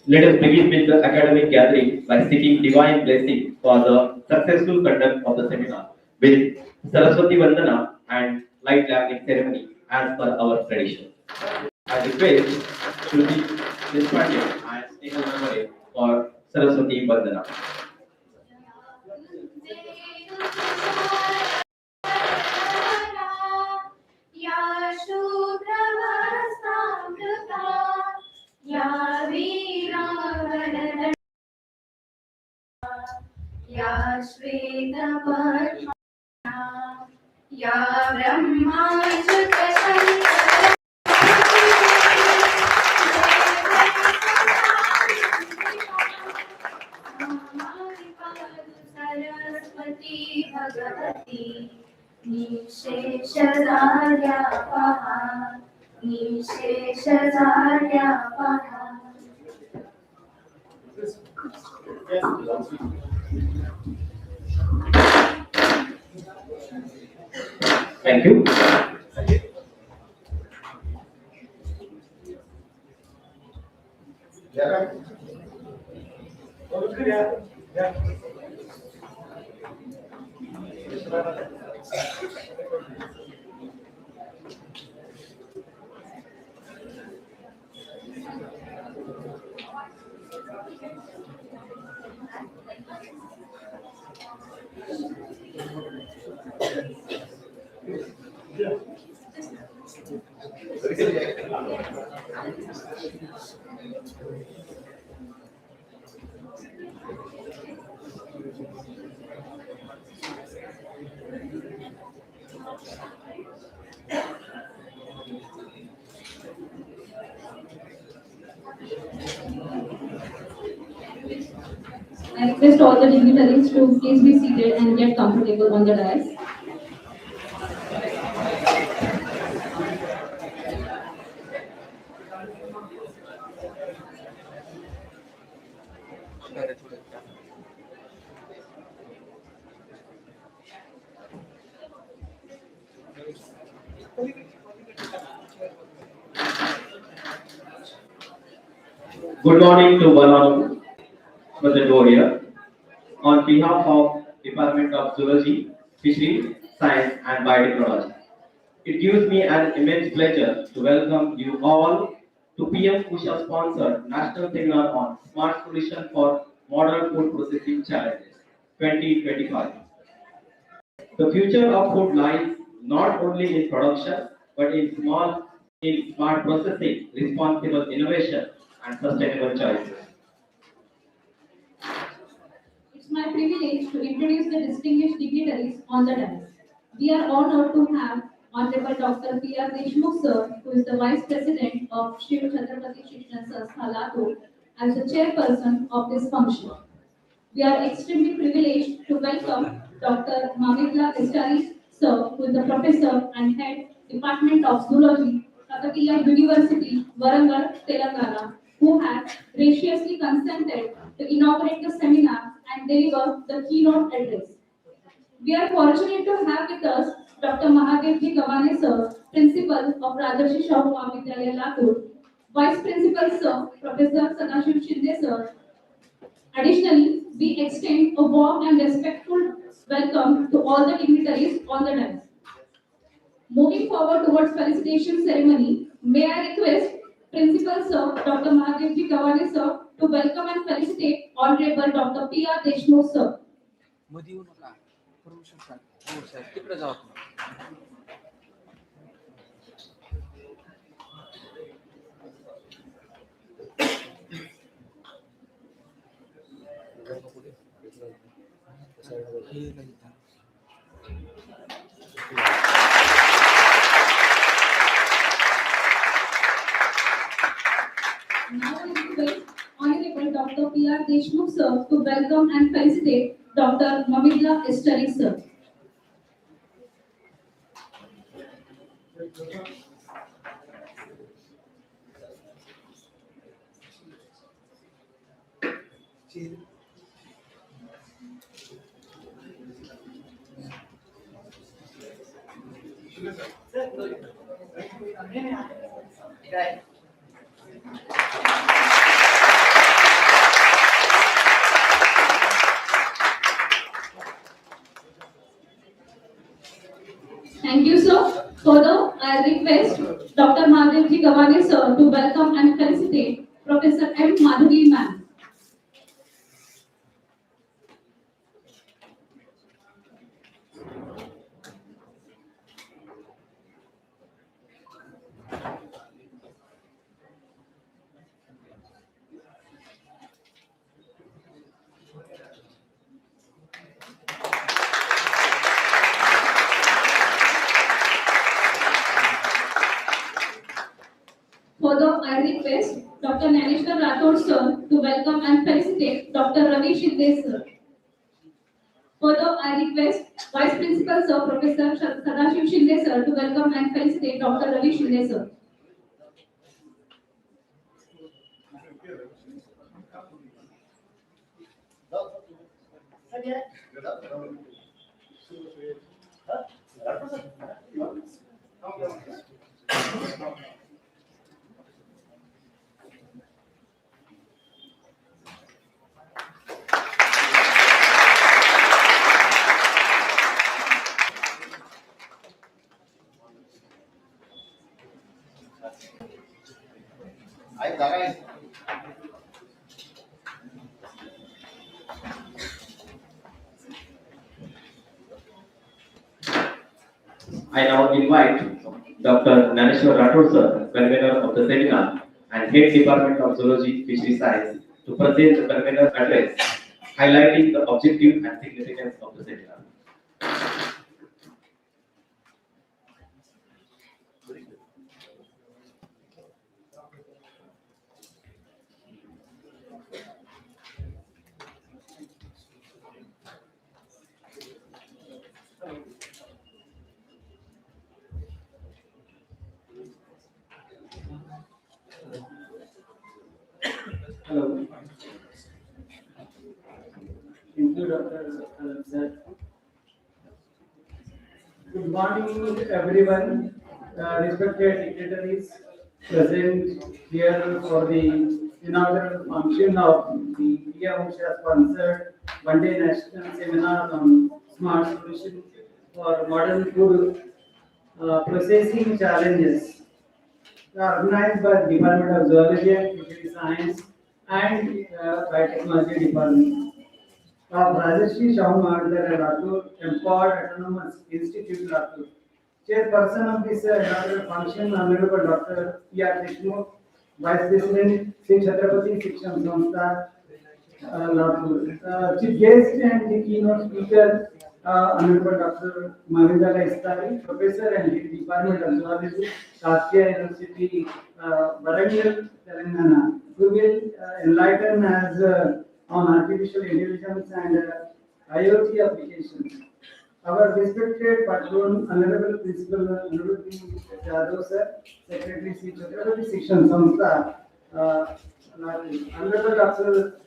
Let us begin with the academic gathering by seeking divine blessing for the successful conduct of the seminar with Saraswati Vandana and light labeling ceremony as per our tradition. I request Shruti Deshpande and Snehal Namare for Saraswati Vandana. या शूद्रवस्त्रामृता या वीरावरण या श्वेतपद्मा या ब्रह्माच्युतशङ्कर Saraswati Bhagwati निशेषजाड्यापहा निशेषजाड्यापहा. Thank you. I request all the dignitaries to please be seated and get comfortable on the dais. Good morning to one of Mr. Doria. On behalf of Department of Zoology, Fisheries, Science and Biotechnology, it gives me an immense pleasure to welcome you all to PM Usha sponsored National Seminar on Smart Solution for Modern Food Processing Challenges 2025. The future of food lies not only in production but in smart processing, responsible innovation and sustainable choices. It's my privilege to introduce the distinguished dignitaries on the dais. We are honored to have Honorable Dr. P.R. Deshmukh sir, who is the Vice President of Shiv Chhatrapati Shikshan Sanstha Latur, as the chairperson of this function. We are extremely privileged to welcome Dr. Mamitra Estari sir, who is the professor and head Department of Zoology, Kakatiya University, Warangal, Telangana, who has graciously consented to inaugurate the seminar and deliver the keynote address. We are fortunate to have with us Dr. Mahadevji Kavane sir, Principal of Rajarshi Shahu Mahavidyalaya Latur, Vice Principal sir, Professor Sadashiv Shinde sir. Additionally, we extend a warm and respectful welcome to all the dignitaries on the dais. Moving forward towards felicitation ceremony, may I request Principal Sir Dr. Mahadevji Kavane Sir to welcome and felicitate Honorable Dr. P.R. Deshmukh Sir. Now I request Honorable Dr. P.R. Deshmukh Sir to welcome and felicitate Dr. Mamitra Estari Sir. Right. Thank you, sir. Further, I request Dr. Madhavji Gawane, sir, to welcome and felicitate Professor M. Madhavi, ma'am. Further, I request Dr. Naneshwar Rathod, sir, to welcome and felicitate Dr. Ravi Shinde, sir. Further, I request Vice Principal, sir, Professor Sadashiv Shinde, sir, to welcome and felicitate Dr. Ravi Shinde, sir. I now invite Dr. Naneshwar Rathod sir, convener of the seminar and head department of zoology, fishery science, to present the convener address, highlighting the objective and significance of the seminar. Hello. Thank you, Dr. Sir. Good morning, everyone. Respected dignitaries present here for the inaugural function of the India Usha sponsored one-day national seminar on smart solutions for modern food processing challenges, organized by the Department of Zoology and Fishery Science and Biotechnology Department of Rajashri Shahu Mahadara Rathur, Empowered Autonomous Institute Rathur. Chairperson of this inaugural function, Honorable Dr. P.R. Deshmukh, Vice President, Sri Chhatrapati Shikshan Samstha, Rathur. Chief guest and the keynote speaker, Honorable Dr. Mavinda Istari, Professor and Head Department of Zoology, Shastra University, Warangal, Telangana, who will enlighten us on artificial intelligence and IoT applications. Our respected patron, Honorable Principal Honorable Jadhav Sir, Secretary Sri Chhatrapati Shikshan Samstha, Honorable Dr.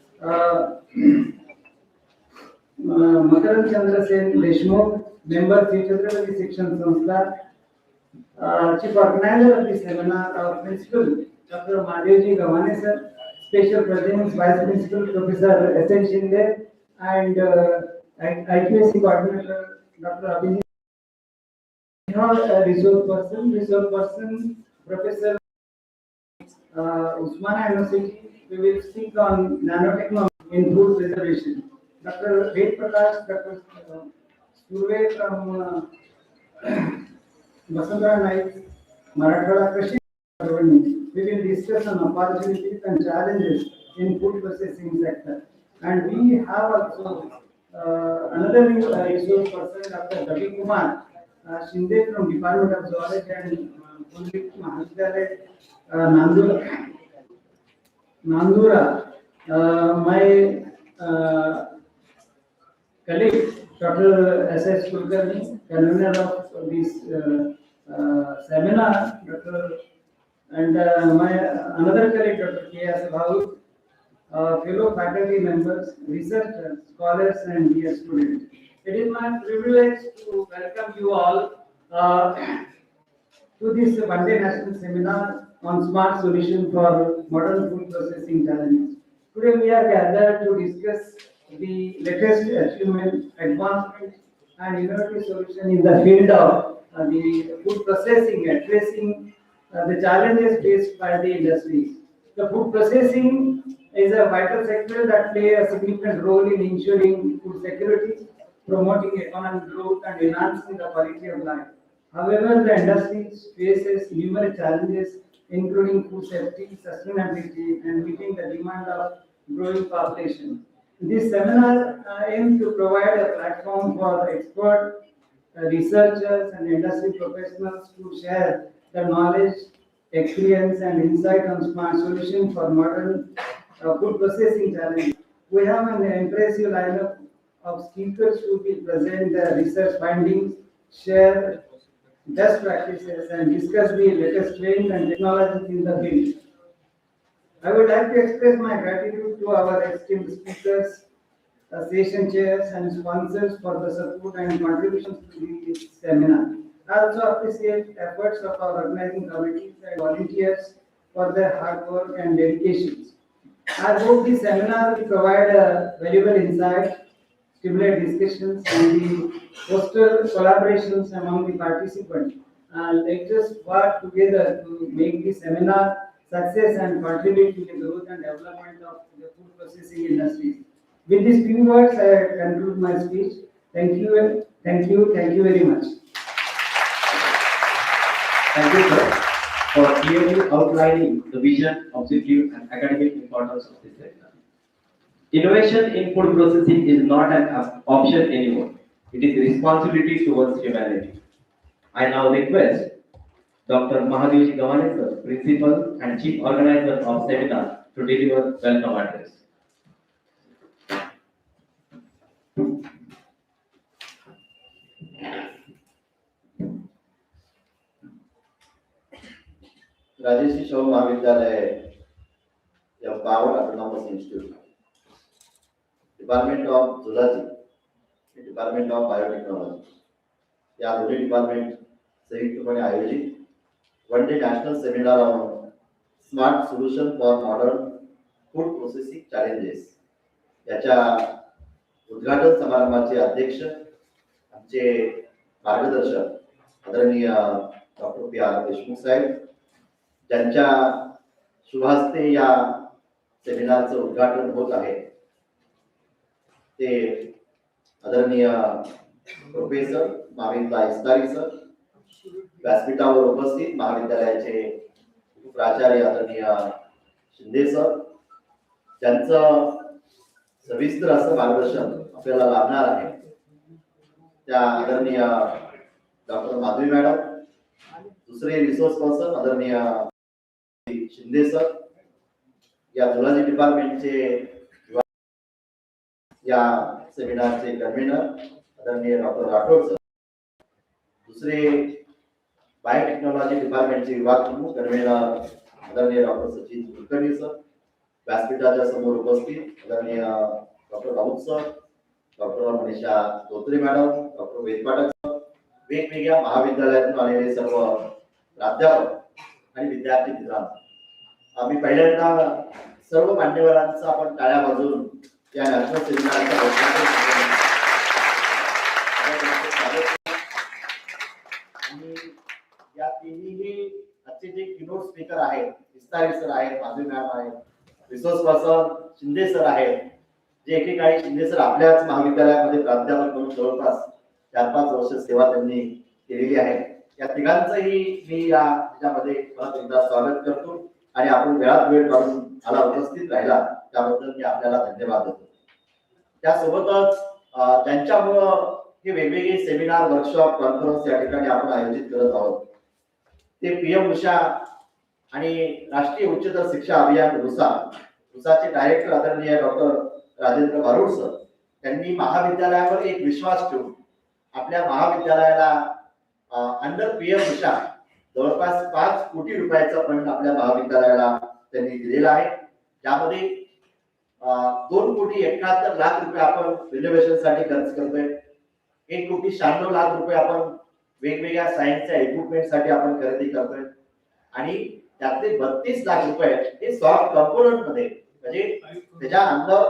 Makaran Chandra Sen Deshmukh, Member Sri Chhatrapati Shikshan Samstha, Chief Organizer of this seminar, our Principal Dr. Madhavji Gawane Sir, Special President Vice Principal Professor S.N. Shinde, and IQAC Coordinator Dr. Abhinay. Resource person, Professor Usmania University, we will speak on nanotechnology in food preservation. Dr. Ved Prakash, Dr. Surve from Vasantara Naik, Marathwada Krishi, we will discuss on opportunities and challenges in food processing sector. And we have also another resource person, Dr. Ravi Kumar Shinde from Department of Zoology and Punjab Mahavidyalaya, Nandura. My colleague, Dr. S.S. Kulkarni, convener of this seminar, Dr. And my another colleague, Dr. K.S. Bhavu, fellow faculty members, researchers, scholars, and dear students. It is my privilege to welcome you all to to this one-day national seminar on smart solution for modern food processing challenges. Today we are gathered to discuss the latest achievement, advancement, and innovative solution in the field of the food processing, addressing the challenges faced by the industries. The food processing is a vital sector that play a significant role in ensuring food security, promoting economic growth, and enhancing the quality of life. However, the industry faces numerous challenges, including food safety, sustainability, and meeting the demand of growing population. This seminar aims to provide a platform for expert researchers and industry professionals to share their knowledge, experience, and insight on smart solutions for modern food processing challenges. We have an impressive lineup of speakers who will present their research findings, share best practices, and discuss the latest trends and technologies in the field. I would like to express my gratitude to our esteemed speakers, session chairs, and sponsors for the support and contributions to this seminar. I also appreciate efforts of our organizing committees and volunteers for their hard work and dedication. I hope this seminar will provide a valuable insight, stimulate discussions, and the foster collaborations among the participants. Let us work together to make this seminar success and contribute to the growth and development of the food processing industry. With these few words, I conclude my speech. Thank you, thank you, thank you very much. Thank you, sir, for clearly outlining the vision, objective, and academic importance of this seminar. Innovation in food processing is not an option anymore. It is a responsibility towards humanity. I now request Dr. Mahadevji Gavane, sir, Principal and Chief Organizer of seminar, to deliver welcome address. Rajesh Shahu महाविद्यालय या power autonomous institute, department of zoology, department of biotechnology या दोन्ही department संयुक्तपणे आयोजित one day national seminar on smart solution for modern food processing challenges याच्या उद्घाटन समारंभाचे अध्यक्ष आमचे मार्गदर्शक आदरणीय डॉक्टर पी.आर. देशमुख साहेब, ज्यांच्या शुभहस्ते या सेमिनारचं उद्घाटन होत आहे, ते आदरणीय प्रोफेसर माविंदा इस्तारी सर, व्यासपीठावर उपस्थित महाविद्यालयाचे प्राचार्य आदरणीय शिंदे सर, ज्यांचं सविस्तर असं मार्गदर्शन आपल्याला लाभणार आहे, त्या आदरणीय डॉक्टर माधवी मॅडम, दुसरे रिसोर्स पर्सन आदरणीय शिंदे सर, या झुलॉजी डिपार्टमेंटचे या सेमिनारचे कन्व्हेनर आदरणीय डॉक्टर राठोड सर, दुसरे बायोटेक्नॉलॉजी डिपार्टमेंटचे विभाग प्रमुख कन्व्हेनर आदरणीय डॉक्टर सचिन कुलकर्णी सर, व्यासपीठाच्या समोर उपस्थित आदरणीय doctor Raut sir, doctor Manisha Dhotre madam, doctor Ved Pathak sir, वेगवेगळ्या महाविद्यालयातून आलेले सर्व प्राध्यापक आणि विद्यार्थी मित्रांनो, आम्ही पहिल्यांदा सर्व मान्यवरांचा आपण टाळ्या वाजवून या नॅशनल सेमिनारचा आणि या तिन्ही आजचे जे किनोट स्पीकर आहेत, इस्तारी सर आहेत, माधवी मॅम आहेत, रिसोर्स पर्सन शिंदे सर आहेत, जे एकेकाळी शिंदे सर आपल्याच महाविद्यालयामध्ये प्राध्यापक म्हणून जवळपास 4-5 वर्ष सेवा त्यांनी केलेली आहे. या तिघांचंही मी या ह्याच्यामध्ये परत एकदा स्वागत करतो आणि आपण वेळात वेळ काढून मला उपस्थित राहिला त्याबद्दल मी आपल्याला धन्यवाद देतो. त्यासोबतच त्यांच्यामुळं हे वेगवेगळे सेमिनार, वर्कशॉप, कॉन्फरन्स या ठिकाणी आपण आयोजित करत आहोत. ते PM उषा आणि राष्ट्रीय उच्चतर शिक्षा अभियान रुसाचे डायरेक्टर आदरणीय डॉक्टर राजेंद्र बारूड सर, त्यांनी महाविद्यालयावर एक विश्वास ठेवून आपल्या महाविद्यालयाला अंडर PM उषा जवळपास 5 कोटी रुपयाचा फंड आपल्या महाविद्यालयाला त्यांनी दिलेला आहे. ज्यामध्ये 2,71,00,000 रुपये आपण रिनोव्हेशन साठी खर्च करतोय, 1,96,00,000 रुपये आपण वेगवेगळ्या सायन्सच्या इक्विपमेंटसाठी आपण खरेदी करतोय आणि त्यातले 32 लाख रुपये हे सॉफ्ट कंपोनंट मध्ये म्हणजे त्याच्या अंदर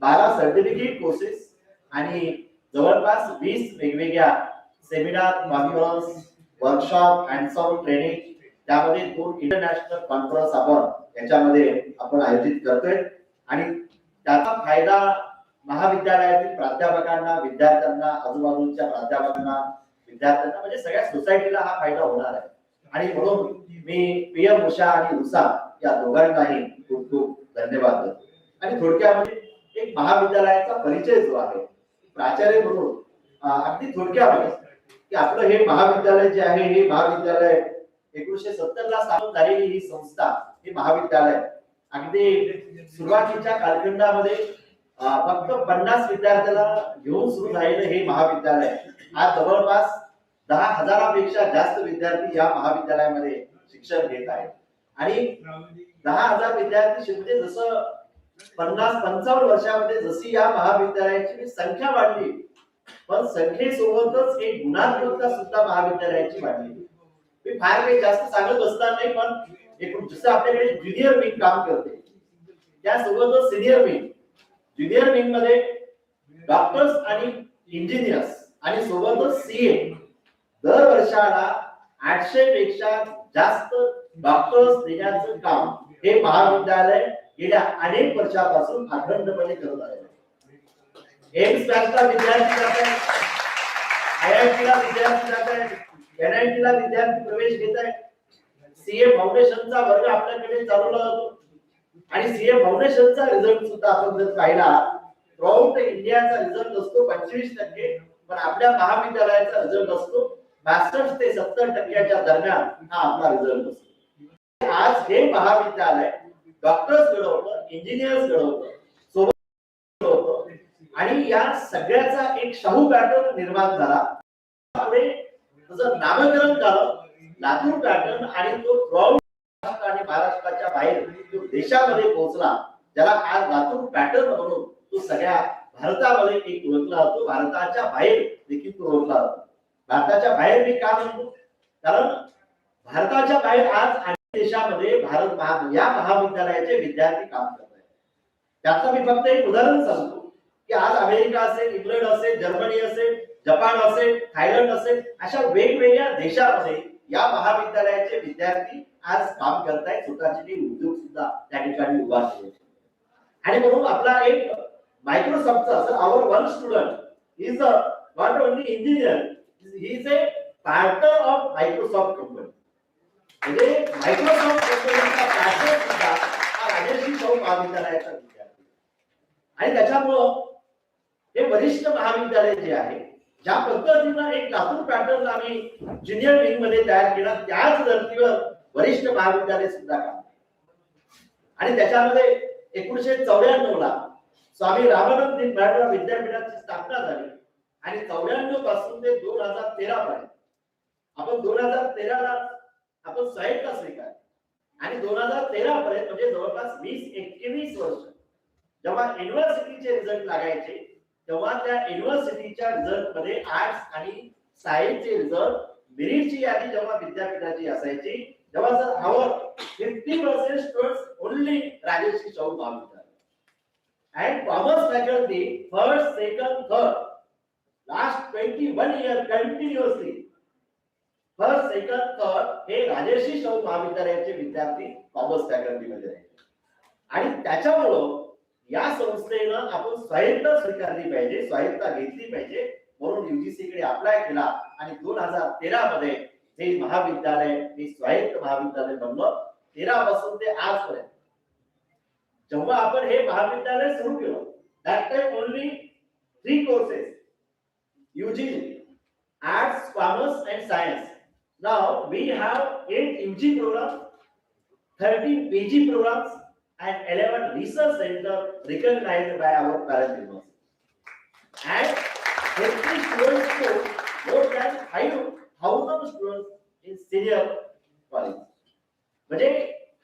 12 सर्टिफिकेट कोर्सेस आणि जवळपास 20 वेगवेगळ्या seminar, conference, workshop, hands on training, त्यामध्ये 2 इंटरनॅशनल कॉन्फरन्स आपण याच्यामध्ये आपण आयोजित करतोय आणि त्याचा फायदा महाविद्यालयातील प्राध्यापकांना, विद्यार्थ्यांना, आजूबाजूच्या प्राध्यापकांना, विद्यार्थ्यांना म्हणजे सगळ्या सोसायटीला हा फायदा होणार आहे. आणि म्हणून मी पीएम उषा आणि उषा या दोघांनाही खूप खूप धन्यवाद देतो. आणि थोडक्यामध्ये एक महाविद्यालयाचा परिचय जो आहे प्राचार्य म्हणून अगदी थोडक्यामध्ये की आपलं हे महाविद्यालय जे आहे हे महाविद्यालय 1970 ला स्थापन झालेली ही संस्था हे महाविद्यालय अगदी सुरुवातीच्या कालखंडामध्ये फक्त 50 विद्यार्थ्याला घेऊन सुरू झालेलं हे महाविद्यालय आज जवळपास 10,000पेक्षा जास्त विद्यार्थी या महाविद्यालयामध्ये शिक्षण घेत आहेत. आणि 10,000 विद्यार्थी म्हणजे जसं 50-55 वर्षामध्ये जशी या महाविद्यालयाची संख्या वाढली पण संख्येसोबतच एक गुणात्मकता सुद्धा महाविद्यालयाची वाढली. मी फार काही जास्त सांगत असणार नाही पण एकूण जसं आपल्याकडे ज्युनियर विंग काम करते त्यासोबतच सिनियर विंग, ज्युनियर विंग मध्ये डॉक्टर्स आणि इंजिनियर्स आणि सोबतच सीए दर वर्षाला 800 पेक्षा जास्त डॉक्टर्स देण्याचं काम हे महाविद्यालय गेल्या अनेक वर्षापासून अखंडपणे करत आहे. एम्स बॅचला विद्यार्थी जात आहेत, आयआयटीला विद्यार्थी जात आहेत, एनआयटीला विद्यार्थी प्रवेश घेत आहेत. सीए फाउंडेशनचा वर्ग आपल्याकडे चालवला जातो आणि सीए फाउंडेशनचा रिझल्ट सुद्धा आपण जर पाहिला थ्रूआउट इंडियाचा रिझल्ट असतो 25%, पण आपल्या महाविद्यालयाचा रिझल्ट असतो 62 ते 70% दरम्यान हा आपला रिझल्ट असतो. आज हे महाविद्यालय डॉक्टर्स घडवतं, इंजिनियर्स घडवतं, सोबत घडवतं आणि या सगळ्याचा एक शाहू पॅटर्न निर्माण झाला. पुढे त्याचं नामकरण झालं लातूर पॅटर्न आणि तो थ्रूआउट आणि महाराष्ट्राच्या बाहेर तो देशामध्ये पोहोचला, ज्याला आज लातूर पॅटर्न म्हणून तो सगळ्या भारतामध्ये एक ओळखला जातो. भारताच्या बाहेर देखील तो ओळखला जातो. भारताच्या बाहेर मी का म्हणतो कारण भारताच्या बाहेर आज अनेक देशामध्ये या महाविद्यालयाचे विद्यार्थी काम करत आहेत. त्याचं मी फक्त एक उदाहरण सांगतो की आज अमेरिका असेल, इंग्लंड असेल, जर्मनी असेल, जपान असेल, थायलंड असेल, अशा वेगवेगळ्या देशामध्ये या महाविद्यालयाचे विद्यार्थी आज काम करत आहेत. स्वतःचे उद्योग सुद्धा त्या ठिकाणी उभा केले आणि म्हणून आपला एक मायक्रोसॉफ्टचा असं hour one student is not only engineer, he is a partner of Microsoft company. म्हणजे मायक्रोसॉफ्ट कंपनीचा पार्टनर सुद्धा हा राजर्षी शाहू महाविद्यालयाचा विद्यार्थी आणि त्याच्यामुळं हे वरिष्ठ महाविद्यालय जे आहे ज्या पद्धतीनं एक लातूर पॅटर्न आम्ही ज्युनियर विंग मध्ये तयार केला त्याच धर्तीवर वरिष्ठ महाविद्यालय सुद्धा काम आणि त्याच्यामध्ये 1994 ला स्वामी रामानंद तीर्थ मराठवाडा विद्यापीठाची स्थापना झाली आणि 94 पासून ते 2013 पर्यंत आपण 2013 ला आपण स्वायत्ता स्वीकार आणि 2013 पर्यंत म्हणजे जवळपास 20-21 वर्ष जेव्हा युनिव्हर्सिटीचे रिझल्ट लागायचे तेव्हा त्या युनिव्हर्सिटीच्या रिझल्ट मध्ये आर्ट्स आणि सायन्सचे रिझल्ट मेरिटची यादी जेव्हा विद्यापीठाची असायची तेव्हा sir our 50% students only Rajarshi Shahu Mahavidyalaya and commerce faculty first, second, third last 21 years continuously first, second, third हे राजर्षी शाहू महाविद्यालयाचे विद्यार्थी कॉमर्स फॅकल्टी मध्ये आहेत आणि त्याच्यामुळं या संस्थेनं आपण स्वायत्ता स्वीकारली पाहिजे, स्वायत्ता घेतली पाहिजे म्हणून युजीसी कडे अप्लाय केला आणि 2013 मध्ये हे महाविद्यालय हे स्वायत्त महाविद्यालय बनलं. 13 पासून ते आजपर्यंत जेव्हा आपण हे महाविद्यालय सुरू केलं that time only 3 courses UG, Arts, Commerce and Science. Now we have 8 UG programs, 13 PG programs and 11 research centers recognized by our parent university. And 50 students to more than 5,000 students in senior college. म्हणजे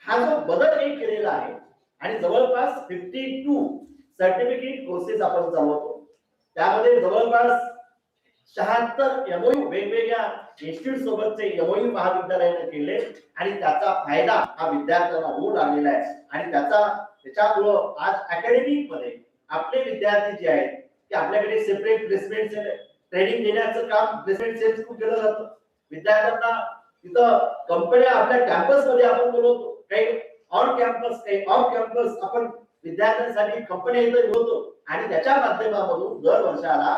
हा जो बदल एक केलेला आहे आणि जवळपास 52 certificate courses आपण चालवतो त्यामध्ये जवळपास 76 एमओयू वेगवेगळ्या इन्स्टिट्यूट सोबतचे एमओयू महाविद्यालयाने केले आणि त्याचा फायदा हा विद्यार्थ्यांना होऊ लागलेला आहे आणि त्याच्यामुळं आज अकॅडमिक मध्ये आपले विद्यार्थी जे आहेत ते आपल्याकडे सेपरेट प्लेसमेंट ट्रेनिंग देण्याचं काम प्लेसमेंट सेल्स खूप केलं जातं. विद्यार्थ्यांना तिथं कंपन्या आपल्या कॅम्पस मध्ये आपण बोलवतो, काही ऑन कॅम्पस काही ऑफ कॅम्पस आपण विद्यार्थ्यांसाठी कंपन्या इथं बोलवतो आणि त्याच्या माध्यमातून दर वर्षाला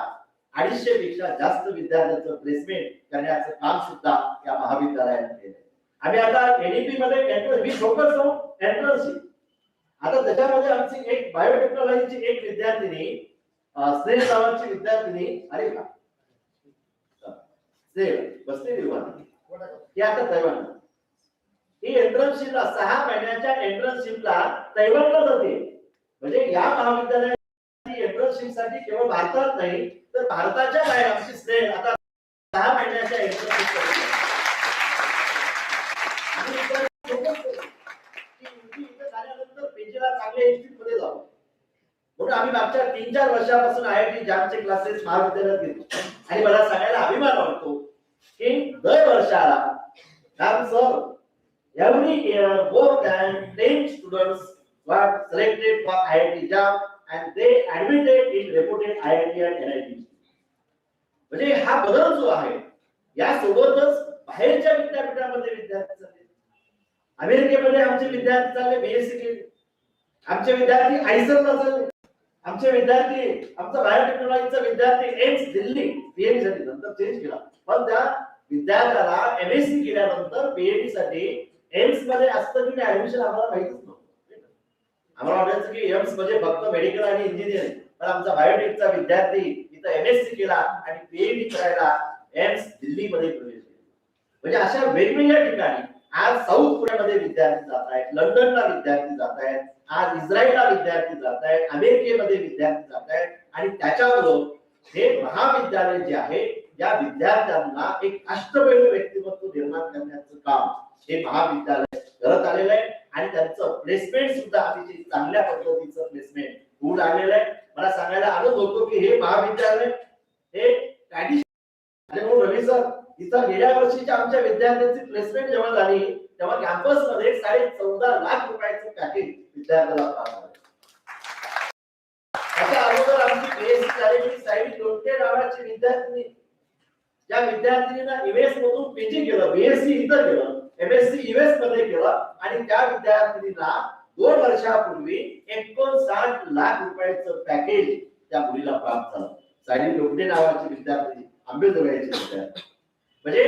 250 पेक्षा जास्त विद्यार्थ्यांचं प्लेसमेंट करण्याचं काम सुद्धा या महाविद्यालयाने केलं. आम्ही आता एनईपी मध्ये एंट्रन्स फोकस ऑन एंट्रन्सशिप. आता त्याच्यामध्ये आमची एक बायोटेक्नॉलॉजीची एक विद्यार्थिनी स्नेह नावाची विद्यार्थिनी अरे का स्नेह बसते विभाग आता तैवान ही एंट्रन्सशिपला 6 महिन्याच्या एंट्रन्सशिपला तैवानला जाते. म्हणजे या महाविद्यालयाची एंट्रन्सशिप साठी केवळ भारतात नाही तर भारताच्या बाहेर आमची स्नेह आता 6 महिन्याच्या एंट्रन्सशिप झाल्यानंतर पेजीला चांगल्या इन्स्टिट्यूट मध्ये जाऊ म्हणून आम्ही मागच्या 3-4 वर्षापासून IIT जॅमचे क्लासेस महाविद्यालयात घेतो आणि मला सांगायला अभिमान वाटतो की दर वर्षाला sir every year more than 10 students were selected for IIT JAM and they admitted in reputed IIT and NIT. म्हणजे हा बदल जो आहे यासोबतच बाहेरच्या विद्यापीठामध्ये विद्यार्थी चालले. अमेरिकेमध्ये आमचे विद्यार्थी चालले बीएससी केले, आमचे विद्यार्थी आयसरला चालले, आमचे विद्यार्थी आमचा बायोटेक्नॉलॉजीचा विद्यार्थी एम्स दिल्ली पीएचडी साठी नंतर चेंज केला पण त्या विद्यार्थ्याला एमएससी केल्यानंतर पीएचडी साठी एम्स मध्ये असतं की नाही ऍडमिशन आम्हाला माहितीच नव्हतं. आम्हाला वाटायचं की एम्स म्हणजे फक्त मेडिकल आणि इंजिनिअरिंग पण आमचा बायोटेकचा विद्यार्थी इथं एमएससी केला आणि पीएचडी करायला एम्स दिल्ली मध्ये प्रवेश केला. म्हणजे अशा वेगवेगळ्या ठिकाणी आज साऊथ कोरियामध्ये विद्यार्थी जात आहेत, लंडनला विद्यार्थी जात आहेत, आज इस्रायलला विद्यार्थी जात आहेत, अमेरिकेमध्ये विद्यार्थी जात आहेत आणि त्याच्यामुळं हे महाविद्यालय जे आहे या विद्यार्थ्यांना एक अष्टपैलू व्यक्तिमत्व निर्माण करण्याचं काम हे महाविद्यालय करत आलेलं आहे आणि त्यांचं प्लेसमेंट सुद्धा अतिशय चांगल्या पद्धतीचं प्लेसमेंट होऊन आलेलं आहे. मला सांगायला आनंद होतो की हे महाविद्यालय हे ट्रॅडिशनल रवी सर इथं गेल्या वर्षीच्या आमच्या विद्यार्थ्यांची प्लेसमेंट जेव्हा झाली तेव्हा कॅम्पस मध्ये 14.5 लाख रुपयाचं पॅकेज विद्यार्थ्याला प्राप्त झालं. त्याच्या अगोदर आमची बीएससी झालेली सायवी लोणके नावाची विद्यार्थिनी ज्या विद्यार्थिनींना यूएस मधून पीजी केलं, बीएससी इथं केलं, एमएससी यूएस मध्ये केलं आणि त्या विद्यार्थिनीला 2 वर्षापूर्वी 59 लाख रुपयाचं पॅकेज त्या मुलीला प्राप्त झालं. सायवी लोणके नावाची विद्यार्थिनी आंबेजोगाईची विद्यार्थी. म्हणजे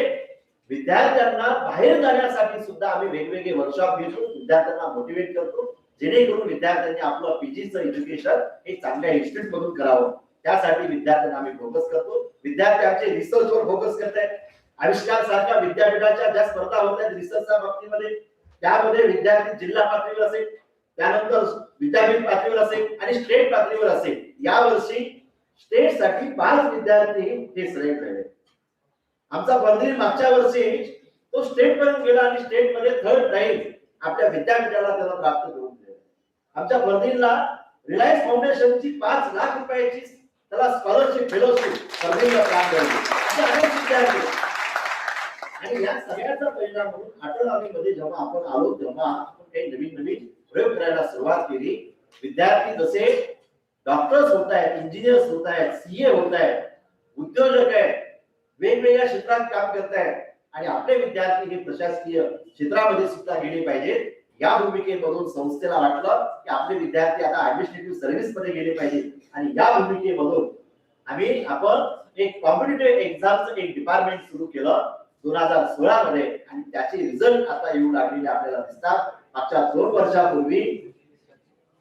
विद्यार्थ्यांना बाहेर जाण्यासाठी सुद्धा आम्ही वेगवेगळे वर्कशॉप घेतो, विद्यार्थ्यांना मोटिवेट करतो जेणेकरून विद्यार्थ्यांनी आपलं पीजीचं एज्युकेशन हे चांगल्या इन्स्टिट्यूट मधून करावं. त्यासाठी विद्यार्थ्यांना आम्ही फोकस करतो. विद्यार्थी आमचे रिसर्चवर फोकस करत आहेत. आविष्कार सारख्या विद्यापीठाच्या ज्या स्पर्धा होत आहेत रिसर्चच्या बाबतीमध्ये त्यामध्ये विद्यार्थी जिल्हा पातळीवर असेल, त्यानंतर विद्यापीठ पातळीवर असेल आणि स्टेट पातळीवर असेल. यावर्षी स्टेट साठी 5 विद्यार्थी हे सिलेक्ट झाले. आमचा परदेश मागच्या वर्षी तो स्टेट पर्यंत गेला आणि स्टेट मध्ये 3rd प्राइज आपल्या विद्यापीठाला त्याला प्राप्त करून दिले. आमच्या परदेशला रिलायन्स फाउंडेशनची 5 लाख रुपयाची त्याला स्कॉलरशिप फेलोशिप परदेशला प्राप्त झाली. असे अनेक विद्यार्थी आणि या सगळ्याचा परिणाम म्हणून अटल जेव्हा आपण आलो तेव्हा आपण काही नवीन प्रयोग करायला सुरुवात केली. विद्यार्थी जसे डॉक्टर्स होत आहेत, इंजिनियर्स होत आहेत, सीए होत आहेत, उद्योजक आहेत, वेगवेगळ्या क्षेत्रात काम करत आहेत आणि आपले विद्यार्थी हे प्रशासकीय क्षेत्रामध्ये सुद्धा गेले पाहिजेत. या भूमिकेमधून संस्थेला वाटलं की आपले विद्यार्थी आता ऍडमिनिस्ट्रेटिव्ह सर्व्हिस मध्ये गेले पाहिजेत आणि या भूमिकेमधून आपण एक कॉम्पिटिटिव्ह एक्झामचं एक डिपार्टमेंट सुरू केलं 2016 मध्ये आणि त्याचे रिझल्ट आता येऊ लागलेले आपल्याला दिसतात. मागच्या 2 वर्षापूर्वी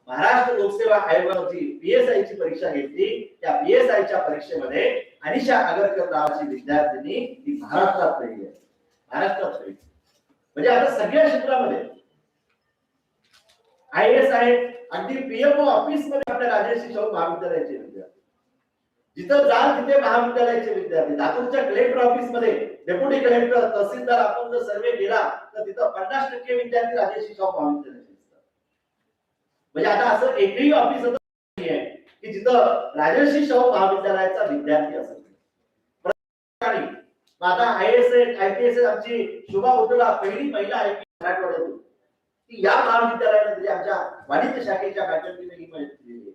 महाराष्ट्र लोकसेवा आयोगाची पीएसआय ची परीक्षा घेतली. त्या पीएसआय च्या परीक्षेमध्ये अनिशा आगरकर नावाची विद्यार्थिनी ही महाराष्ट्रात पहिली आहे. महाराष्ट्रात पहिली म्हणजे आता सगळ्या क्षेत्रामध्ये आयएस आहेत, अगदी पीएमओ ऑफिस मध्ये आपल्या राजर्षी शाहू महाविद्यालयाचे विद्यार्थी जिथं जाल तिथे महाविद्यालयाचे विद्यार्थी. लातूरच्या कलेक्टर ऑफिस मध्ये डेप्युटी कलेक्टर तहसीलदार आपण जर सर्वे केला तर तिथं 50% विद्यार्थी राजर्षी शाहू महाविद्यालयाचे दिसतात. म्हणजे आता असं एकही ऑफिस आहे की जिथं राजर्षी शाहू महाविद्यालयाचा विद्यार्थी असेल. आता IAS IPS आमची शोभा उतरला पहिली महिला IPS मराठवाड्यातून ती या महाविद्यालयामध्ये आमच्या वाणिज्य शाखेच्या फॅकल्टीने ही मदत केलेली आहे.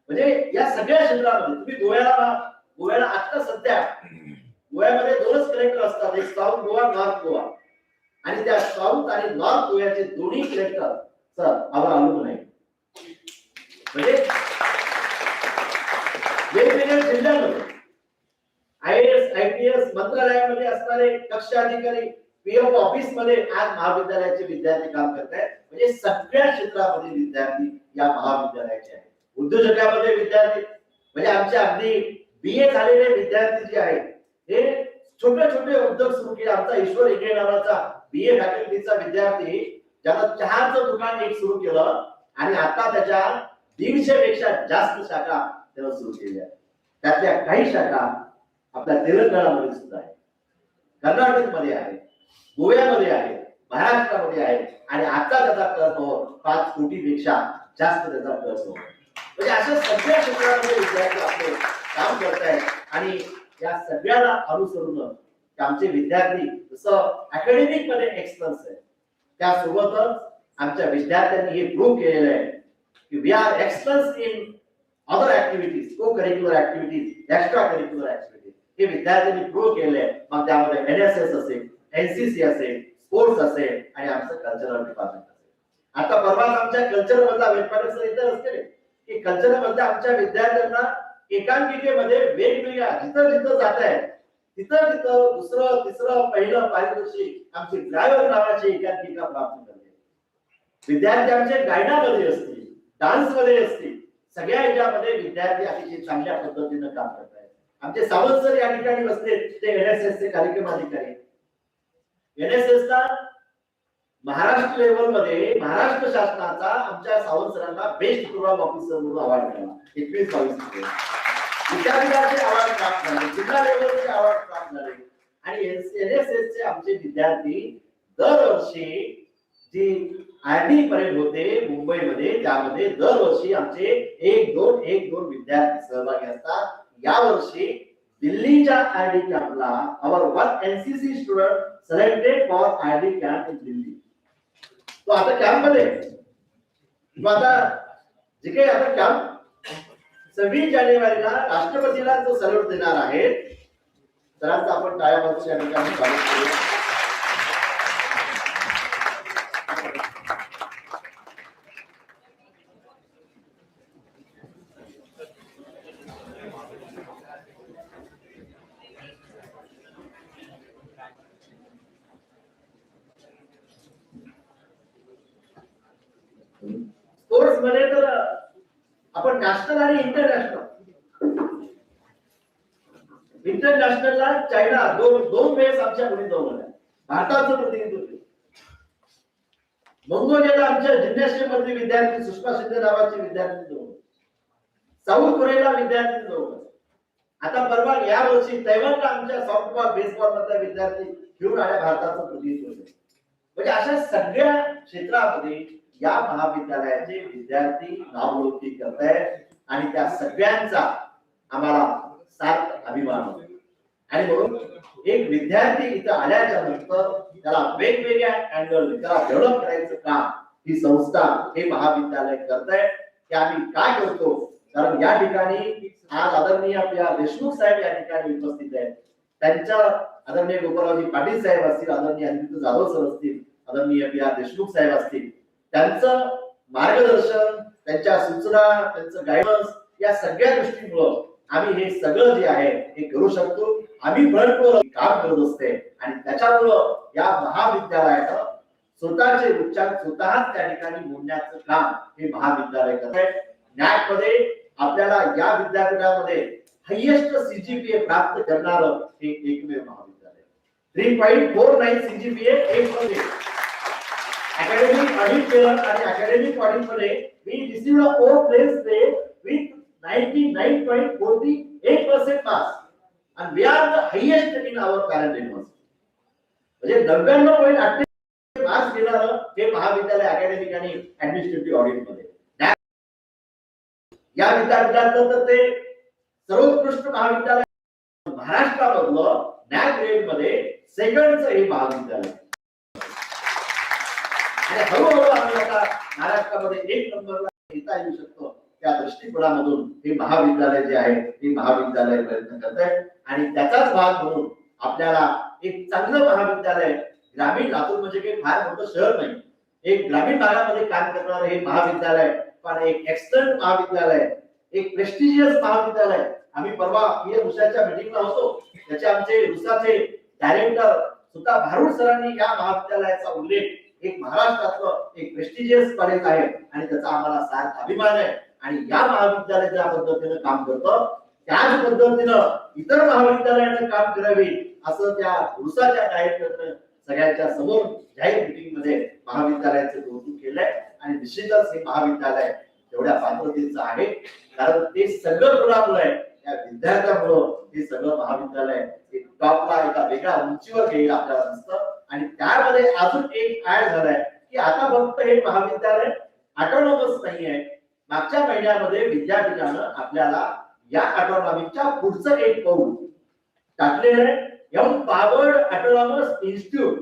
म्हणजे या सगळ्या क्षेत्रामध्ये तुम्ही गोव्याला आता सध्या गोव्यामध्ये दोनच कलेक्टर असतात, एक साऊथ गोवा नॉर्थ गोवा, आणि त्या साऊथ आणि नॉर्थ गोव्याचे दोन्ही कलेक्टर सर अवलंबून आहे. म्हणजे वेगवेगळ्या जिल्ह्यांमध्ये IAS IPS मंत्रालयामध्ये असणारे कक्ष अधिकारी PO ऑफिस मध्ये आज महाविद्यालयाचे विद्यार्थी काम करत आहेत. म्हणजे सगळ्या क्षेत्रामध्ये विद्यार्थी या महाविद्यालयाचे आहेत. उद्योजकामध्ये विद्यार्थी म्हणजे आमचे अगदी BA झालेले विद्यार्थी जे आहेत हे छोटे छोटे उद्योग सुरू केले. आमचा ईश्वर इंगे नावाचा BA फॅकल्टीचा विद्यार्थी ज्याला चहाचं दुकान एक सुरू केलं आणि आता त्याच्या 150 पेक्षा जास्त शाखा त्यानं सुरू केल्या. त्यातल्या काही शाखा आपल्या तेलंगणामध्ये सुद्धा आहे, कर्नाटक मध्ये आहे, गोव्यामध्ये आहे, महाराष्ट्रामध्ये आहे, आणि आता त्याचा टर्नओव्हर 5 कोटीपेक्षा जास्त त्याचा टर्नओव्हर. म्हणजे अशा सगळ्या क्षेत्रामध्ये विद्यार्थी आपले काम करत आहेत. आणि या सगळ्याला अनुसरून आमचे विद्यार्थी जसं अकॅडमिक मध्ये एक्सलन्स आहे त्यासोबतच आमच्या विद्यार्थ्यांनी हे प्रूव्ह केलेलं आहे की we are excellence in other activities, co curricular activities, extra curricular activities हे विद्यार्थ्यांनी प्रूव्ह केले आहे. मग त्यामध्ये NSS असेल, NCC असेल, स्पोर्ट्स असेल आणि आमचं कल्चरल डिपार्टमेंट असेल. आता परवाच आमच्या कल्चर मधला वेटपाडे सर इथे असते की कल्चर मधल्या आमच्या विद्यार्थ्यांना एकांकिकेमध्ये वेगवेगळ्या जिथं जात आहे तिथं दुसरं तिसरं पहिलं पारितोषिक आमची ड्रायव्हर नावाची एकांकिका प्राप्त करते. विद्यार्थी आमचे गायनामध्ये असतील, डान्स मध्ये असतील, सगळ्या ह्याच्यामध्ये विद्यार्थी अतिशय चांगल्या पद्धतीनं काम करत आहेत. आमचे सावंत सर या ठिकाणी बसले, ते NSS चे कार्यक्रम अधिकारी. NSS ला महाराष्ट्र लेवल मध्ये महाराष्ट्र शासनाचा आमच्या सावंत सरांना बेस्ट प्रोग्राम ऑफिसर म्हणून अवॉर्ड मिळाला. 21-22 विद्यापीठाचे अवॉर्ड प्राप्त झाले, जिल्हा लेवलचे अवॉर्ड प्राप्त झाले. आणि NSS चे आमचे विद्यार्थी दरवर्षी जी आरडी परेड होते मुंबईमध्ये, त्यामध्ये दरवर्षी आमचे एक दोन विद्यार्थी सहभागी असतात. यावर्षी दिल्लीच्या आरडी कॅम्पला our one NCC student selected for RD camp in Delhi. तो आता कॅम्प मध्ये आता जे काही आता कॅम्प 26 जानेवारीला राष्ट्रपतीला जो सल्यूट देणार आहे, सरांचा आपण टाळ्या वाजवून या ठिकाणी स्वागत करूया. स्पोर्ट्स मध्ये तर आपण नॅशनल आणि इंटरनॅशनलला चायना दोन वेळेस आमच्या मुली जाऊन आल्या. भारताचं प्रतिनिधित्व केलं. मंगोलियाला आमच्या जिम्नॅस्टिक मधले विद्यार्थी सुषमा शिंदे नावाचे विद्यार्थी जाऊन, साऊथ कोरियाला विद्यार्थी जाऊन, आता परवा या वर्षी तैवानला आमच्या सॉफ्टबॉल बेसबॉल मधल्या विद्यार्थी घेऊन आल्या. भारताचं प्रतिनिधित्व केलं. म्हणजे अशा सगळ्या क्षेत्रामध्ये या महाविद्यालयाचे विद्यार्थी नावलौकिक करत आहेत आणि त्या सगळ्यांचा आम्हाला सार्थ अभिमान होतो. आणि म्हणून एक विद्यार्थी इथं आल्याच्या नंतर त्याला वेगवेगळ्या अँगल त्याला डेव्हलप करायचं काम ही संस्था, हे महाविद्यालय करत आहे. ते आम्ही काय करतो, कारण या ठिकाणी आज आदरणीय आपल्या देशमुख साहेब या ठिकाणी उपस्थित आहेत. त्यांच्या आदरणीय गोपालरावजी पाटील साहेब असतील, आदरणीय अनिरुद्ध जाधव सर असतील, आदरणीय PR देशमुख साहेब असतील, त्यांचं मार्गदर्शन, त्यांच्या सूचना, त्यांचं गायडन्स या सगळ्या गोष्टींमुळे आम्ही हे सगळं जे आहे हे करू शकतो. आम्ही भरपूर काम करत असते आणि त्याच्यामुळं या महाविद्यालयानं स्वतःचे उच्चार स्वतःच त्या ठिकाणी मोडण्याचं काम हे महाविद्यालय करत आहे. NAC मध्ये आपल्याला या विद्यापीठामध्ये हायेस्ट CGPA प्राप्त करणारं हे एकमेव महाविद्यालय. 3.49 CGPA एक academic audit केलं आणि academic audit मध्ये we received a O place grade with 99.48% marks and we are the highest in our parent university. म्हणजे 99.88 मार्क्स घेणारं हे महाविद्यालय academic आणि administrative audit मध्ये. या विद्यापीठातलं तर ते सर्वोत्कृष्ट महाविद्यालय महाराष्ट्रामधलं त्या ग्रेड मध्ये सेकंडचं हे महाविद्यालय आणि हळूहळू आम्ही आता महाराष्ट्रामध्ये 1 नंबरला येता येऊ शकतो त्या दृष्टिकोनामधून हे महाविद्यालय जे आहे ते महाविद्यालय प्रयत्न करत आहे आणि त्याचाच भाग म्हणून आपल्याला एक चांगलं महाविद्यालय ग्रामीण लातूर म्हणजे काही फार मोठं शहर नाही, एक ग्रामीण भागामध्ये काम करणारं हे महाविद्यालय, पण एक एक्सलंट महाविद्यालय, एक प्रेस्टिजियस महाविद्यालय. आम्ही परवा उषाच्या मीटिंगला होतो, त्याचे आमचे उषाचे डायरेक्टर सुद्धा भारूड सरांनी या महाविद्यालयाचा उल्लेख एक महाराष्ट्रातलं एक प्रेस्टिजियस कॉलेज आहे आणि त्याचा आम्हाला सार्थ अभिमान आहे आणि या महाविद्यालय ज्या पद्धतीनं काम करतं त्याच पद्धतीनं इतर महाविद्यालयानं काम करावी असं त्या उषाच्या डायरेक्टरनं सगळ्यांच्या समोर जाहीर मीटिंग मध्ये महाविद्यालयाचं कौतुक केलंय आणि निश्चितच हे महाविद्यालय तेवढ्या पात्रतेचं आहे कारण ते सगळं कोणामुळे आहे, त्या विद्यार्थ्यामुळं हे सगळं महाविद्यालय एक टॉपला एका वेगळ्या उंचीवर गेलं आपल्याला दिसतं आणि त्यामध्ये अजून एक ऍड झालाय की आता फक्त हे महाविद्यालय ऑटोनॉमस नाही आहे. मागच्या महिन्यामध्ये विद्यापीठानं आपल्याला या ऑटोनॉमीच्या पुढचं एक पाऊल टाकलेलं आहे. एम्पावर्ड ऑटोनॉमस इन्स्टिट्यूट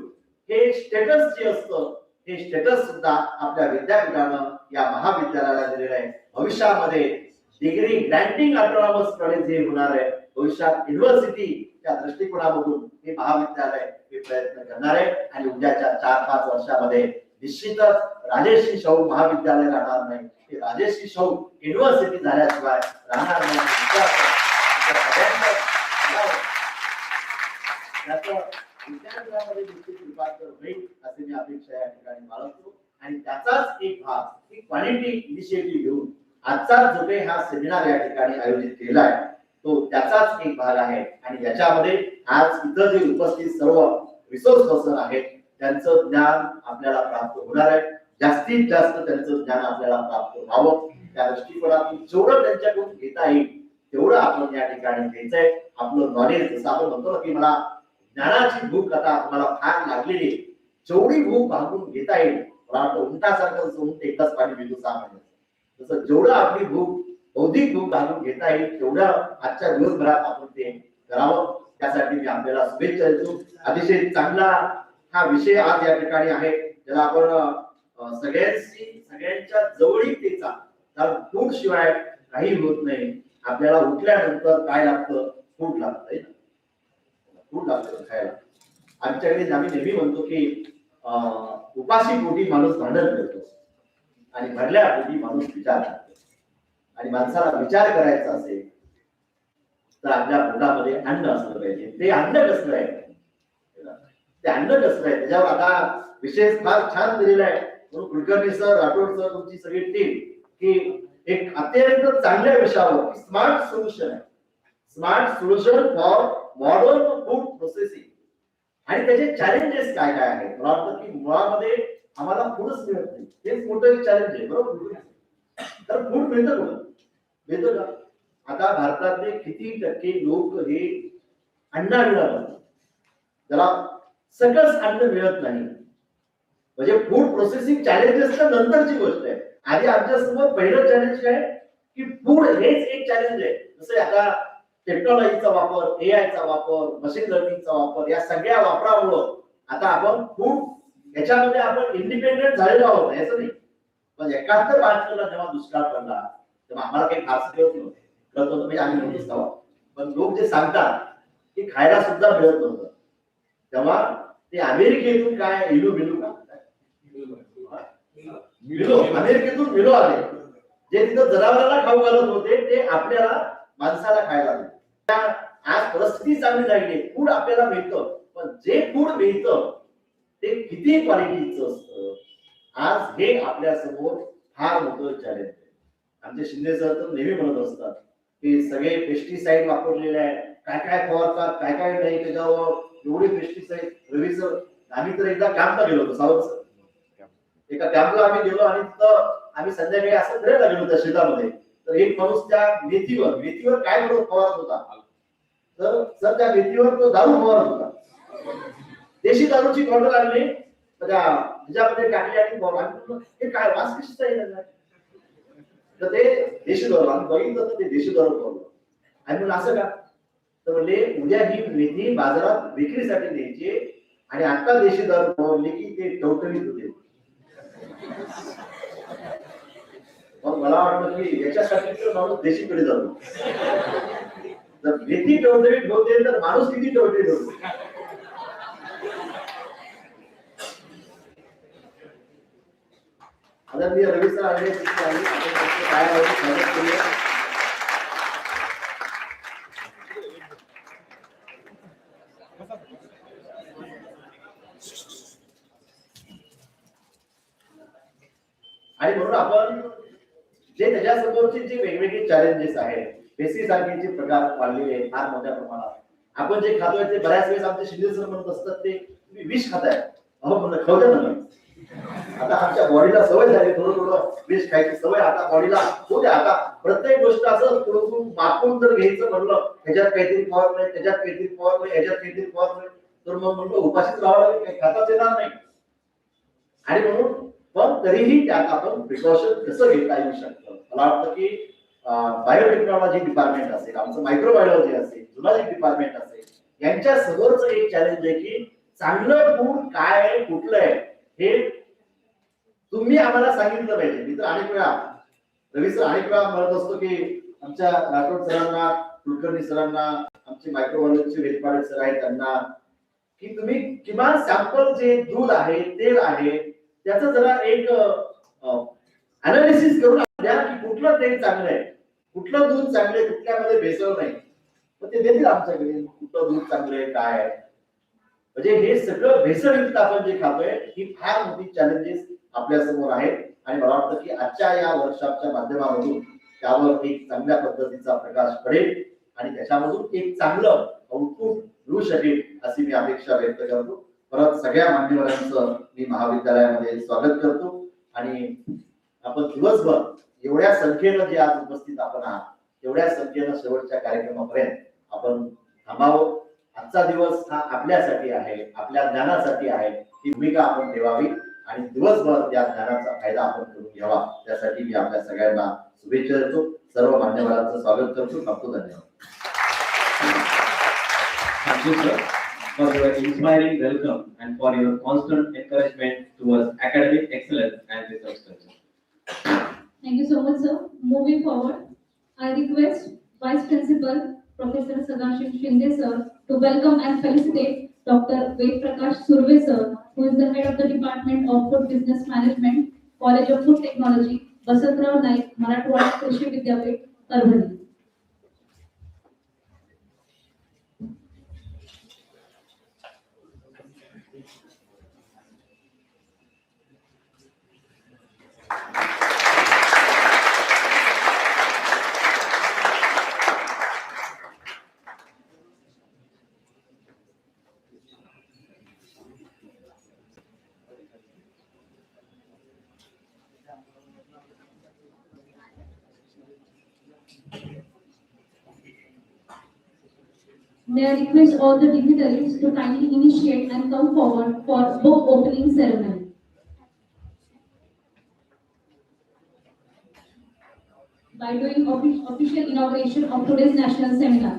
हे स्टेटस जे असतं हे स्टेटस सुद्धा आपल्या विद्यापीठानं या महाविद्यालयाला दिलेलं आहे. भविष्यामध्ये डिग्री ग्रँटिंग ऑटोनॉमस कॉलेज हे होणार आहे. भविष्यात युनिव्हर्सिटीच्या दृष्टिकोनामधून हे महाविद्यालय हे प्रयत्न करणार आहे आणि उद्याच्या 4-5 वर्षामध्ये निश्चितच राजेश्री शाहू महाविद्यालय राहणार नाही, हे राजेश्री शाहू युनिव्हर्सिटी झाल्याशिवाय राहणार नाही. विद्यार्थ्यांमध्ये निश्चित रूपांतर होईल असे मी अपेक्षा या ठिकाणी बाळगतो आणि त्याचाच एक भाग ही क्वालिटी इनिशिएटिव्ह घेऊन आजचा जो काही हा सेमिनार या ठिकाणी आयोजित केला आहे तो त्याचाच एक भाग आहे आणि याच्यामध्ये आज इथं जे उपस्थित सर्व रिसोर्स पर्सन आहेत त्यांचं ज्ञान आपल्याला प्राप्त होणार आहे. जास्तीत जास्त त्यांचं ज्ञान आपल्याला प्राप्त व्हावं त्या दृष्टिकोनातून जेवढं त्यांच्याकडून घेता येईल तेवढं आपण या ठिकाणी घ्यायचंय. आपलं नॉलेज जसं आपण म्हणतो की मला ज्ञानाची भूक आता मला फार लागलेली, जेवढी भूक भागून घेता येईल मला वाटतं उंटासारखं जसं एकदाच पाणी पितो 6 महिने तसं जेवढं आपली भूक बौद्धिक भूक भागून घेता येईल तेवढं आजच्या दिवसभरात आपण ते करावं. त्यासाठी मी आपल्याला शुभेच्छा देतो. अतिशय चांगला हा विषय आज या ठिकाणी आहे ज्याला आपण सगळ्यांच्या जवळीकतेचा, कारण फूड शिवाय काही होत नाही. आपल्याला उठल्यानंतर काय लागतं? फूड लागतंय ना, फूड लागतं खायला. आमच्याकडे आम्ही नेहमी म्हणतो की उपाशी पोटी माणूस भांडण करतो आणि भरल्या पोटी माणूस विचार करतो आणि माणसाला विचार करायचा असेल तर आपल्या पोटामध्ये अन्न असलं पाहिजे. ते अन्न कसलं आहे, ते अन्न कसलं आहे त्याच्यावर आता विशेष फार छान दिलेला आहे. म्हणून कुलकर्णी सर, राठोड सर, तुमची सगळी टीम की एक अत्यंत चांगल्या विषयावर स्मार्ट सोल्युशन आहे, smart solution for modern food processing आणि त्याचे चॅलेंजेस काय काय आहेत. मला वाटतं की मुळामध्ये आम्हाला फूडच मिळत नाही, हेच मोठं चॅलेंज आहे. बरोबर, तर फूड मिळतं कुठं? मिळतं का? आता भारतातले किती टक्के लोक हे अन्नाविना बनतात, त्याला सगळंच अन्न मिळत नाही. म्हणजे फूड प्रोसेसिंग चॅलेंजेसच्या नंतरची गोष्ट आहे. आधी आमच्या समोर पहिलं चॅलेंज काय की फूड हेच एक चॅलेंज आहे. जसं आता टेक्नॉलॉजीचा वापर, एआयचा वापर, मशीन लर्निंगचा वापर या सगळ्या वापरामुळं आता आपण फूड याच्यामध्ये आपण इंडिपेंडेंट झालेलो आहोत याचं नाही. पण 71-72 जेव्हा दुष्काळ पडला तेव्हा आम्हाला काही खास कळत नव्हतं म्हणजे आम्ही नव्हतोच तेव्हा, पण लोक जे सांगतात की खायला सुद्धा मिळत नव्हतं तेव्हा ते अमेरिकेतून काय इलू बिलू का मिलो, अमेरिकेतून मिलो आले जे तिथं जनावरांना खाऊ घालत होते ते आपल्याला माणसाला खायला मिळतं. आज परिस्थिती चांगली झाली, फूड आपल्याला मिळतं, पण जे फूड मिळतं ते किती क्वालिटीचं असतं आज हे आपल्या समोर फार मोठं चॅलेंज आहे. आमचे शिंदे सर तर नेहमी म्हणत असतात की सगळे पेस्टिसाइड वापरलेले आहे, काय काय फवारतात काय काय नाही, त्याच्यावर एवढे पेस्टिसाइड. रवी सर आम्ही तर एकदा कॅम्पला गेलो होतो, सावंत सर एका कॅम्पला आम्ही गेलो आणि तिथं आम्ही संध्याकाळी असं फिरायला गेलो त्या शेतामध्ये. तर एक माणूस त्या मेथीवर काय म्हणून फवारत होता, तर सर त्या मेथीवर तो दारू फवारत होता. देशी दारूची बॉटल आणली त्याच्यामध्ये टाकली आणि हे काय वास कशाचा येणार, तर ते देशी दारू आम्ही बघितलं तर ते देशी दारू फवारलं आणि म्हणून असं का तर म्हणले उद्या ही मेथी बाजारात विक्रीसाठी न्यायची आणि आता देशी दर बोलले की ते टवटवीत होते. मग मला वाटतं की याच्यासाठी तर माणूस देशीकडे जातो. जर मेथी टवटवीत होते तर माणूस किती टवटवीत होतो. आदरणीय रवी सर आले काय स्वागत केले. आणि म्हणून आपण जे त्याच्यासमोरचे जे वेगवेगळे चॅलेंजेस आहेत, पेशी सारखेचे प्रकार वाढलेले आहेत फार मोठ्या प्रमाणात. आपण जे खातोय ते बऱ्याच वेळेस आमचे शिंदे सर म्हणत असतात ते तुम्ही विष खाताय. अहो म्हणलं खाऊ द्या ना. आता आमच्या बॉडीला सवय झाली थोडं थोडं विष खायची सवय आता बॉडीला होऊ द्या. आता प्रत्येक गोष्ट असं थोडं मापून जर घ्यायचं म्हणलं ह्याच्यात काहीतरी पॉवर नाही, त्याच्यात काहीतरी पॉवर नाही, ह्याच्यात काहीतरी पॉवर नाही, तर मग म्हणतो उपाशीच राहावं लागेल, काही खाताच येणार नाही. आणि म्हणून पण तरीही त्यात आपण प्रिकॉशन कसं घेता येऊ शकतं. मला वाटतं की बायोटेक्नॉलॉजी डिपार्टमेंट असेल, आमचं मायक्रोबायोलॉजी असेल, झुलॉजी डिपार्टमेंट असेल, यांच्या समोरचं एक चॅलेंज आहे की चांगलं फूड काय आहे, कुठलं आहे हे तुम्ही आम्हाला सांगितलं पाहिजे. मी तर अनेक वेळा रवी सर अनेक वेळा म्हणत असतो की आमच्या राठोड सरांना, कुलकर्णी सरांना, आमचे मायक्रोबायोलॉजीचे वेदपाडे सर आहेत त्यांना की तुम्ही किमान सॅम्पल जे दूध आहे, तेल आहे, त्याचं जरा एक अनालिसिस करून द्या की कुठलं तेल चांगलं आहे, कुठलं दूध चांगलं आहे, कुठल्यामध्ये भेसळ नाही. मग ते देतील आमच्याकडे कुठलं दूध चांगलं आहे काय आहे. म्हणजे हे सगळं भेसळयुक्त आपण जे खातोय ही फार मोठी चॅलेंजेस आपल्या समोर आहेत. आणि मला वाटतं की आजच्या या वर्कशॉपच्या माध्यमातून त्यावर एक चांगल्या पद्धतीचा प्रकाश पडेल आणि त्याच्यामधून एक चांगलं आउटपुट मिळू शकेल अशी मी अपेक्षा व्यक्त करतो. परत सगळ्या मान्यवरांचं मी महाविद्यालयामध्ये स्वागत करतो. आणि आपण दिवसभर एवढ्या संख्येनं जे आज उपस्थित आपण आहात तेवढ्या संख्येनं शेवटच्या कार्यक्रमापर्यंत आपण थांबावं. आजचा दिवस हा आपल्यासाठी आहे, आपल्या ज्ञानासाठी आहे. ही भूमिका आपण ठेवावी आणि दिवसभर या ज्ञानाचा फायदा आपण करून घ्यावा. त्यासाठी मी आपल्या सगळ्यांना शुभेच्छा देतो. सर्व मान्यवरांचं स्वागत करतो. खूप धन्यवाद. Thank you, sir, for your inspiring welcome and for your constant encouragement towards academic excellence and research culture. Thank you so much, sir. Moving forward, I request Vice Principal Professor Sadashiv Shinde sir to welcome and felicitate Dr. Ved Prakash Surve sir, who is the head of the Department of Food Business Management, College of Food Technology, Basatrao Naik, Marathwada Krishi Vidyapit, Pervani. May I request all the dignitaries to kindly initiate and come forward for book opening ceremony. By doing official inauguration of today's national seminar.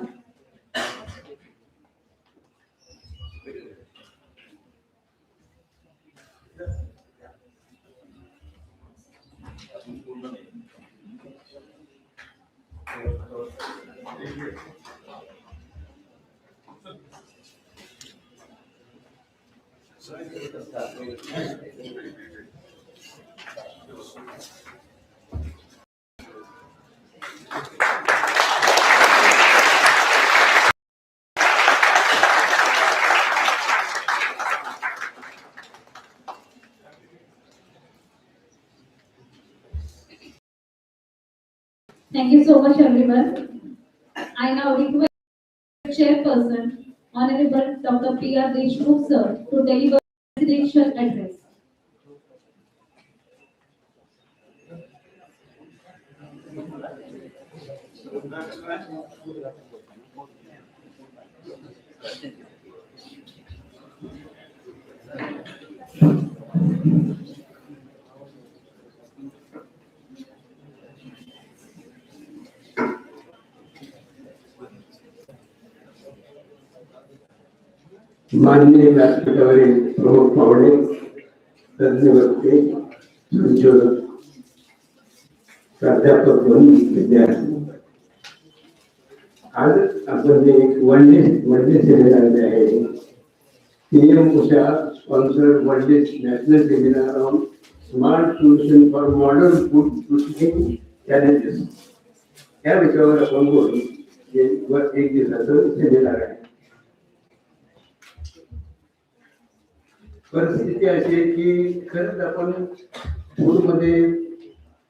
Thank you so much, everyone. I now request Chairperson, Honorable Dr. P.R. Deshmukh sir, to deliver presidential address. माननीय व्यासपीठावरील प्रमुख पाहुणे, तज्ञ वक्ते, संशोधक, प्राध्यापक, विद्यार्थी, आज आपण एक वन डे सेमिनार जे आहे PM Usha sponsored one day national seminar on smart solution for modern food processing challenges या विषयावर आपण बोलू. हे एक दिवसाचं सेमिनार आहे. परिस्थिती अशी आहे की खरंच आपण फूडमध्ये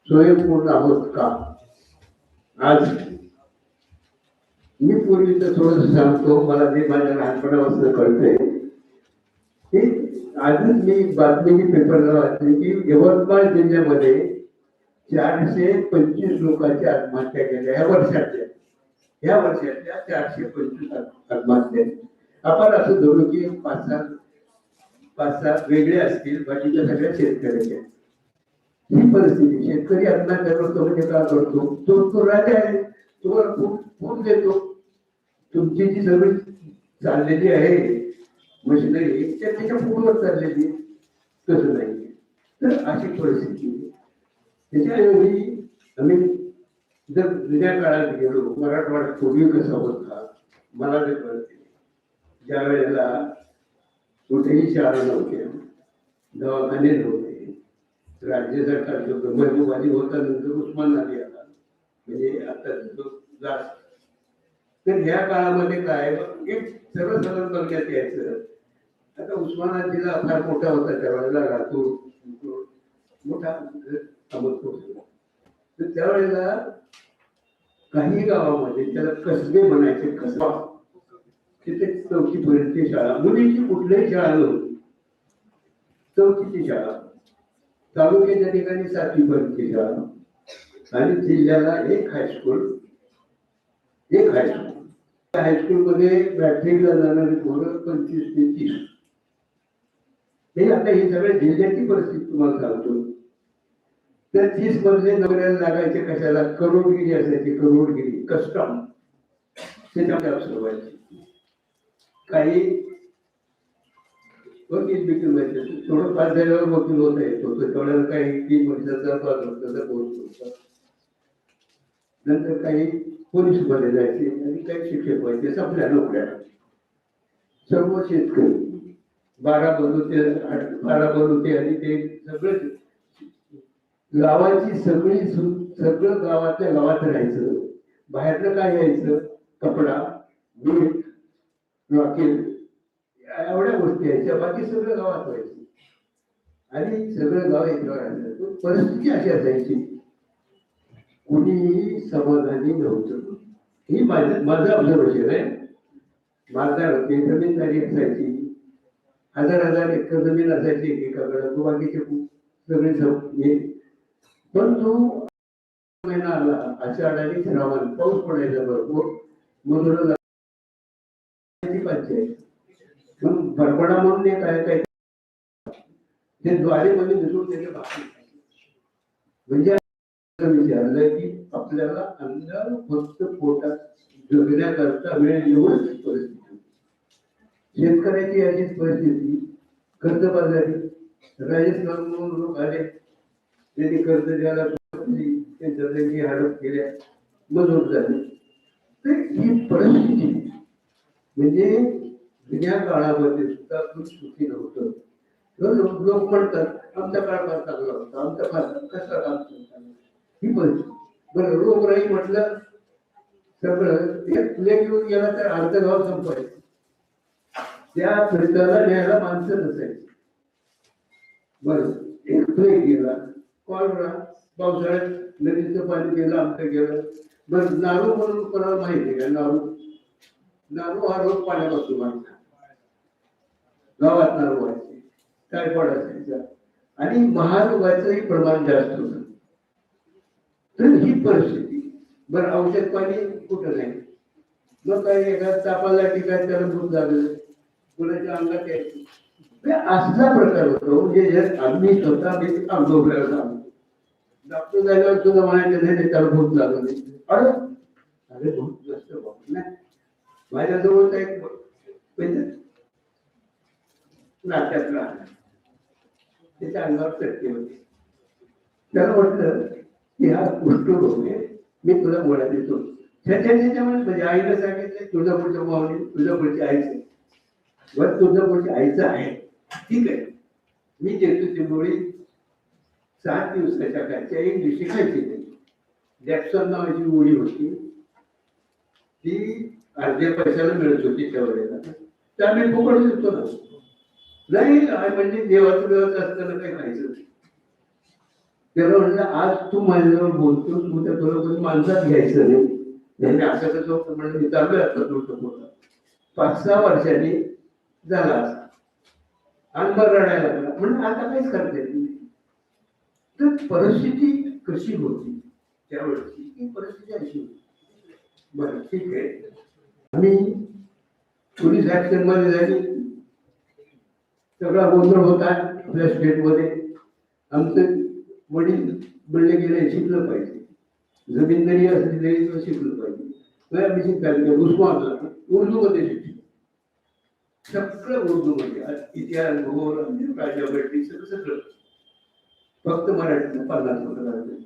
स्वयंपूर्ण आहोत का? आज मी पूर्वीचं थोडंसं सांगतो, मला जे माझ्या लहानपणापासून कळतंय की आजच मी बातमी पेपरला वाचली की यवतमाळ जिल्ह्यामध्ये 425 लोकांची आत्महत्या केल्या या वर्षातल्या 425 आत्महत्या. आपण असं धरू की पाच सात वेगळे असतील, बाकीच्या सगळ्या शेतकऱ्याच्या. ही परिस्थिती, शेतकरी आत्महत्या करतो म्हणजे का करतो? तो राजा आहे, तुम्हाला फूट देतो. तुमची जी सगळी चाललेली आहे मशिनरी त्याच्या फूडवर चाललेली, तसं नाही. तर अशी परिस्थिती. त्याच्याऐवजी आम्ही जर जुन्या काळात गेलो, मराठवाडा पूर्वी कसा होता मला ते कळते. ज्या वेळेला कुठेही शाळा नव्हत्या, दवाखाने नव्हते, राज्य सरकारचं होतं, महबूबाजी होता, नंतर उस्मानाबादी आला, म्हणजे आता जास्त. तर ह्या काळामध्ये काय एक सर्वसाधारण बघण्यात यायचं. आता उस्मानाबादीला फार मोठा होता त्यावेळेला, लातूर मोठा तर त्यावेळेला काही गावामध्ये त्याला कसबे म्हणायचे. कसबा तिथे 4थी पर्यंतची शाळा, मुलीची कुठल्याही शाळा नव्हती. 4थीची शाळा, तालुक्याच्या ठिकाणी 7वी पर्यंतची शाळा आणि जिल्ह्याला एक हायस्कूल. हायस्कूलमध्ये मॅट्रिकला जाणारी पोरं 25 ते 30. हे आता ही सगळ्या जिल्ह्याची परिस्थिती तुम्हाला सांगतो. त्या 30 मधले नोकऱ्याला लागायचे कशाला? करोडगिरी असायची, करोडगिरी कस्टम त्याच्यामध्ये सुरुवायची. काही वकील बिकील व्हायचे, थोडं पास झाल्यावर वकील होता येत होतं. तेवढ्याला काही 3 वर्षाचा पास वर्षाचा कोर्स होता. नंतर काही पोलीस मध्ये जायचे आणि काही शिक्षक व्हायचे. आपल्या नोकऱ्या सर्व शेतकरी 12 बलुते आणि ते सगळं गावाची सगळं गावातल्या गावात राहायचं. बाहेरनं काय यायचं? कपडा, मीठ, रॉकेल, एवढ्या गोष्टी यायच्या. बाकी सगळं गावात व्हायचं आणि सगळं गाव एकत्र राहायचं. परिस्थिती अशी असायची, कुणीही समाधानी नव्हतं. ही माझं ऑब्झर्वेशन आहे. मालदार होते, जमीनदारी असायची, 1000 एकर जमीन असायची एकेकाकडे, तो बाकीचे सगळे. पण तो महिना आला, आषाढ आणि श्रावण, पाऊस पडायचा भरपूर, मजुराला पंचायत मग भरपडा म्हणून एक काय ते द्वारेमध्ये दिसून त्याचे बाकी. म्हणजे विचारलं की आपल्याला अन्न फक्त पोटात जगण्याकरता वेळ एवढंच परिस्थिती. शेतकऱ्याची अशीच परिस्थिती. कर्जबाजारी, राजस्थान म्हणून लोक आले, त्यांनी कर्ज द्यायला त्यांच्या जागी हडप केल्या, मजूर झाले. तर ही परिस्थिती म्हणजे जुन्या काळामध्ये सुद्धा खूप सुखी नव्हतं. लोक म्हणतात आमचा काळ फार चांगला होता, आमचा फार कसा काम चांगला. ही परिस्थिती. बरं, रोगराई म्हटलं सगळं एक प्लेग येऊन गेला तर अर्ध गाव संपायचं. त्या फिरताला न्यायला माणसं नसायची. बरं, एक प्लेग गेला, कॉलरा, पावसाळ्यात नदीचं पाणी गेलं, आमचं गेलं. बरं, नारू म्हणून कोणाला माहिती आहे का? नारू हा रोग पाण्यापासून वाढला. गावात नारू व्हायचे, टायफॉइड असायचा आणि महारोगाचंही प्रमाण जास्त होतं. तर ही परिस्थिती. बरं, औषध पाणी कुठं नाही. मग काही एका तापाला ठिकाणी त्याला भूत लागलं, कुणाच्या अंगात यायचं. असला प्रकार होतो. म्हणजे आम्ही स्वतः अनुभवलेला सांगतो. डॉक्टर झाल्यावर सुद्धा म्हणायचं नाही त्याला भूत लागलं नाही. अरे भूत नसतं नाही. माझ्याजवळ एक म्हणजे नात्यात राहणार. त्याच्या अंगावर चटके होते. त्याला म्हटलं की हा कुष्ठरोग आहे, मी तुला गोळ्या देतो. त्याच्यामुळे म्हणजे आईला सांगितलं तुझ्या पुढच्या मावली तुझ्या पुढच्या आईचं बर तुझ्या पुढच्या आईचं आहे, ठीक आहे मी देतो ती गोळी. 7 दिवसाच्या खायच्या, एक दिवशी खायची नाही. जॅक्सन नावाची गोळी होती, ती अर्ध्या पैशाला मिळत होती त्या वेळेला. तर आम्ही फुकट देतो ना. नाही म्हणजे देवाचं देवाचं असताना काही खायचं नाही. त्याला म्हणलं आज तू माझ्याजवळ बोलतो, उद्या तुला कोणी माणसात घ्यायचं नाही. त्याने असं कसं होतं म्हणजे मी चालू असतात होता. 5-6 वर्षांनी झाला असा आणि बरं रडायला लागला. म्हणजे आता काहीच करता येत नाही. तर परिस्थिती कशी होती त्यावेळेची, ही परिस्थिती अशी होती. बरं ठीक आहे, आम्ही पोलीस ऍक्शन मध्ये झाली, सगळा गोंधळ होता आपल्या स्टेटमध्ये. आमचं वडील म्हणले गेले शिकलं पाहिजे, जमीन जरी असली तरी शिकलं पाहिजे. मग आम्ही शिकायला उस्मानला उर्दू मध्ये शिकलो, सगळं उर्दू मध्ये, इतिहास भूगोल राजावटी सगळं सगळं. फक्त मराठीला 50 होतं.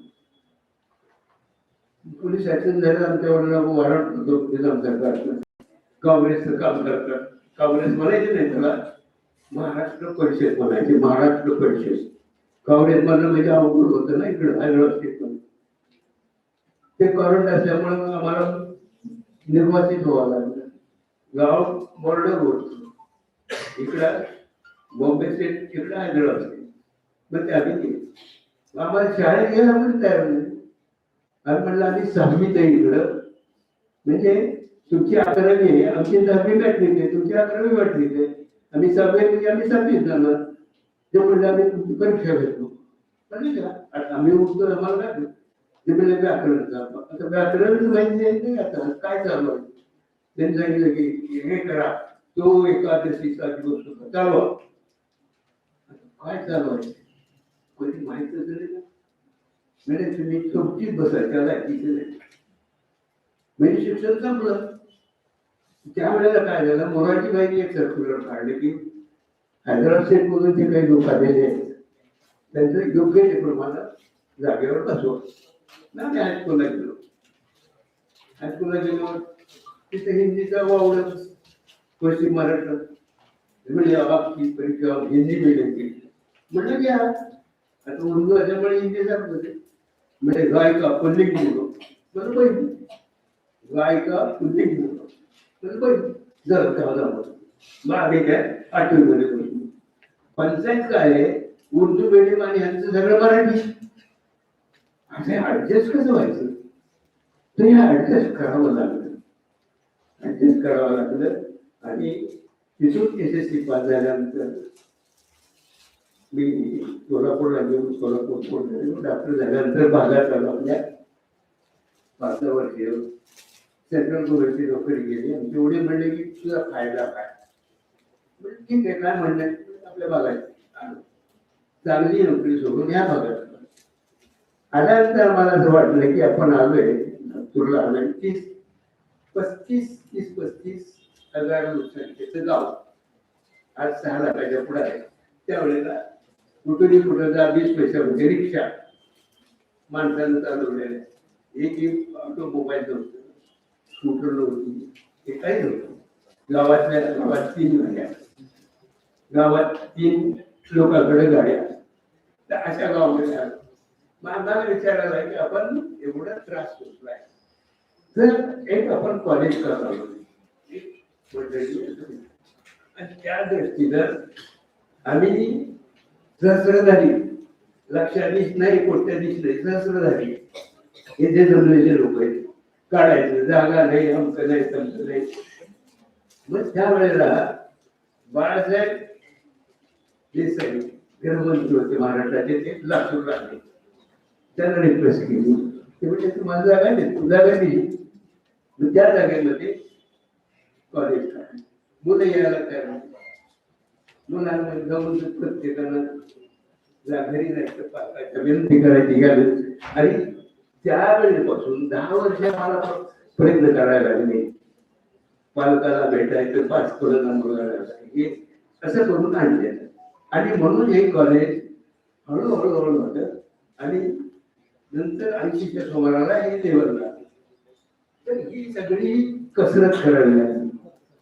पोलीस ऍक्शन झालं, आमच्या वडिलांना वारंट होतो निजाम सरकारचं, काँग्रेसचं काम करतात. काँग्रेस म्हणायचे नाही त्याला, महाराष्ट्र परिषद म्हणायचे, महाराष्ट्र परिषद. काँग्रेस म्हणलं म्हणजे अवघड होतं ना इकडं हैदराबाद स्टेटमध्ये. ते करंट असल्यामुळे आम्हाला निर्वाचित व्हावं लागलं. गाव बॉर्डर होतं, इकडं बॉम्बे स्टेट, इकडं हैदराबाद स्टेट. मग ते आम्ही गेलो, आम्हाला शाळेत गेला पण तयार नाही. आणि म्हणलं आम्ही 6वीत आहे इकडं, म्हणजे तुमची 11वी आहे, आमची 10वी बॅटरीत आहे, तुमची 11वी बॅटरीत आहे. आम्ही 6वी म्हणजे आम्ही 7वीत जाणार. ते म्हणलं आम्ही तुमची परीक्षा घेतो. आता आम्ही उठतो आम्हाला काय ते म्हणले व्याकरणचा. आता व्याकरणच माहिती नाही आता काय चालू आहे. त्यांनी सांगितलं की हे करा, तो एकादशीचा दिवस होता, चालवा. काय चालू आहे कोणी माहित असेल ना. म्हणजे तुम्ही चौकीत बसायच्या लायकीचे नाही. म्हणजे शिक्षण संपलं. त्यावेळेला काय झालं, मोरारजीभाईंनी एक सर्क्युलर काढले की हैदराबाद स्टेट मधून जे काही लोक आलेले आहेत त्यांचं योग्य ते प्रमाणात जागेवर बसवा. आम्ही हायस्कूलला गेलो. हायस्कूलला गेलो तिथे हिंदीचा वावड, पश्चिम महाराष्ट्रात म्हणजे आपली परीक्षा हिंदी मिडियम केली. म्हटलं की आता उर्दू असल्यामुळे हिंदी जात होते. म्हणजे गायका पुल्लिंग बोलो, बरं पहिली गायका पुल्लिंग बोलो, बरं पहिली जर मागे काय 8वी मध्ये बसलो. पंचायत काय आहे, उर्दू मीडियम आणि यांचं सगळं मराठी. असं ऍडजस्ट कसं व्हायचं, तर हे ऍडजस्ट करावं लागलं. ऍडजस्ट करावं लागलं. आणि तिथून SSC पास झाल्यानंतर मी सोलापूरला गेलो. सोलापूर डॉक्टर झाल्यानंतर भागात आलो. आपल्या 5 वर्ष सेंट्रल गव्हर्नमेंटची नोकरी केली. आणि तेवढे म्हणले की तुझा फायदा काय. ठीक आहे, काय म्हणणं आपल्या भागात चांगली नोकरी सोडून या भागात आल्यानंतर मला असं वाटलं की आपण आलोय नागपूरला आलोय. 35 हजार लोकसंख्येचं गाव, आज 6 लाखाच्या पुढे आहे. त्यावेळेला कुठं जा 20 पैशामध्ये रिक्षा माणसानं चालवलेल्या. एक ऑटोमोबाईल नव्हतं, स्कूटर नव्हती, हे काही नव्हतं. गावात 3 गाड्या, गावात 3 लोकांकडे गाड्या. तर अशा गावामध्ये आलो. मला विचारायला की आपण एवढा त्रास सोसलाय तर एक आपण कॉलेज करावं. आणि त्या दृष्टीनं आम्ही सहस्रधारी, लक्षाधीश नाही, कोट्याधीश नाही, सहस्रधारी हे जे जमलेले लोक आहेत काढायचं. जागा नाही, आमचं नाही, तमचं नाही. मग त्यावेळेला बाळासाहेब देसाई गृहमंत्री होते महाराष्ट्राचे, ते लासूर लागले. त्यांना रिक्वेस्ट केली ते म्हणजे तुम्हाला जागा नाही, तू जागा दिली. त्या जागेमध्ये कॉलेज काढलं. मुलं यायला तयार होती. मुलांना जाऊन प्रत्येकानं घरी जायचं, पालकाच्या विनंती करायची घालून. आणि त्यावेळेपासून 10 वर्ष मला प्रयत्न करायला लागले. पालकाला भेटायचं, 5 मुलांना हे असं करून आणलेलं. आणि म्हणून हे कॉलेज हळूहळू होतं आणि नंतर 80च्या सुमाराला हे लेवलला. तर ही सगळी कसरत करावी लागली.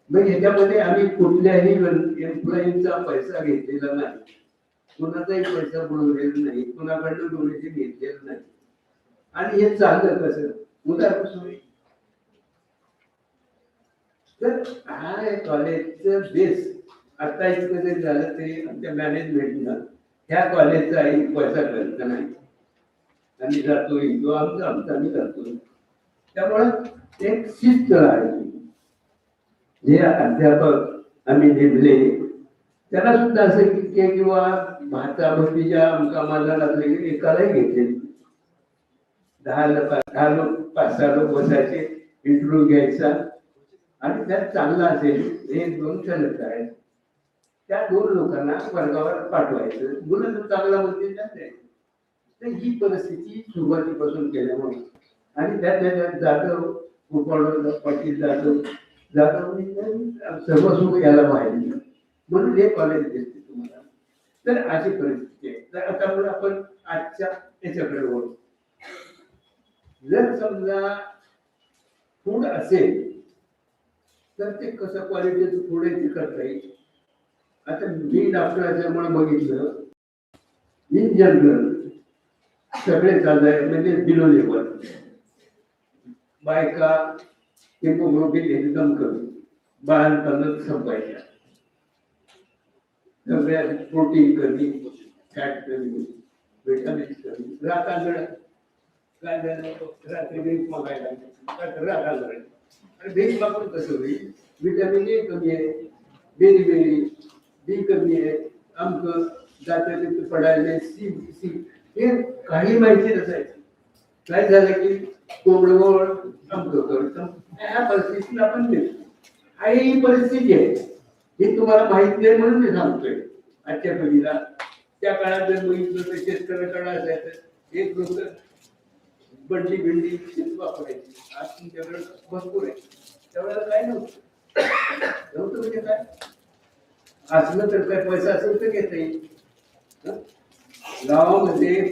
मग ह्याच्यामध्ये आम्ही कुठल्याही एम्प्लॉईचा पैसा घेतलेला नाही, कुणाचाही पैसा बुडवलेला नाही, कुणाकडनं डोनेशन घेतलेलं नाही. आणि हे चाललं कसं उदाहरण. तर हा कॉलेजचं बेस आता इतकं जरी झालं तरी आमच्या मॅनेजमेंटनं ह्या कॉलेजचा एक पैसा खर्च नाही. आम्ही जातोय जो आमचा आम्ही करतोय. त्यामुळं एक शिस्त आहे. जे अध्यापक आम्ही नेमले त्याला सुद्धा असं की किंवा भाताभरतीच्या कामाला लागले एकालाही घेतले 5-6 लोक बसायचे, इंटरव्ह्यू घ्यायचा आणि त्यात चांगला असेल 1-2 सलग करायचं. त्या 2 लोकांना वर्गावर पाठवायचं. मुलं जर चांगला बोलते त्यात. तर ही परिस्थिती सुरुवातीपासून केल्यामुळे आणि त्यात जाधव गोपाळ पाटील जाधव सर्व सुख यायला पाहिजे म्हणून हे कॉलेज दिसते तुम्हाला. तर अशी परिस्थिती आहे. तर आता आपण आजच्या याच्याकडे वळू. जर समजा फूड असेल तर ते कसं क्वालिटीचं फूड आहे ते करता येईल. आता मी डॉक्टर असल्यामुळे बघितलं इन जनरल सगळे चाललंय म्हणजे बिलो लेवल बायका हिमोग्लोबिन एकदम कमी, बाळंतपणात संपायच्या, सगळ्या प्रोटीन कमी, फॅट कमी, विटामिन्स कमी, रातांगड काय झालं रात्री भेट मागायला रातांगड. आणि भेट मागून कसं होईल? विटामिन ए कमी आहे, बेरी बी कमी आहे, आमकं जातं पडायला सी हे काही माहिती नसायचं. काय झालं की कोंबडवळ आमकं करतं. ह्या परिस्थितीला आपण देतो. आणि ही परिस्थिती आहे ही तुम्हाला माहिती नाही म्हणून मी सांगतोय आजच्या पिढीला. त्या काळात जर बघितलं तर शेतकऱ्याकडे असायचं एक लोक बंडी बिंडी वापरायची. आज तुमच्याकडे भरपूर आहे. त्यावेळेला काय नव्हतं म्हणजे काय असलं तर काय पैसा असेल तर घेता येईल. गावामध्ये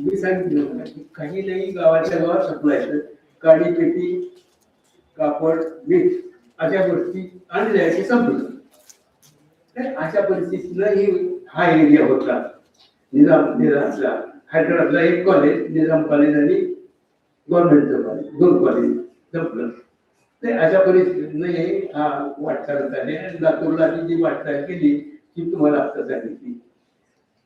मी सांगितलं की काही नाही गावाच्या गावात सप्लायचं काडी पेटी कापड मीठ अशा गोष्टी आणल्या की संपलं. तर अशा परिस्थितीनं हा एरिया होता. निजामचा हैदराबादला एक कॉलेज निजाम कॉलेज आणि गव्हर्नमेंटचं कॉलेज 2 कॉलेज संपलं. ते अशा परिस्थितीनं हा वाटचाल झाली आणि लातूरला जी वाटचाल केली ती तुम्हाला आता सांगितली.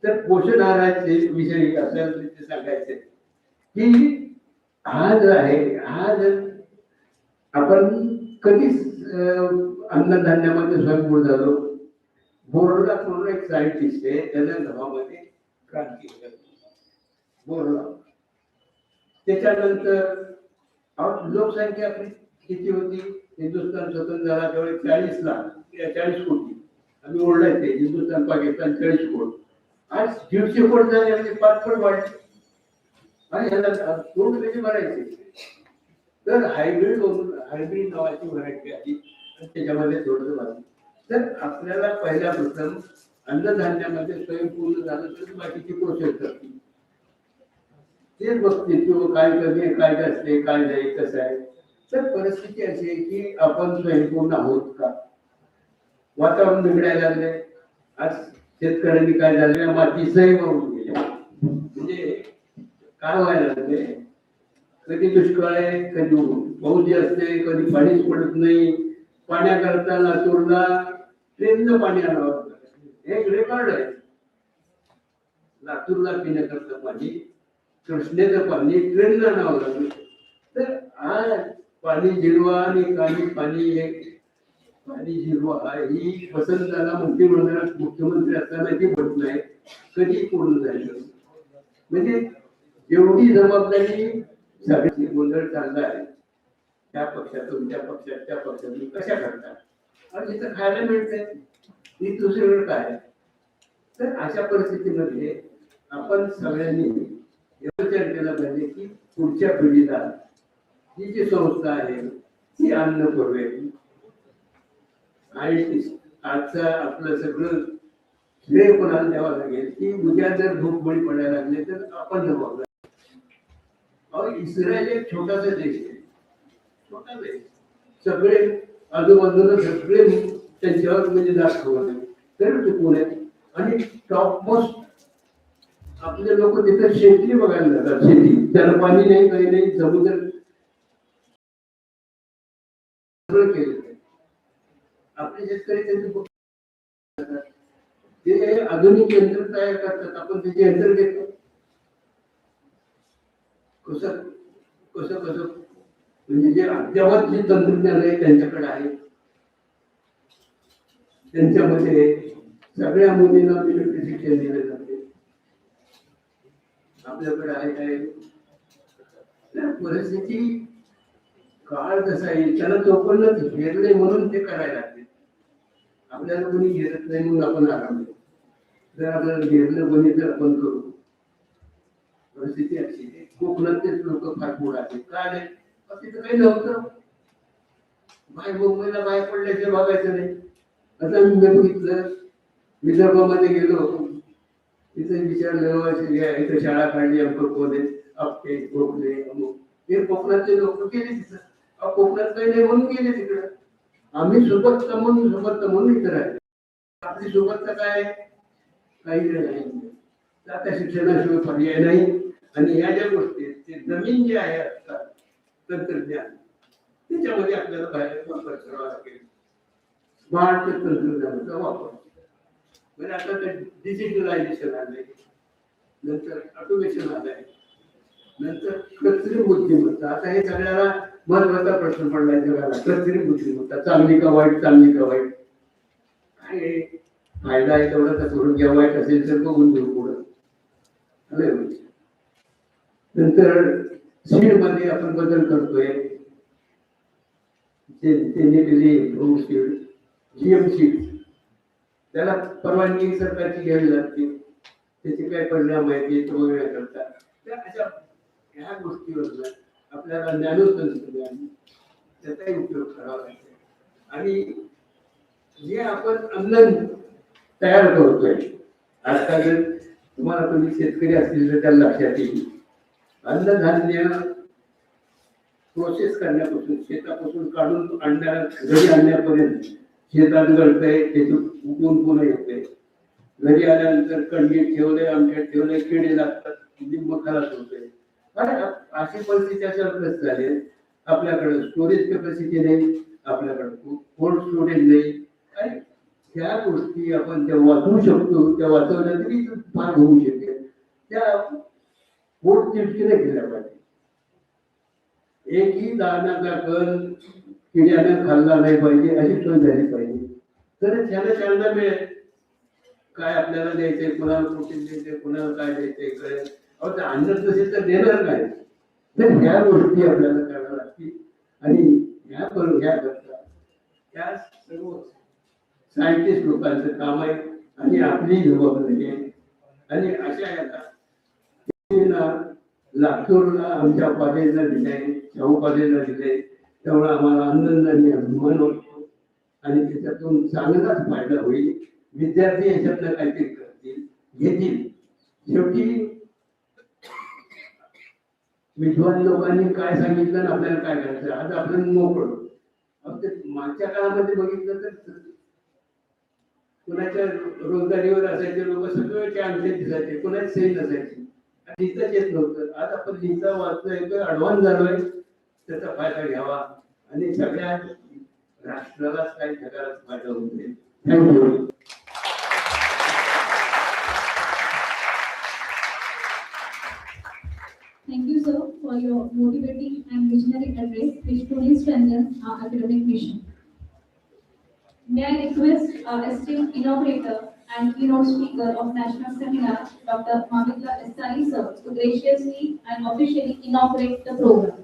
तर पोषण आहाराचे विषयी असं ते सांगायचे की हा जो आहे हा जर आपण कधीच अन्नधान्यामध्ये स्वयंपूर्ण झालो. बोरला पूर्ण एक सायंटिस्ट आहे त्याच्या गावामध्ये क्रांती बोरला. त्याच्यानंतर लोकसंख्या आपली किती होती? हिंदुस्थान स्वतंत्र झाला त्यावेळी 40 कोटी. आम्ही ओरडायचे हिंदुस्थान पाकिस्तान 40 कोटी. आज 150 कोटी झाले म्हणजे 5 पट वाढले. आणि ह्याला तोंड कशी भरायचे? तर हायब्रिड नावाची व्हरायटी आली आणि त्याच्यामध्ये थोडंसं वाढलं. तर आपल्याला पहिल्या प्रथम अन्नधान्यामध्ये स्वयंपूर्ण झालं तर बाकीची प्रोसेस करते ते बघते किंवा काय कमी आहे काय जास्त आहे काय नाही कसं आहे. तर परिस्थिती अशी आहे की आपण स्वयंपूर्ण आहोत का? वातावरण बिघडायला लागले. आज शेतकऱ्यांनी काय झालं माती सही वाहून गेल्या. म्हणजे काय व्हायला लागले कधी दुष्काळ आहे कधी पाऊस असते कधी पाणीच पडत नाही. पाण्याकरता लातूरला ट्रेनचं पाणी आणावं एक रेकॉर्ड आहे. लातूरला पिण्याकरता पाणी कृष्णेचं पाणी ट्रेनला आणावं लागलं. तर आज पाणी जिरवा आणि पाणी जिरवा ही वसंताला मुख्यमंत्री असतानाची घटना आहे. कधी पूर्ण झाली म्हणजे एवढी जबाबदारी सगळ्यांची गोंधळ चालला आहे. त्या पक्षातून त्या पक्षात त्या पक्षातून कशा करतात आणि इथं खायला मिळते ही दुसरी वेळ काय. तर अशा परिस्थितीमध्ये आपण सगळ्यांनी विचार केला पाहिजे की पुढच्या पिढीला ही जी संस्था आहे ती अन्न पुरवेल. आजचा आपलं सगळं श्रेय कोणाला द्यावं लागेल की उद्या जर भूकबळी पडायला लागले तर आपण जबाबदार. अहो, इस्रायल एक छोटासा देश आहे, छोटा देश, सगळे आजूबाजूला सगळे त्यांच्यावर म्हणजे दाखवले तरी चुकून आहे. आणि टॉप मोस्ट आपले लोक तिथे शेती बघायला जातात. शेती, त्याला पाणी नाही, काही नाही, समुद्र सगळं केलं. आपले शेतकरी त्यांचे ते आधुनिक यंत्र तयार करतात, आपण त्याचे यंत्र घेतो. कसं कसं कसं म्हणजे जे अद्यावत जे तंत्रज्ञान आहे त्यांच्याकडे आहे. त्यांच्यामध्ये सगळ्या मुलींना मिलिटरी शिक्षण दिले जाते. आपल्याकडे आहे काय परिस्थिती, काळ जसा येईल त्याला चौकन्नच घेरले म्हणून ते करायला लागते. आपल्याला कोणी घेरत नाही म्हणून आपण आराम देतो. जर आपल्याला घेरलं कोणी तर आपण करू. परिस्थिती अशी आहे. कोकणातलेच लोक फार पुढे आहेत. काय नाही, तिथं काही नव्हतं. बाहेर मुंबईला बाहेर पडल्याचे बघायचं नाही. आता मी बघितलं, विदर्भामध्ये गेलो, तिथे विचारलं इथं शाळा काढली, अमुक कोण आपटे गोखले अमुक, ते कोकणातले लोक गेले तिथं. कोकणात काही नाही म्हणून गेले तिकडं. आम्ही सोबत म्हणून इथं राहिले. आपली सोबतचं काय काही नाही. आता शिक्षणाशिवाय पर्याय नाही. आणि या ज्या गोष्टी ते जमीन जी आहे आता तंत्रज्ञान त्याच्यामध्ये आपल्याला बाहेर वापर करावा लागेल. स्मार्ट तंत्रज्ञानाचा वापर म्हणजे आता ते डिजिटलायझेशन आलंय, नंतर ऑटोमेशन आलंय, नंतर कृत्रिम बुद्धिमत्ता. आता हे सगळ्याला महत्वाचा प्रश्न पडलाय जगाला. कृत्रिम बुद्धिमत्ता चांगली का वाईट, चांगली का वाईट, काय फायदा आहे तेवढा तर करून घ्या, वाईट असेल तर बघून घेऊ पुढं. नंतर सीड मध्ये आपण बदल करतोय. त्यांनी केली ग्रो सीड, जीएम सीड, त्याला परवानगी सरकारची घ्यावी लागते. त्याचे काय परिणाम आहेत तो बघण्याकरता त्या अशा ह्या गोष्टीवर आपल्याला ज्ञानोतंत्रज्ञान त्याचाही उपयोग करावा लागतो. आणि जे आपण अन्न तयार करतोय, आजकाल तुम्हाला कोणी शेतकरी असतील तर त्याला लक्षात येईल, अन्नधान्य प्रोसेस करण्यापासून, शेतापासून काढून घरी आणण्यापर्यंत, शेतात गळतंय, त्याचे उगवून पुन्हा येते, घरी आल्यानंतर कंडीत ठेवले, आमच्यात ठेवले, किडे लागतात, निम्म खराब होते. अशी परिस्थिती अशाच झाली. आपल्याकडे स्टोरेज कॅपॅसिटी नाही, आपल्याकडे कोल्ड स्टोरेज नाही. आणि त्या गोष्टी आपण त्या वाचवू शकतो, त्या वाचवल्या तरी फार होऊ शकेल. त्या पोट चिडचिडे केल्या पाहिजे. एकही दाण्याचा कण किड्याने खाल्ला नाही पाहिजे, अशी सोय झाली पाहिजे. तर त्याला चालना मिळेल. काय आपल्याला द्यायचंय, कोणाला प्रोटीन द्यायचंय, कोणाला काय द्यायचंय कळेल. अहो, अंदाज नसेल तर देणार काय. तर ह्या गोष्टी आपल्याला कराव्या लागतील. आणि ह्या करता त्या सर्व सायंटिस्ट लोकांचं काम आहे आणि आपली जबाबदारी आहे. आणि अशा याला लातूरला आमच्या कॉलेजला दिलंय, शाहू कॉलेजला दिलंय, तेवढा आम्हाला आनंद आणि अभिमान वाटतो. आणि त्याच्यातून चांगलाच फायदा होईल. विद्यार्थी याच्यातनं काहीतरी करतील, घेतील. शेवटी विद्वान लोकांनी काय सांगितलं आणि आपल्याला काय करायचं, आज आपण मोकळं. मागच्या काळामध्ये बघितलं तर कुणाच्या रोजगारीवर असायचे लोक सगळ्याचे अंगठे दिसायचे, कुणाची सही नसायची, लिहिताच येत नव्हतं. आज आपण लिहिता वाचता येतोय, ऍडव्हान्स झालोय. त्याचा फायदा घ्यावा आणि सगळ्या राष्ट्रालाच काही जगाला फायदा होईल. Thank you. Thank you, sir, for your motivating and visionary address, which truly strengthens our academic mission. May I request our esteemed inaugurator and keynote speaker of National Seminar, Dr. Mamita Esai, sir, to graciously and officially inaugurate the program.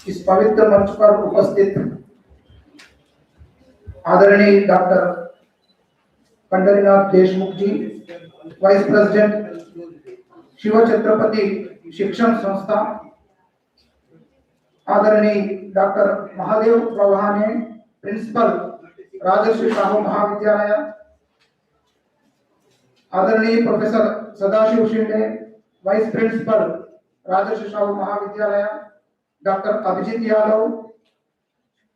इस पवित्र मंच पर उपस्थित आदरणीय doctor Pandharinath Deshmukh ji, vice president Shiv Chhatrapati Shikshan Sanstha, आदरणीय doctor Mahadev Pravahane, principal Rajarshi Shahu Mahavidyalaya, आदरणीय professor Sadashiv Shinde, vice principal Rajarshi Shahu Mahavidyalaya, doctor Abhijeet Yadav,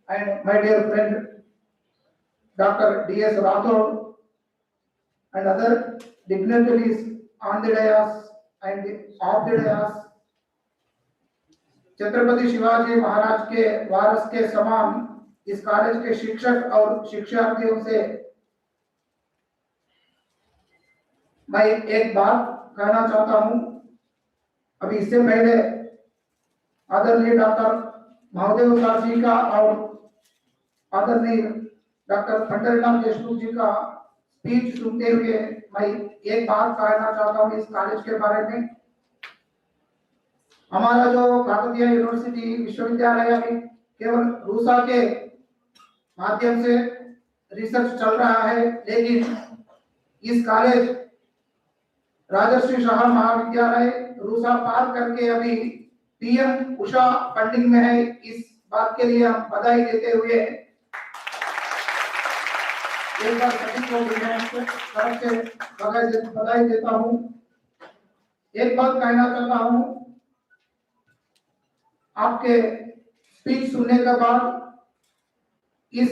and my dear friend Dr. D.S. Rathod and other dignitaries on the dais and off the dais, Chhatrapati Shivaji Maharaj के वारस के समान इस कॉलेज के शिक्षक और शिक्षार्थियों से मैं एक बात कहना चाहता हूं। अभी इससे पहले आदरणीय डॉक्टर महादेव सर जी का और आदरणीय डॉक्टर पंढरीनाथ देशमुख जी का स्पीच सुनते हुए मैं एक बात कहना चाहता हूं इस कॉलेज के बारे में। हमारा जो काकतीय यूनिवर्सिटी विश्वविद्यालय अभी केवल रूसा के माध्यम से रिसर्च चल रहा है, लेकिन इस कॉलेज राजर्षि शाह महाविद्यालय रूसा पार करके अभी पीएम उषा फंडिंग में है। इस बात के लिए हम बधाई देते हुए एक बार सभी को तरफ से बधाई देता हूं। एक बात कहना चाहता हूं, आपके स्पीच सुनने के बाद इस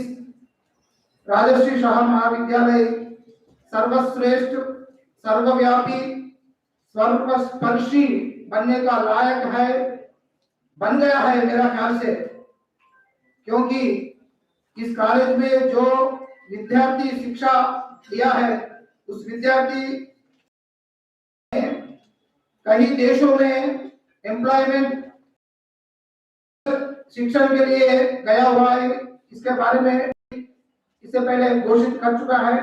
राजर्षि शाह महाविद्यालय सर्वश्रेष्ठ, सर्वव्यापी, सर्वस्पर्शी बनने का लायक है, बन गया है मेरा ख्याल से, क्योंकि इस कॉलेज में जो विद्यार्थी शिक्षा लिया है उस विद्यार्थी कई देशों में एम्प्लॉयमेंट शिक्षण के लिए गया हुआ है। इसके बारे में इससे पहले घोषित कर चुका है।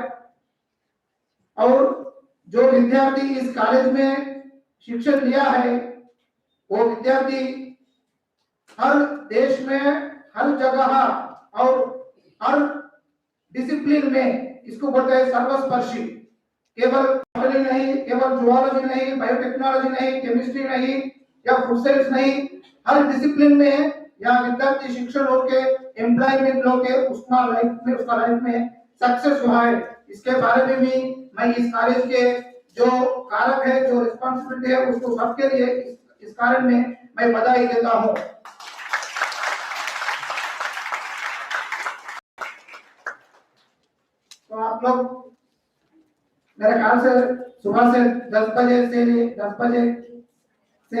और जो विद्यार्थी इस कॉलेज में शिक्षण लिया है वो विद्यार्थी हर देश में, हर जगह और हर डिसिप्लिन में, इसको बोलते हैं सर्वस्पर्शी, केवल बॉटनी नहीं, केवल जूलॉजी नहीं, बायोटेक्नोलॉजी नहीं, केमिस्ट्री नहीं या फूड साइंस नहीं, हर डिसिप्लिन में यहाँ विद्यार्थी शिक्षण होके एम्प्लॉयमेंट होके उसका लाइफ में सक्सेस हुआ है। इसके बारे में भी मैं इस कॉलेज के जो कारक है, जो रिस्पांसिबिलिटी है, उसको सबके लिए इस कारण में मैं बधाई देता हूँ। तो आप लोग मेरे ख्याल से सुबह से 10 बजे से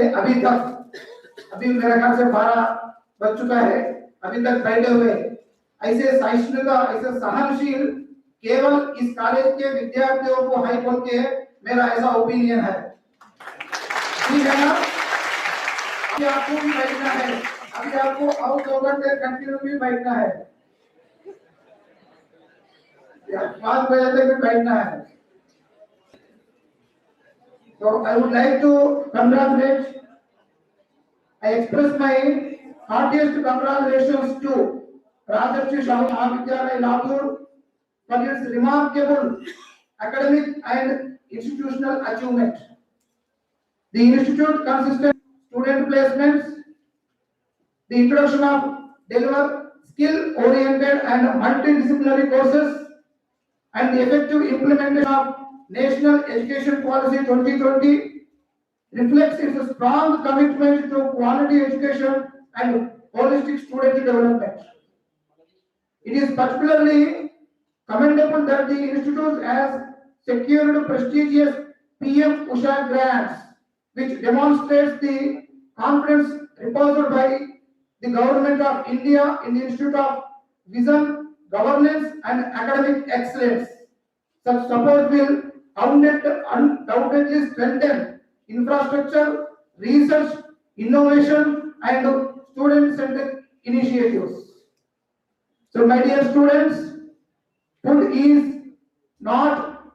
अभी तक, अभी मेरे ख्याल से 12 बज चुका है, अभी तक बैठे हुए ऐसे सहिष्णुता, ऐसे सहनशील केवल इस कॉलेज के विद्यार्थियों को हाई बोल के मेरा ऐसा ओपिनियन है। ठीक है ना? अभी आपको भी बैठना है, अभी आपको और 2 घंटे कंटिन्यू भी बैठना है, 5 बजे तक भी बैठना है। So I would like to congratulate, I express my heartiest congratulations to Rajarshi Shahu Mahavidyalaya Latur for its remarkable academic and institutional achievement. The institute consistent student placements, the introduction of deliver skill-oriented and multidisciplinary courses, and the effective implementation of National Education Policy 2020 reflects its strong commitment to quality education and holistic student development. It is particularly commendable that the institute has secured prestigious PM Usha grants, which demonstrates the confidence reposed by the Government of India in the Institute of Vision, Governance and Academic Excellence. Such support will undoubtedly strengthen infrastructure, research, innovation and student-centered initiatives. So my dear students, food is not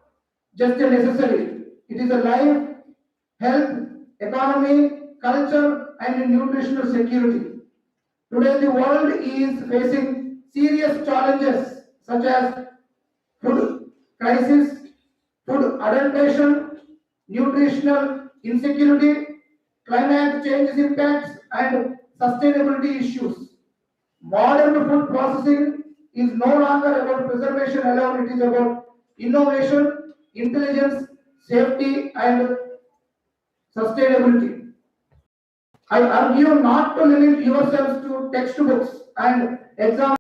just a necessary, it is a life, health, economy, culture and nutritional security. Today the world is facing serious challenges such as food crisis, food adulteration, nutritional insecurity, climate change impacts, and sustainability issues. Modern food processing is no longer about preservation alone, it is about innovation, intelligence, safety, and sustainability. I argue not to limit yourselves to textbooks and exams.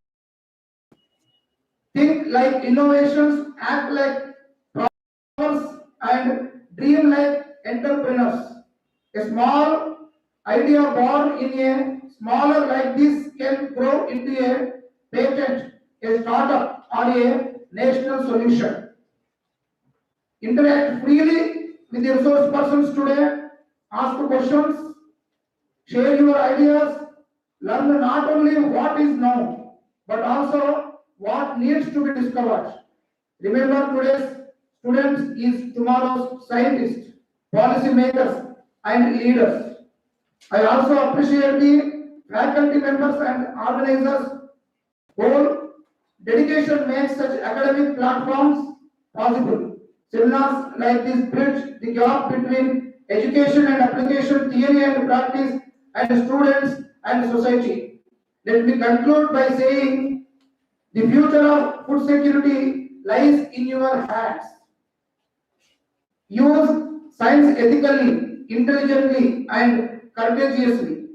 Think like innovations, act like problems, and dream like entrepreneurs. A small idea born in a smaller like this can grow into a patent, a startup, or a national solution. Interact freely with the resource persons today, ask questions, share your ideas, learn not only what is known, but also what needs to be discovered. Remember, today's students is tomorrow's scientists, policy makers, and leaders. I also appreciate the faculty members and organizers whose dedication makes such academic platforms possible. Seminars like this bridge the gap between education and application, theory and practice, and students and society. Let me conclude by saying the future of food security lies in your hands. Use science ethically, intelligently, and courageously.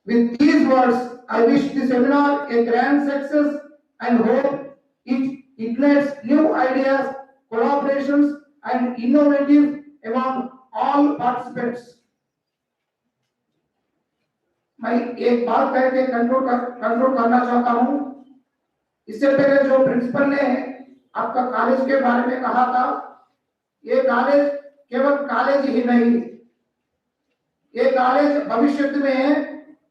With these words, I wish the seminar a grand success and hope it ignites new ideas, collaborations, and innovative among all participants. मैं एक बात कह के conclude करना चाहता हूं। इससे पहले जो प्रिंसिपल ने आपका कॉलेज के बारे में कहा था, ये कॉलेज केवल कॉलेज ही नहीं, ये कॉलेज भविष्य में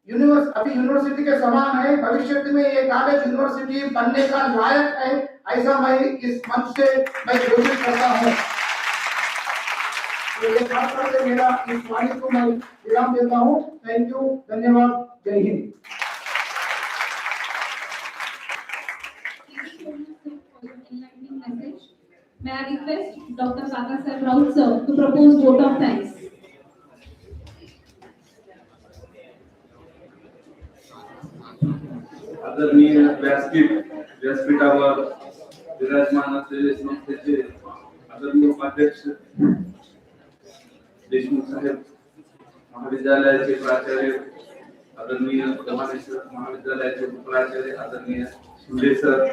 अभी यूनिवर्सिटी के समान है, भविष्य में ये कॉलेज यूनिवर्सिटी बनने का लायक है, ऐसा मैं इस मंच से मैं घोषित करता हूं। तो ये बात करके मेरा इस वाणी को मैं विराम देता हूं। थैंक यू, धन्यवाद, जय Hind. May I request Dr. Kaka Sir Raut sir to propose vote of thanks. आदरणीय व्यासपीठावर विराजमान असलेले संस्थेचे आदरणीय उपाध्यक्ष देशमुख साहेब, महाविद्यालयाचे प्राचार्य आदरणीय महाविद्यालयाचे प्राचार्य आदरणीय शिंदे सर,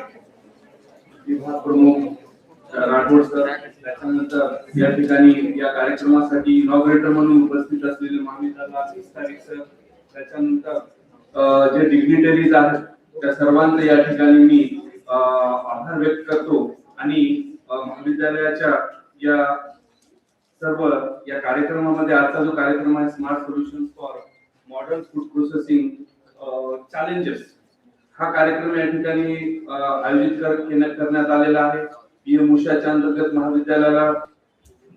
विभाग प्रमुख राठोड सर, त्याच्यानंतर या ठिकाणी या कार्यक्रमासाठी इनॉग्रेटर म्हणून उपस्थित असलेले महाविद्यालयाचे स्थानिक सर, त्याच्यानंतर जे डिग्निटरीज आहेत त्या सर्वांचे या ठिकाणी मी आभार व्यक्त करतो आणि महाविद्यालयाच्या या सर्व या कार्यक्रमामध्ये आजचा जो कार्यक्रम आहे smart solutions for modern food processing challenges, हा कार्यक्रम या ठिकाणी आयोजित करण्यात आलेला आहे। पीएम उषाच्या अंतर्गत महाविद्यालयाला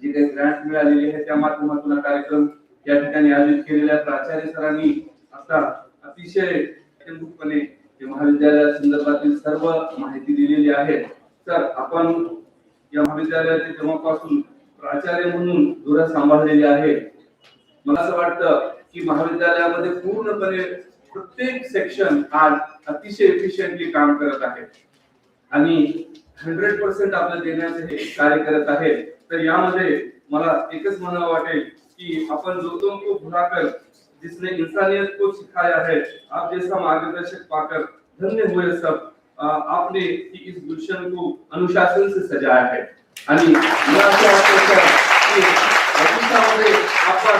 जी काही ग्रँट मिळालेली आहे त्या माध्यमातून हा कार्यक्रम या ठिकाणी आयोजित केलेला आहे। प्राचार्य सरांनी आता अतिशय केंद्रितपणे महाविद्यालया संदर्भातील सर्व माहिती दिलेली आहे। तर आपण या महाविद्यालयाचे तेव्हापासून प्राचार्य म्हणून धुरा सांभाळलेली आहे। मला असं वाटतं की महाविद्यालयामध्ये पूर्णपणे प्रत्येक सेक्शन आज अतिशय एफिशिएंटली काम करत आहे आणि 100% आपलं देण्याचे हे कार्य करत आहे। तर यामध्ये मला एकच म्हणावं वाटेल की आपण लोगों को भुलाकर जिसने इंसानियत को सिखाया है, आप जैसा मार्गदर्शक पाकर धन्य हुए सब। आपने इस गुलशन को अनुशासन से सजाया है आणि मला असं वाटतं की भविष्यामध्ये आपण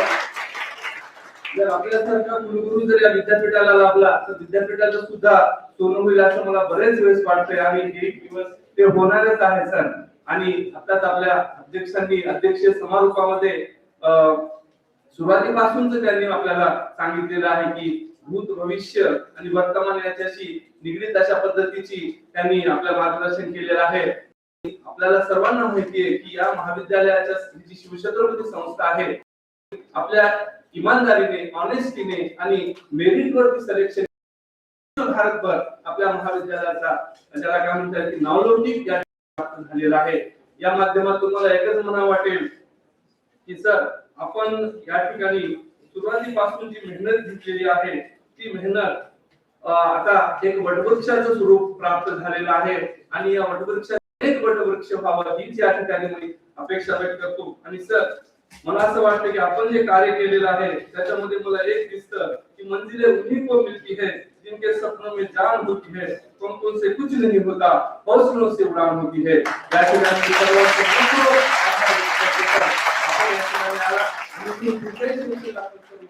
जर आपल्यासारखा कुलगुरू जर या विद्यापीठाला लाभला तर विद्यापीठाचं सुद्धा सोनं होईल असं मला बरेच वेळेस वाटतंय आणि एक दिवस ते होणारच आहे सर। आणि आताच आपल्या अध्यक्षांनी अध्यक्षीय समारोपामध्ये सुरुवातीपासूनच त्यांनी आपल्याला सांगितलेलं आहे की भूत भविष्य आणि वर्तमान याच्याशी निगडीत अशा पद्धतीची त्यांनी आपल्या मार्गदर्शन केलेलं आहे। आपल्याला सर्वांना माहिती आहे की या महाविद्यालयाच्या जी शिवछत्रपती संस्था आहे आपल्या इमानदारीने, ऑनेस्टीने आणि मेरिट वरती सिलेक्शन भारतभर आपल्या महाविद्यालयाचा ज्याला काय म्हणतात की नावलौकिक या ठिकाणी झालेला आहे. या माध्यमातून मला एकच म्हणावं वाटेल की सर आपण या ठिकाणी सुरुवातीपासून जी मेहनत घेतलेली आहे ती मेहनत आता एक वटवृक्षाचं स्वरूप प्राप्त झालेलं आहे आणि या वटवृक्षात एक वटवृक्ष व्हावं हीच या ठिकाणी मी अपेक्षा व्यक्त करतो. आणि सर मला असं वाटतं की आपण जे कार्य केलेलं आहे त्याच्यामध्ये मला एक दिसतं की मंजिलें उन्हीं को मिलती है जिनके सपनों में जान होती है, पंखों से कुछ नहीं होता, हौसलों से उड़ान होती है. या ठिकाणी सर्वांचे खूप आभार व्यक्त करतो. आपण या ठिकाणी आला आणि ती विशेष गोष्टी दाखल करून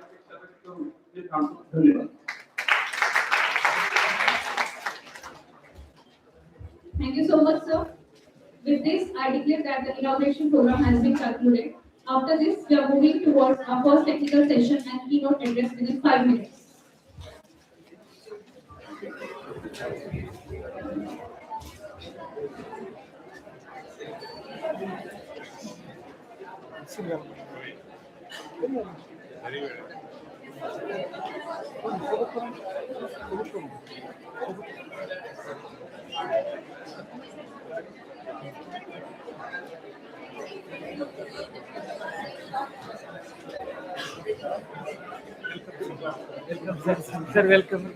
अपेक्षा व्यक्त करून मी थांबतो. धन्यवाद. Thank you so much, sir. With this, I declare that the inauguration program has been concluded. After this, we are moving towards our first technical session and keynote address within 5 minutes. Sir, welcome.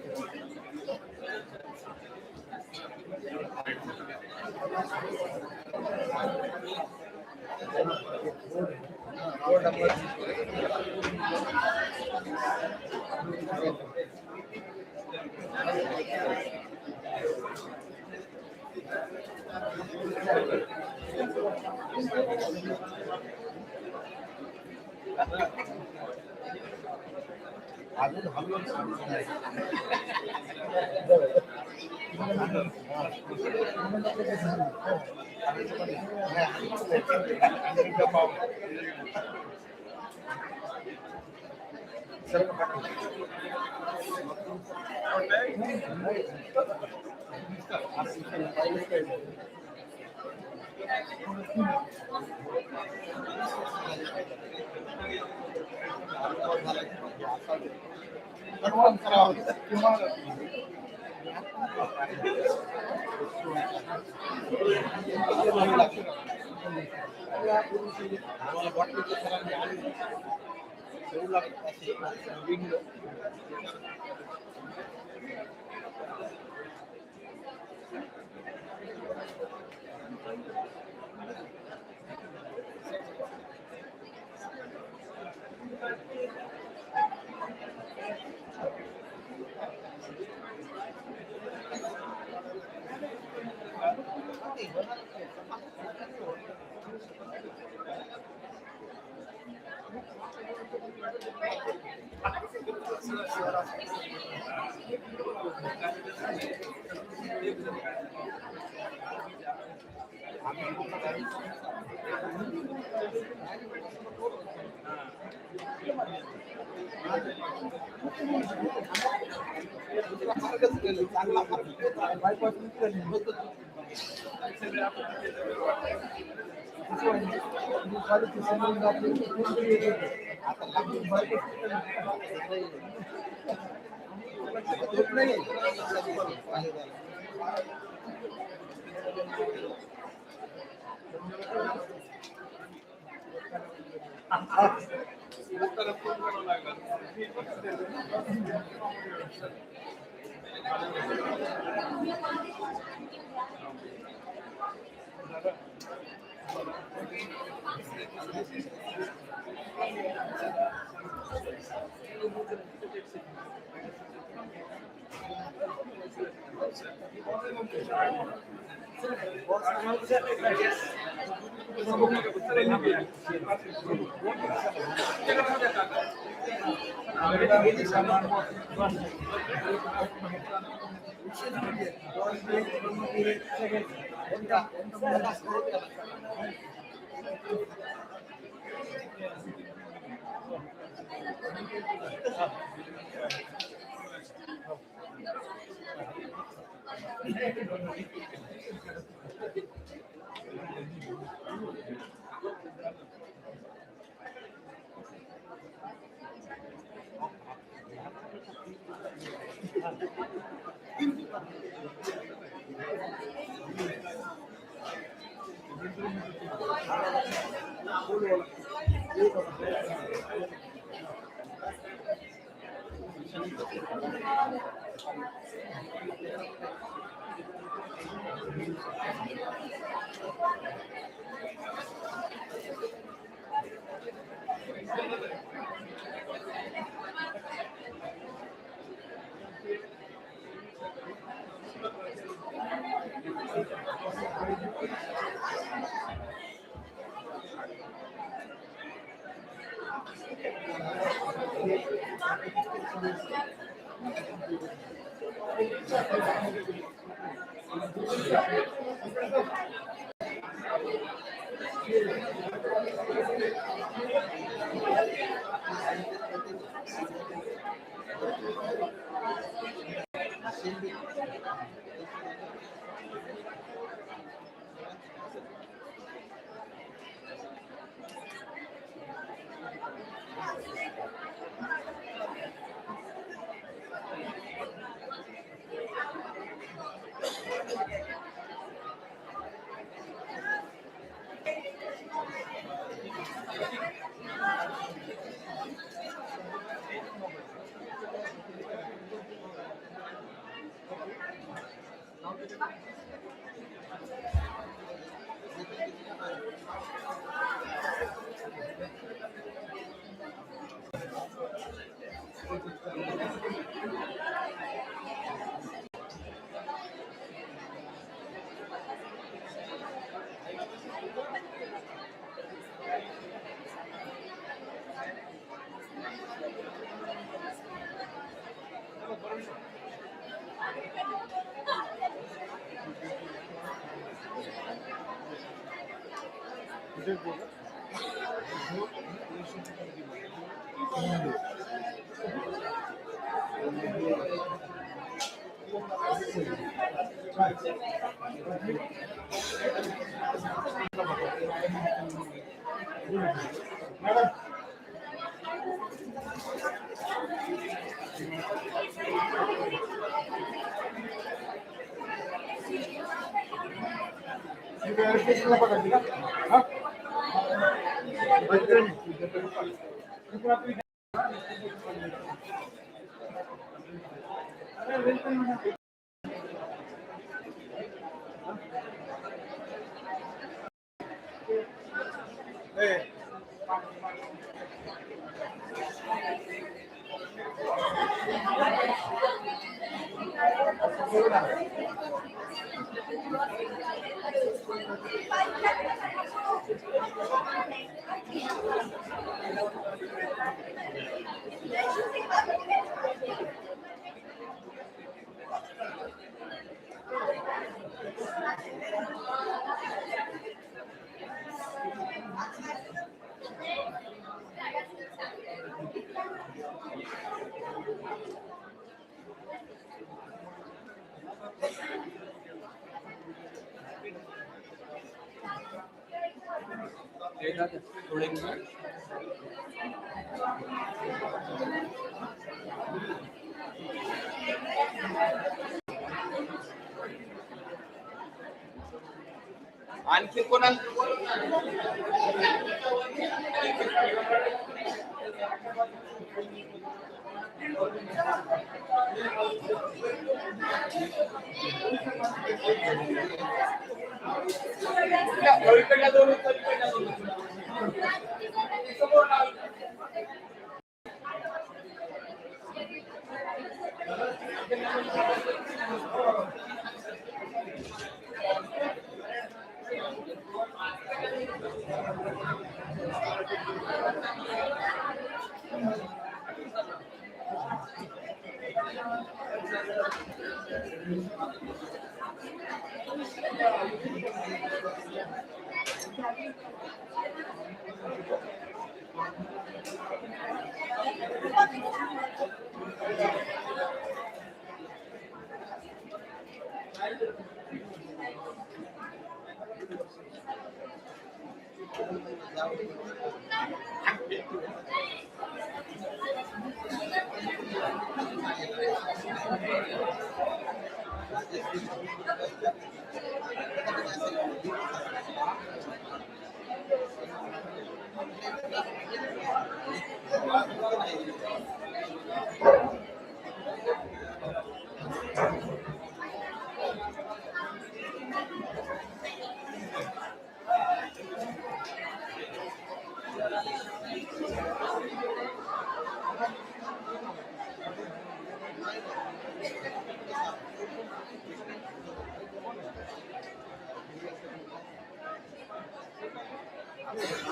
आणखी कोणाला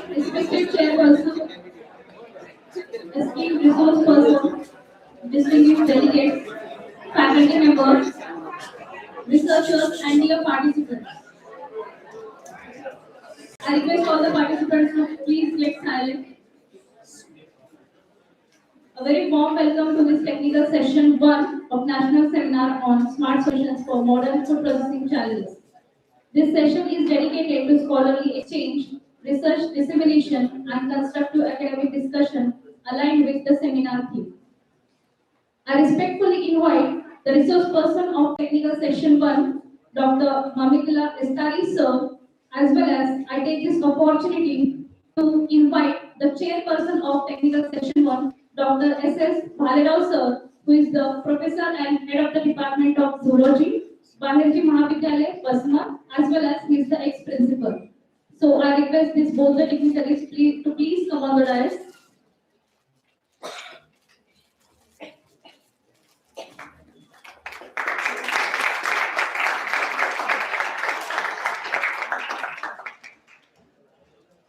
Respected chairperson, esteemed resource person, distinguished delegates, faculty members, researchers, and dear participants. I request all the participants to please get silent. A very warm welcome to this technical session 1 of National Seminar on Smart Solutions for Modern Food Processing Challenges. This session is dedicated to scholarly exchange, research dissemination, and constructive academic discussion aligned with the seminar theme. I respectfully invite the resource person of Technical Section 1, Dr. Mamikula Estari sir, as well as I take this opportunity to invite the chairperson of Technical Section 1, Dr. S.S. Bhalerao sir, who is the professor and head of the Department of Zoology, Banerjee Mahavidyalaya, Basma, as well as he is the ex-principal. So I request this both the dignitaries to please come on the dais.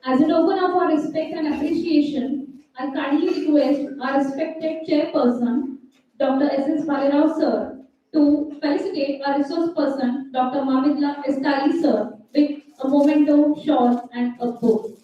As a token of our respect and appreciation, I kindly request our respected chairperson, Dr. S.S. Bhalerao sir, to felicitate our resource person, Dr. Mamikula Estari sir, with a memento, shawl, and a bow.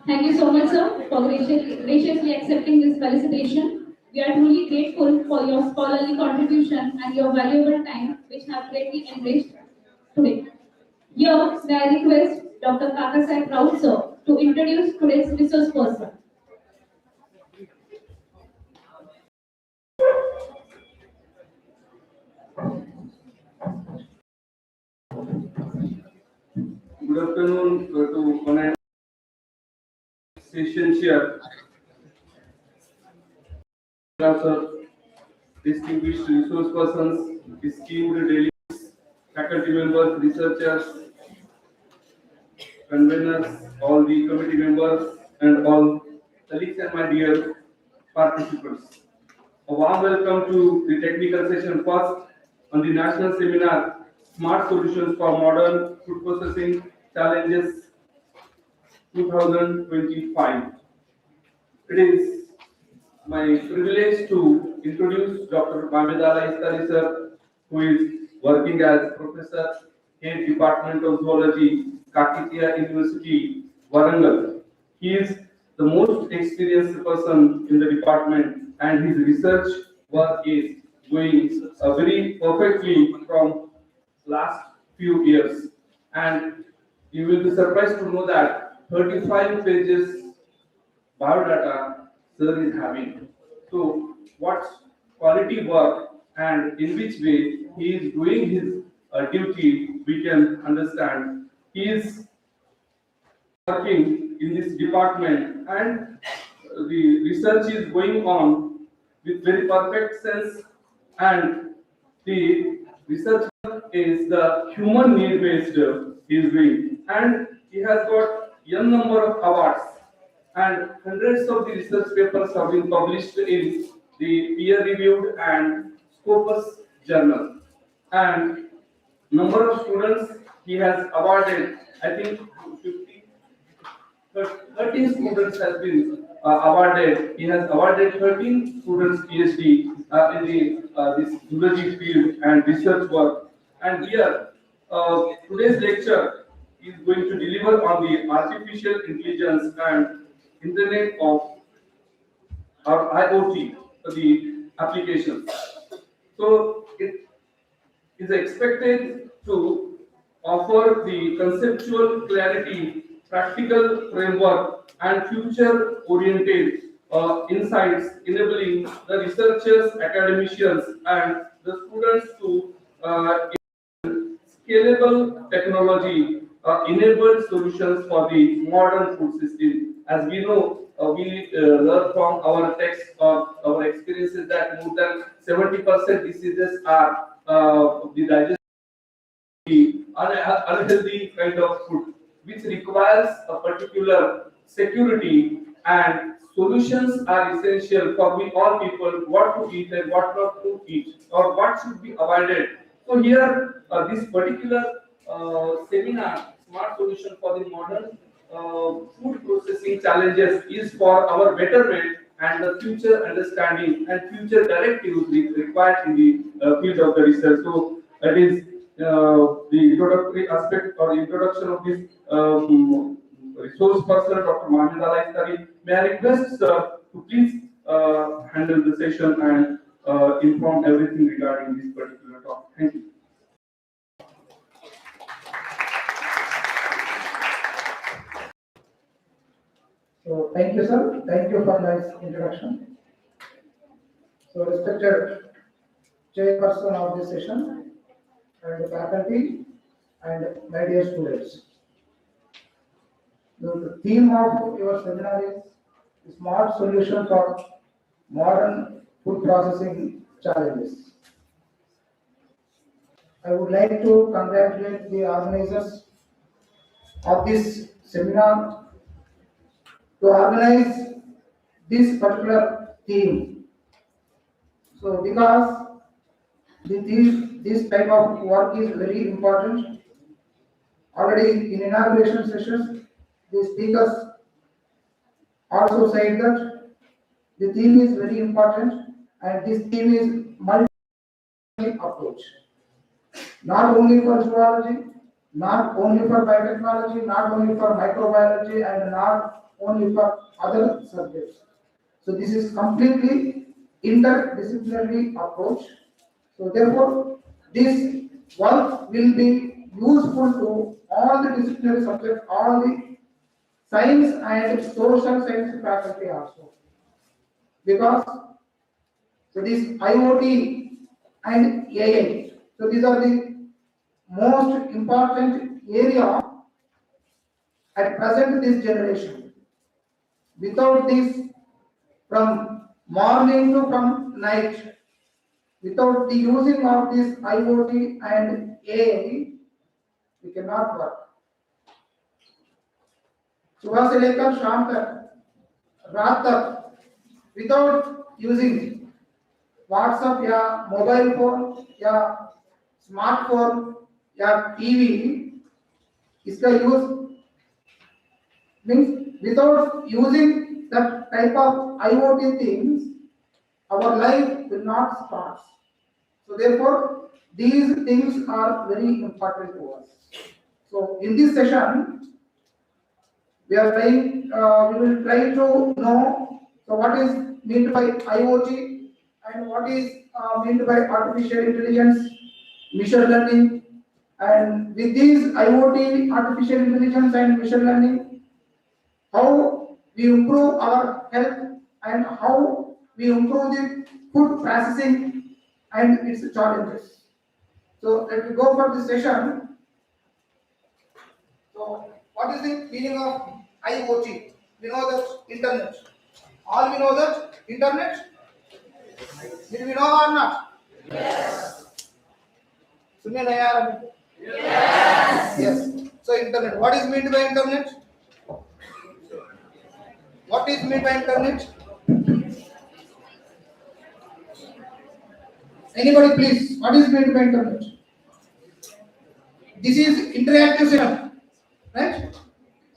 Thank you so much, sir, for graciously accepting this felicitation. We are truly grateful for your scholarly contribution and your valuable time, which have greatly enriched today. Here, may I request Dr. Kakasai Proud, sir, to introduce today's resource person. Good afternoon to one session chair, sir, distinguished resource persons, esteemed delegates, faculty members, researchers, conveners, all the committee members, and all colleagues and my dear participants. A warm welcome to the technical session first on the national seminar Smart Solutions for Modern Food Processing Challenges 2025. It is my privilege to introduce Dr. Mamikula Estari sir, who is working as Professor, Head Department of Zoology, Kakatiya University, Warangal. He is the most experienced person in the department, and his research work is going very perfectly from last few years. And you will be surprised to know that 35 pages biodata sir is having. So what quality work and in which way he is doing his duty, we can understand. He is working in this department, and the research is going on with very perfect sense, and the research is the human need based he is doing, and he has got n number of awards, and hundreds of the research papers have been published in the peer reviewed and Scopus journal, and number of students he has awarded, I think 50, 13 students has been awarded. He has awarded 13 students PhD in the this zoology field and research work. And here today's lecture is going to deliver on the artificial intelligence and Internet of or IoT, the applications. So it is expected to offer the conceptual clarity, practical framework, and future-oriented insights, enabling the researchers, academicians, and the students to scalable technology enabled solutions for the modern food system. As we know, we learn from our text or our experiences that more than 70% diseases are the digestive unhealthy kind of food, which requires a particular security, and solutions are essential for we all people what to eat and what not to eat or what should be avoided. So here, this particular seminar, smart solution for the modern food processing challenges, is for our betterment and the future understanding and future directives required in the field of the research. So that is the introductory aspect or introduction of this resource person, Dr. Mohammed Alaistari. May I request sir to please handle the session and inform everything regarding this particular talk. Thank you. So thank you, sir. Thank you for nice introduction. So respected chairperson of this session and faculty and my dear students. The theme of your seminar is smart solution for modern food processing challenges. I would like to congratulate the organizers of this seminar to organize this particular theme. So because this type of work is very important. Already in inauguration sessions, the speakers also said that the theme is very important and this theme is multi approach. Not only for zoology, not only for biotechnology, not only for microbiology, and not only for other subjects. So this is completely interdisciplinary approach. So therefore, this work will be useful to all the disciplinary subjects, all the science and social science faculty also. Because so this IoT and AI, so these are the most important area at present this generation. Without this, from morning to from night, without the using of this IoT and AI, we cannot work. सुबह से लेकर शाम तक रात तक without using WhatsApp या mobile phone या smartphone या टीवी, इसका use means without using that type of IoT things, our life will not start. So therefore, these things are very important to us. So in this session, we will try to know so what is meant by IoT and what is meant by artificial intelligence, machine learning, and with these IoT, artificial intelligence and machine learning, how we improve our health and how we improve the food processing and its challenges. So let me go for this session. So what is the meaning of IoT? We know that internet. All we know that internet. Did we know or not? Yes. सुनिए ना यार. Yes. Yes. So internet. What is meant by internet? What is meant by internet? Anybody please, what is meant by internet? This is interactive session, right?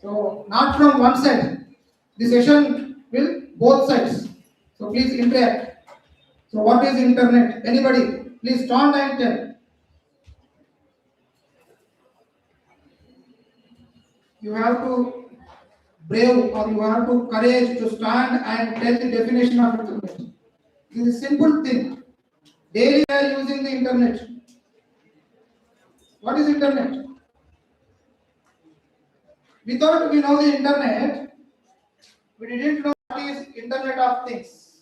So not from one side. The session will both sides. So please interact. So what is internet? Anybody please stand and tell. you have to brave or you have to courage to stand and tell the definition of internet. It is a simple thing. Daily we are using the internet. What is internet? Without we know the internet, we didn't know what is Internet of Things,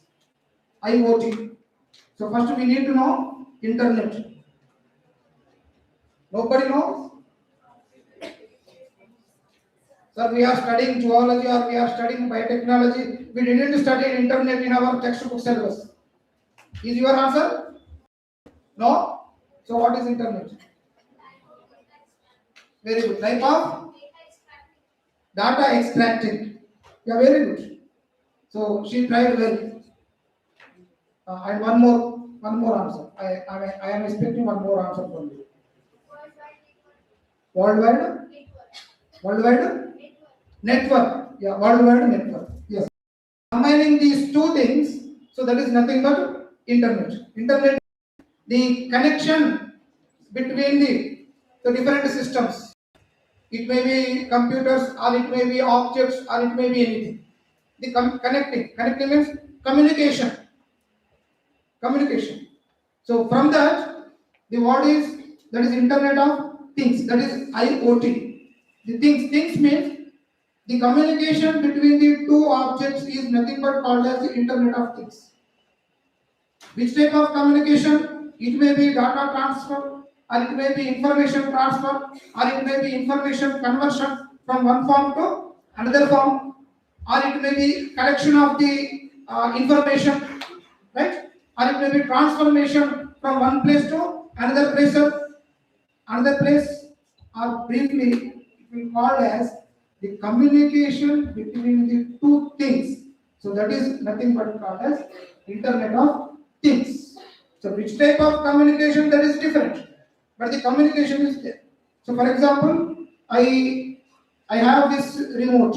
IoT. So first we need to know internet. Nobody knows? Sir, we are studying zoology or we are studying biotechnology. We didn't study internet in our textbook syllabus. Is your answer? No? So what is internet? Very good. Type of data extracting. Yeah, very good. So she tried well. And one more answer. I am expecting one more answer from you. Worldwide? Worldwide? Network. Yeah, worldwide network. Yes. Combining these two things, so that is nothing but internet. Internet, the connection between the different systems. It may be computers, or it may be objects, or it may be anything. The connecting means communication. Communication. So from that, the word is that is Internet of Things. That is IoT. The things means the communication between the two objects is nothing but called as the Internet of Things. Which type of communication? It may be data transfer, or it may be information transfer, or it may be information conversion from one form to another form, or it may be collection of the information, right? Or it may be transformation from one place to another place, or briefly it will called as the communication between the two things. So that is nothing but called as Internet of Things. So which type of communication, that is different, but the communication is there. So for example, I have this remote,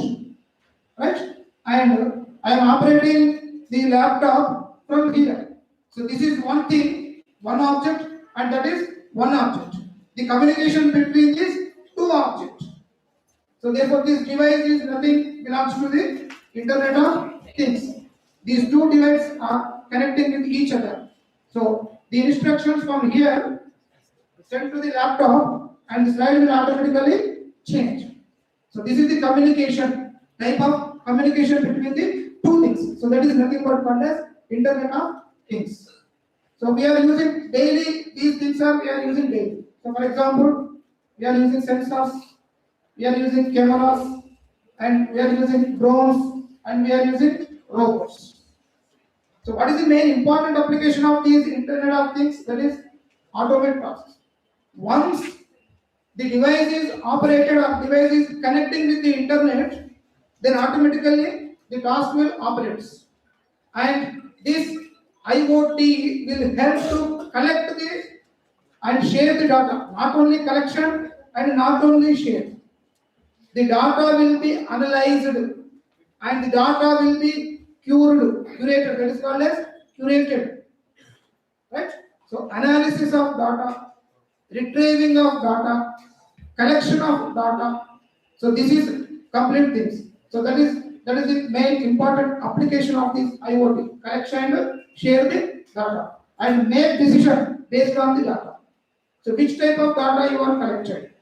right? And I am operating the laptop from here. So this is one thing, one object, and that is one object. The communication between these two objects. So therefore this device is nothing, belongs to the Internet of Things. These two devices are connecting with each other. So the instructions from here sent to the laptop and the slide will automatically change. So this is the communication, type of communication between the two things. So that is nothing but called as Internet of Things. So we are using daily, these things we are using daily. So for example, we are using sensors, we are using cameras, and we are using drones, and we are using robots. So what is the main important application of these Internet of Things? That is automate tasks. Once the device is operated or device is connecting with the internet, then automatically the task will operate. And this IoT will help to collect the and share the data. Not only collection and not only share. The data will be analyzed and the data will be curated. That is called as curated. Right? So analysis of data, retrieving of data, collection of data. So this is complete things. So that is the main important application of this IoT. Collection and share the data and make decision based on the data. So which type of data you are collected?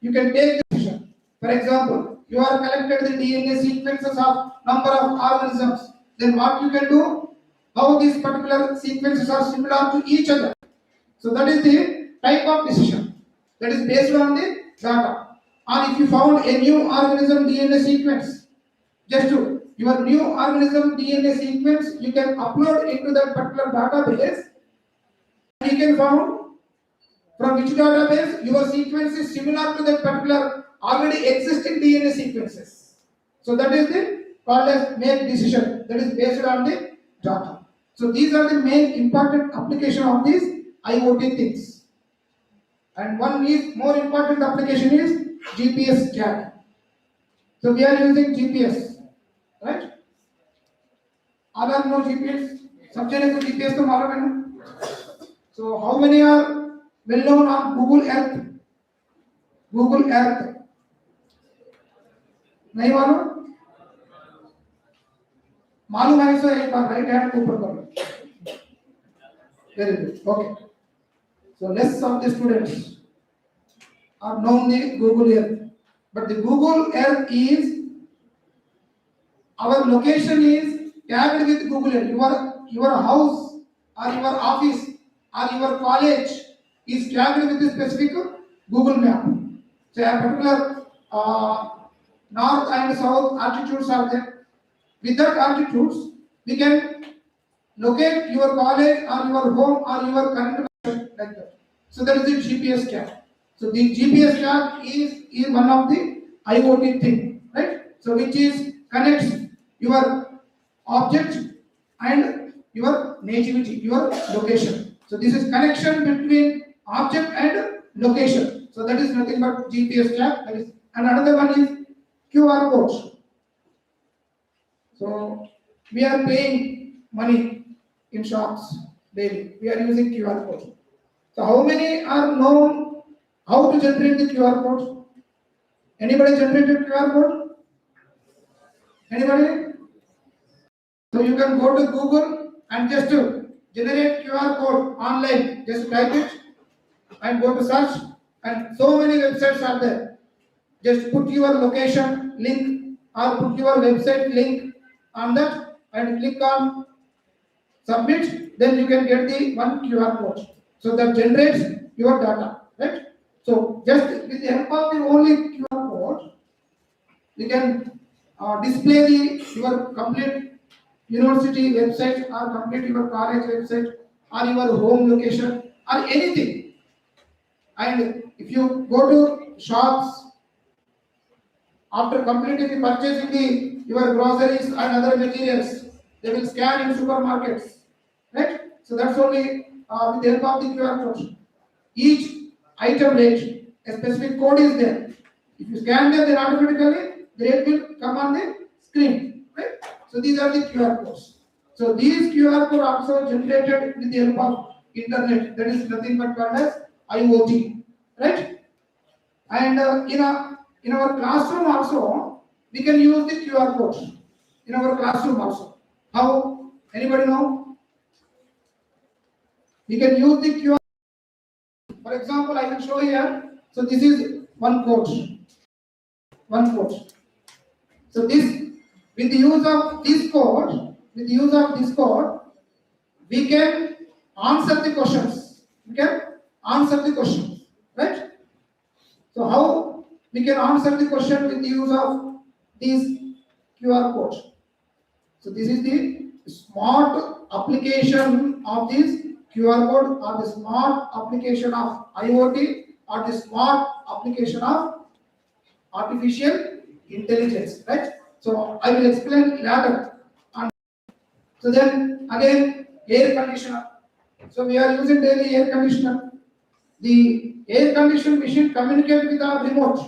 You can take decision. For example, you are collected the DNA sequences of number of organisms. Then what you can do? How these particular sequences are similar to each other. So that is the type of decision. That is based on the data. Or if you found a new organism DNA sequence, just to your new organism DNA sequence, you can upload into that particular database. And you can found from which database your sequence is similar to that particular already existing DNA sequences. So that is the called as make decision. That is based on the data. So these are the main important application of these IoT things. And one is more important application is GPS tracking. So we are using GPS, right? All are know GPS. सब जने को GPS तो मालूम है ना? So how many are well known on Google Earth? Google Earth. नहीं मालूम? मालूम है तो एक बार राइट हैंड ऊपर करो. Very good. Okay. So less of the students are known the Google Earth, but the Google Earth is our location is tagged with Google Earth. Your house or your office or your college is tagged with a specific Google map. So a particular north and south altitudes are there. With that altitudes, we can locate your college or your home or your current location like that. So that is the GPS tag. So the GPS tag is one of the IoT thing, right? So which is connects your object and your nativity, your location. So this is connection between object and location. So that is nothing but GPS tag. That is, and another one is QR code. So we are paying money in shops daily. We are using QR code. So how many are known how to generate the QR code? Anybody generated QR code? Anybody? So you can go to Google and just generate QR code online. Just type it and go to search, and so many websites are there. Just put your location link or put your website link on that and click on submit. Then you can get the one QR code. So that generates your data, right? So just with the help of the only QR code, you can display your complete university website or complete your college website or your home location or anything. And if you go to shops after completing the purchasing your groceries and other materials, they will scan in supermarkets, right? So that's only with the help of the QR code. Each item rate, a specific code is there. If you scan them, then automatically the rate will come on the screen, right? So these are the QR codes. So these QR code also generated with the help of internet. That is nothing but called as IoT, right? And in our classroom also, we can use the QR code in our classroom also. How? Anybody know? We can use the QR. For example, I will show here. So this is one code. One code. So this, with the use of this code, we can answer the questions. We can answer the questions, right? So how we can answer the question with the use of this QR code? So this is the smart application of this QR code, or the smart application of IoT, or the smart application of artificial intelligence, right? So I will explain later. And so then again, air conditioner. So we are using daily air conditioner. The air conditioning machine communicates with our remote.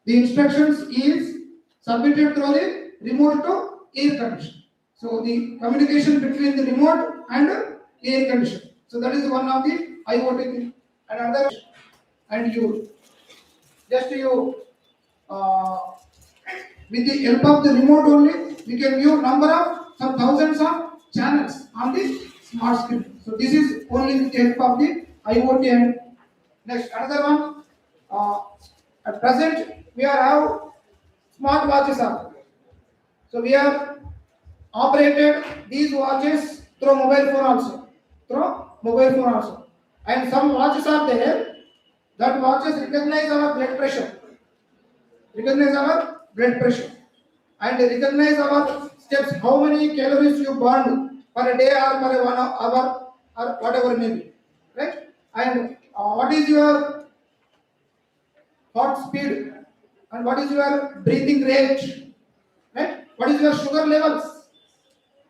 The instructions is submitted through the remote to air conditioner. So the communication between the remote and air conditioner. So that is one of the IoT thing. And another, and you with the help of the remote only, we can view number of some thousands of channels on the smart screen. So this is only with the help of the IoT. And next, another one. At present, we are have smart watches are. So we are operated these watches through mobile phone also. And some watches are there that watches recognize our blood pressure. And recognize our steps, how many calories you burned per day or per 1 hour or whatever may be, right? And what is your heart speed and what is your breathing rate, right? What is your sugar levels?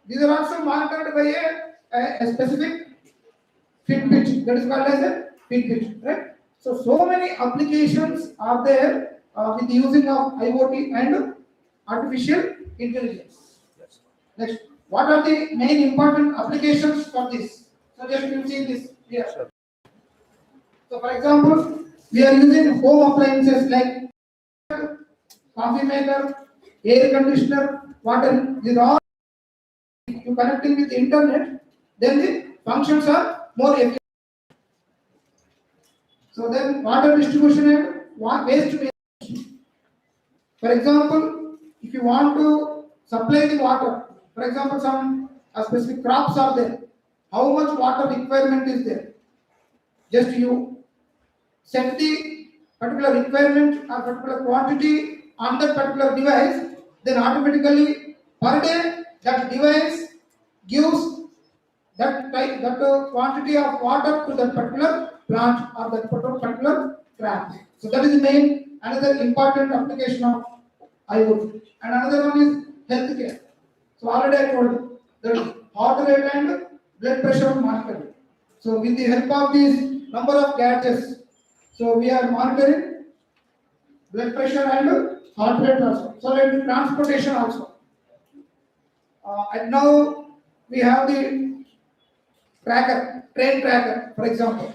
These are also monitored by a specific Fitbit, that is called as a Fitbit, right? So many applications are there with using of IoT and artificial intelligence. Next, what are the main important applications for this? So just you see this here. So for example, we are using home appliances like coffee maker, air conditioner, water, these all you connecting with the internet, then the functions are more efficient. So then water distribution and waste management. For example, if you want to supply the water, for example, some specific crops are there, how much water requirement is there? Just you set the particular requirement or particular quantity on that particular device, then automatically per day that device gives that quantity of water to that particular plant or that particular crop. So that is the main another important application of IoT. And another one is healthcare. So already I told you that heart rate and blood pressure monitoring. So with the help of these number of gadgets, so we are monitoring blood pressure and heart rate also. So like transportation also. And now we have the train tracker, for example.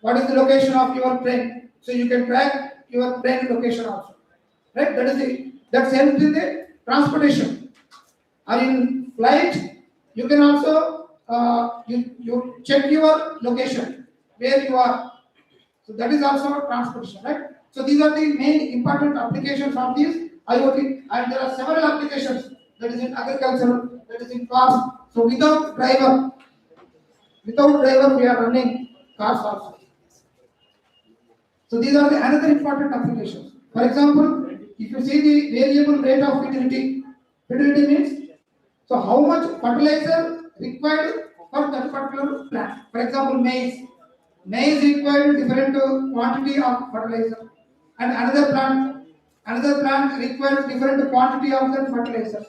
What is the location of your train? So you can track your train location also, right? That helps in the transportation. Or in flight, you can also you check your location where you are. So that is also transportation, right? So these are the main important applications of these IoT, and there are several applications that is in agriculture, that is in cars. So without driver we are running cars also. So these are the another important applications. For example, if you see the variable rate of fertility means so how much fertilizer required for that particular plant. For example, maize required different quantity of fertilizer, and another plant requires different quantity of that fertilizer,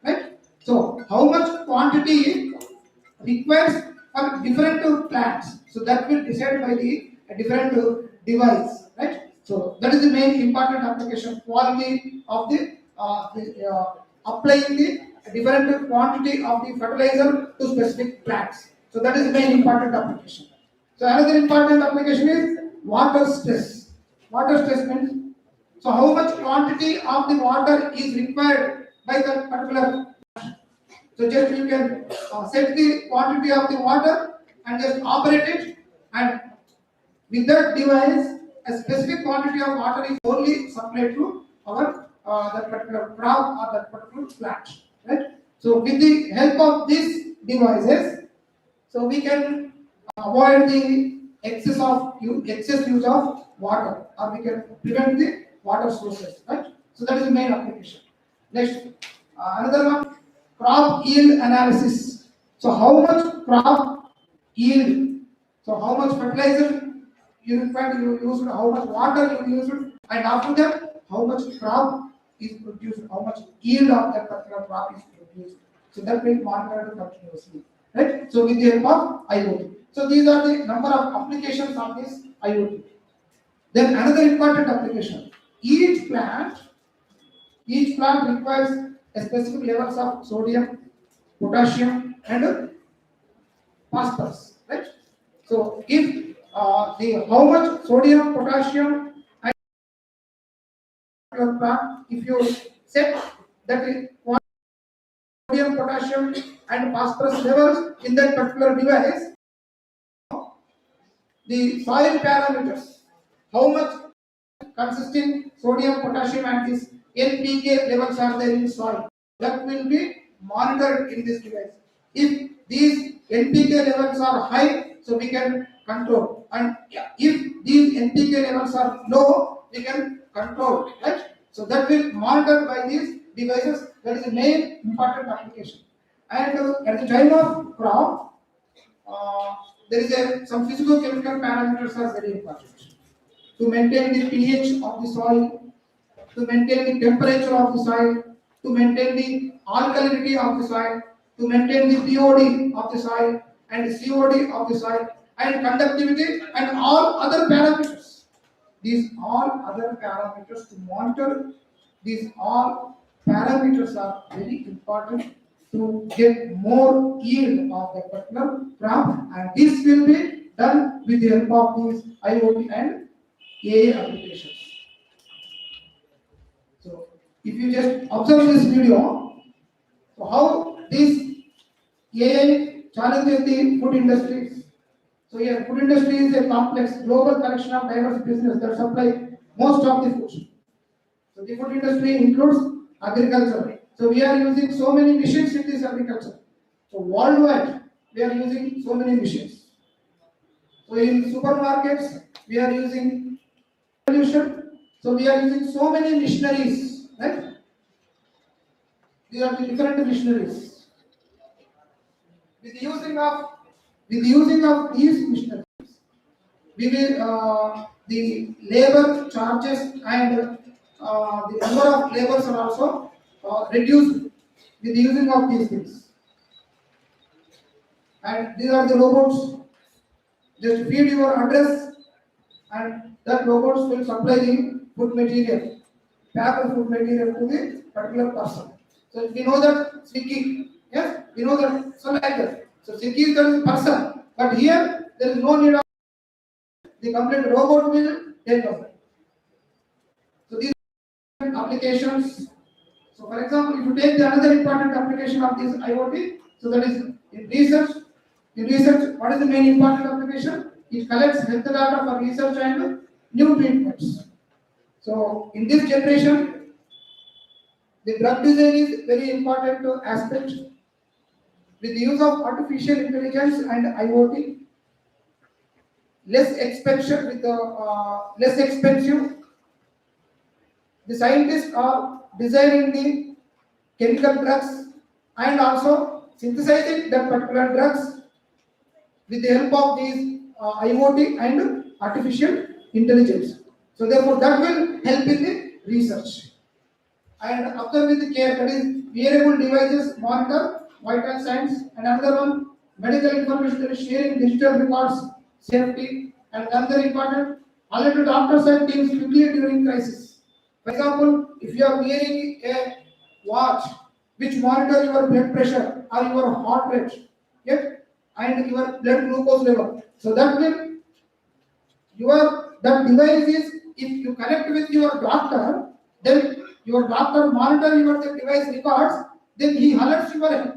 right? So how much quantity requires for different plants, so that will decide by the different device, right? So that is the main important application, quality of the applying the different quantity of the fertilizer to specific plants. So that is the main important application. So another important application is water stress. Water stress means so how much quantity of the water is required by that particular. So just you can set the quantity of the water and just operate it, and with that device, a specific quantity of water is only supplied to our that particular crop or that particular plant, right? So with the help of these devices, so we can avoid the excess use of water, or we can prevent the water sources, right? So that is the main application. Next, another one, crop yield analysis. So how much crop yield? So how much fertilizer you require, you use, how much water you use, and after that, how much crop is produced, how much yield of that particular crop is produced. So that will monitor continuously, right? So with the help of IoT. So these are the number of applications of this IoT. Then another important application, each plant requires a specific levels of sodium, potassium, and phosphorus, right? So if the how much sodium, potassium, and plant, if you set that sodium, potassium, and phosphorus levels in that particular device, the soil parameters, how much consisting sodium, potassium, and this NPK levels are there in soil, that will be monitored in this device. If these NPK levels are high, so we can control, and if these NPK levels are low, we can control, right? So that will monitor by these devices. That is the main important application. And at the time of crop, there is some physico-chemical parameters are very important to maintain the pH of the soil, to maintain the temperature of the soil, to maintain the alkalinity of the soil, to maintain the POD of the soil and the COD of the soil, and conductivity and all other parameters. These all other parameters to monitor, these all parameters are very important to get more yield of the particular crop, and this will be done with the help of these IoT and AI applications. if you just observe this video, so how this AI challenges the food industries. So here, food industry is a complex global collection of diverse businesses that supply most of the food. So the food industry includes agriculture. So we are using so many machines in this agriculture. So worldwide, we are using so many machines. So in supermarkets, we are using pollution. So we are using so many machineries, right? These are the different machineries. With the using of these machineries, we will the labor charges and the number of labors are also reduced with the using of these things. And these are the robots. Just feed your address, and that robots will supply the food material, packed food material to the particular person. So we know that Swiggy, yes, we know that so like that. So Swiggy is the person, but here there is no need of the complete robot will take over. So these applications. So for example, if you take the another important application of this IoT, so that is in research. In research, what is the main important application? It collects health data for research and new treatments. So in this generation, the drug design is very important aspect. With the use of artificial intelligence and IoT, less expensive. The scientists are designing the chemical drugs and also synthesizing that particular drugs with the help of these IoT and artificial intelligence. So therefore, that will help in the research. And after with the care, that is wearable devices monitor vital signs, and another one medical information, that is sharing digital records, safety, and another important alert to doctors and teams quickly during crisis. For example, if you are wearing a watch which monitor your blood pressure or your heart rate, yes, and your blood glucose level, so that will that device is, if you connect with your doctor, then your doctor monitor your the device records, then he alerts your health,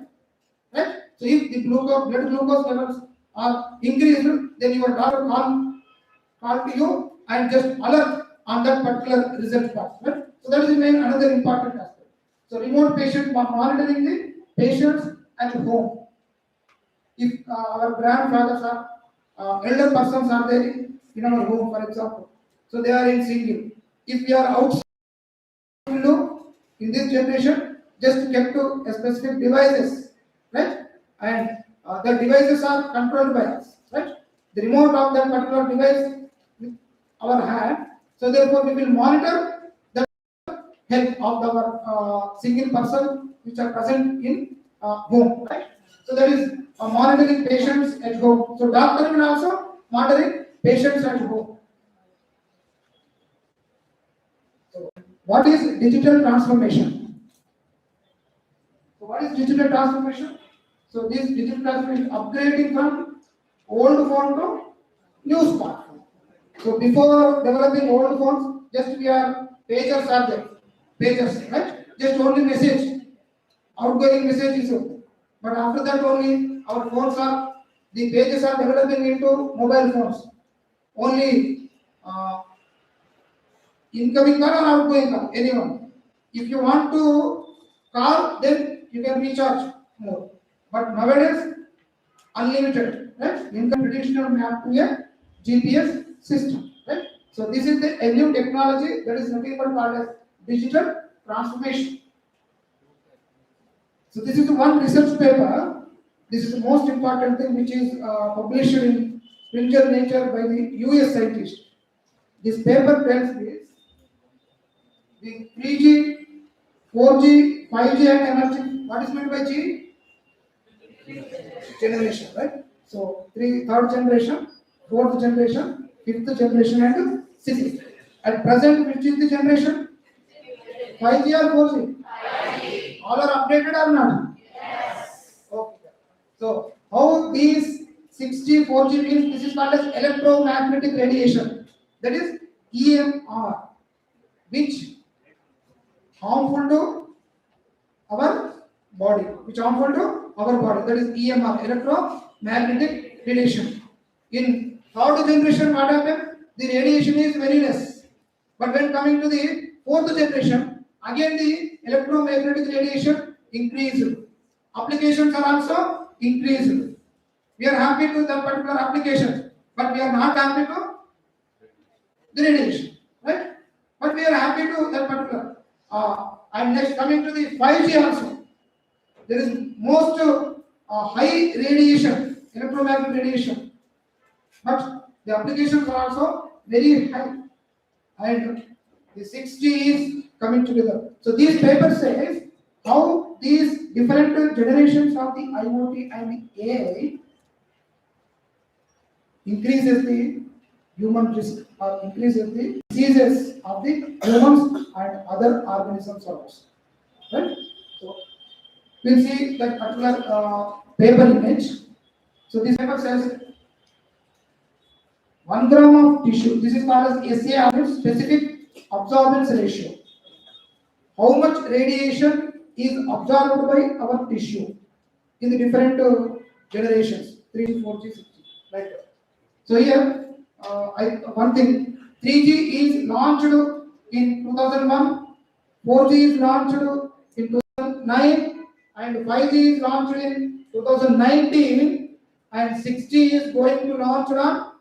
right? So if the blood glucose levels are increased, then your doctor call to you and just alert on that particular result part, right? So that is the main another important aspect. So remote patient monitoring the patients at home. If our grandfathers are elder persons are there in our home, for example, so they are in single. If we are outside window in this generation, just kept to a specific devices, right? And the devices are controlled by us, right? The remote of that particular device with our hand. So therefore, we will monitor the health of our single person which are present in home, right? So that is monitoring patients at home. So doctor will also monitoring patients at home. So what is digital transformation? So what is digital transformation? So this digital transformation is upgrading from old phone to new smartphone. So before developing old phones, just we are pagers are there, pagers, right? Just only message, outgoing message is okay. But after that only our phones are, the pages are developing into mobile phones. Only incoming call or outgoing call, anyone. If you want to call, then you can recharge more. But nowadays, unlimited, right? Income traditional map to a GPS system, right? So this is a new technology that is nothing but called as digital transformation. So this is one research paper. This is the most important thing which is published in Springer Nature by the US scientist. This paper tells this the 3G, 4G, 5G and emerging. What is meant by G? Generation, right? So third generation, fourth generation, fifth generation, and sixth. At present, which is the generation? 5G or 4G? 5G. All are updated or not? Yes. Okay. So how these 6G, 4G means this is called as electromagnetic radiation. That is EMR, which harmful to our body, which harmful to our body. That is EMR, electromagnetic radiation. In third generation, what happened? The radiation is very less. But when coming to the fourth generation, again the electromagnetic radiation increased. Applications are also increased. We are happy to that particular application, but we are not happy to the radiation, right? But we are happy to that particular. And next coming to the 5G also, there is most high radiation, electromagnetic radiation, but the applications are also very high, and the 6G is coming together. So these papers says how these different generations of the IoT and the AI increases the human risk or increases the diseases of the humans and other organisms also. Right? So we'll see that particular paper image. So this paper says 1 gram of tissue. This is called as SAR, specific absorbance ratio. How much radiation is absorbed by our tissue in the different generations, 3G, 4G, 6G, like that. So here, one thing, 3G is launched in 2001, 4G is launched in 2009, and 5G is launched in 2019, and 6G is going to launch on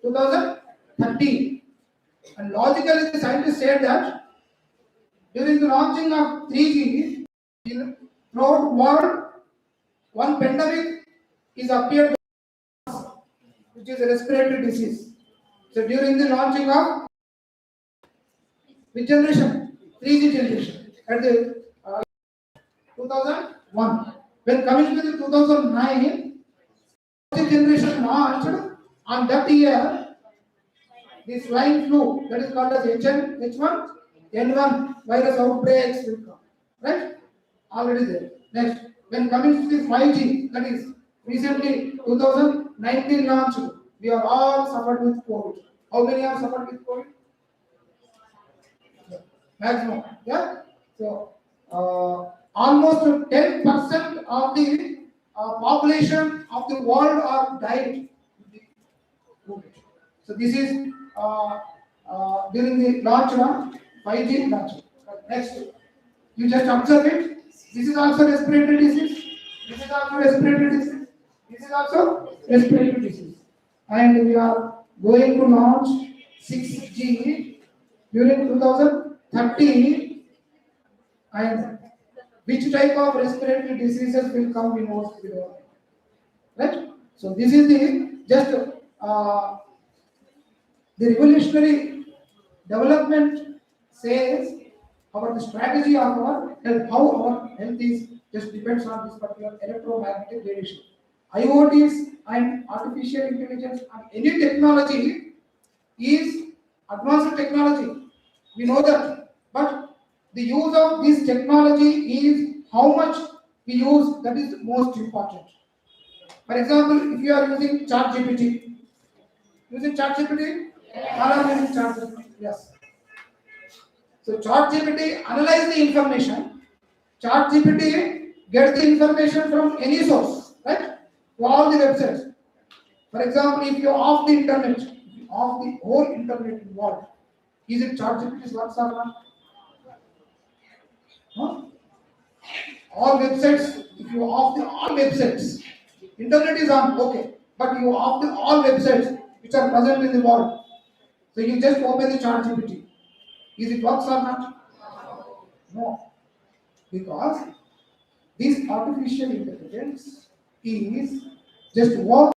2013. And logically, the scientists said that during the launching of 3G, in throughout world, one pandemic is appeared, which is a respiratory disease. So during the launching of which generation? 3G generation at the 2001. When coming to the 2009, 4G generation launched on that year. The swine flu, that is called as H1N1 virus outbreaks will come, right? Already there. Next, when coming to the 5G, that is recently 2019 launched, we are all suffered with COVID. How many have suffered with COVID? Maximum, yeah. So almost 10% of the population of the world are died with the COVID. So this is during the launch of 5G launch. Next, you just observe it. This is also respiratory disease. This is also respiratory disease. This is also respiratory disease. And we are going to launch 6G during 2030. And which type of respiratory diseases will come in most of the world? Right? So this is the just the revolutionary development says about the strategy of our health, how our health is just depends on this particular electromagnetic radiation. IoTs and artificial intelligence and any technology is advanced technology. We know that. But the use of this technology is how much we use, that is most important. For example, if you are using ChatGPT, all are using ChatGPT, yes. So ChatGPT analyze the information. ChatGPT get the information from any source, right? To all the websites. For example, if you off the internet, off the whole internet involved, is it ChatGPT's works or not? Huh? All websites, if you off the all websites, internet is on, okay, but you off the all websites which are present in the world. So you just open the ChatGPT. Is it works or not? No. Because this artificial intelligence is just work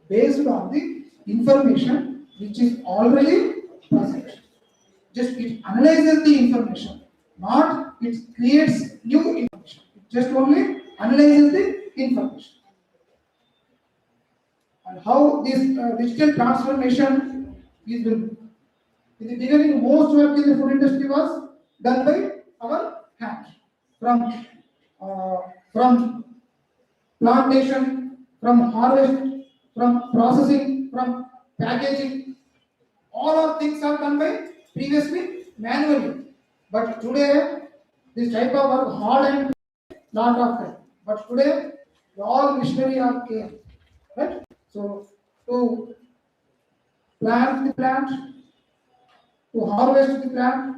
based on the information which is already present. Just it analyzes the information, not it creates new information. It just only analyzes the information. And how this digital transformation is done. In the beginning, most work in the food industry was done by our hands. From plantation, from harvest, from processing, from packaging, all our things are done by previously manually. But today, This type of work hard and lot of time. But today, all machinery are came, right? So to plant the plant, to harvest the plant,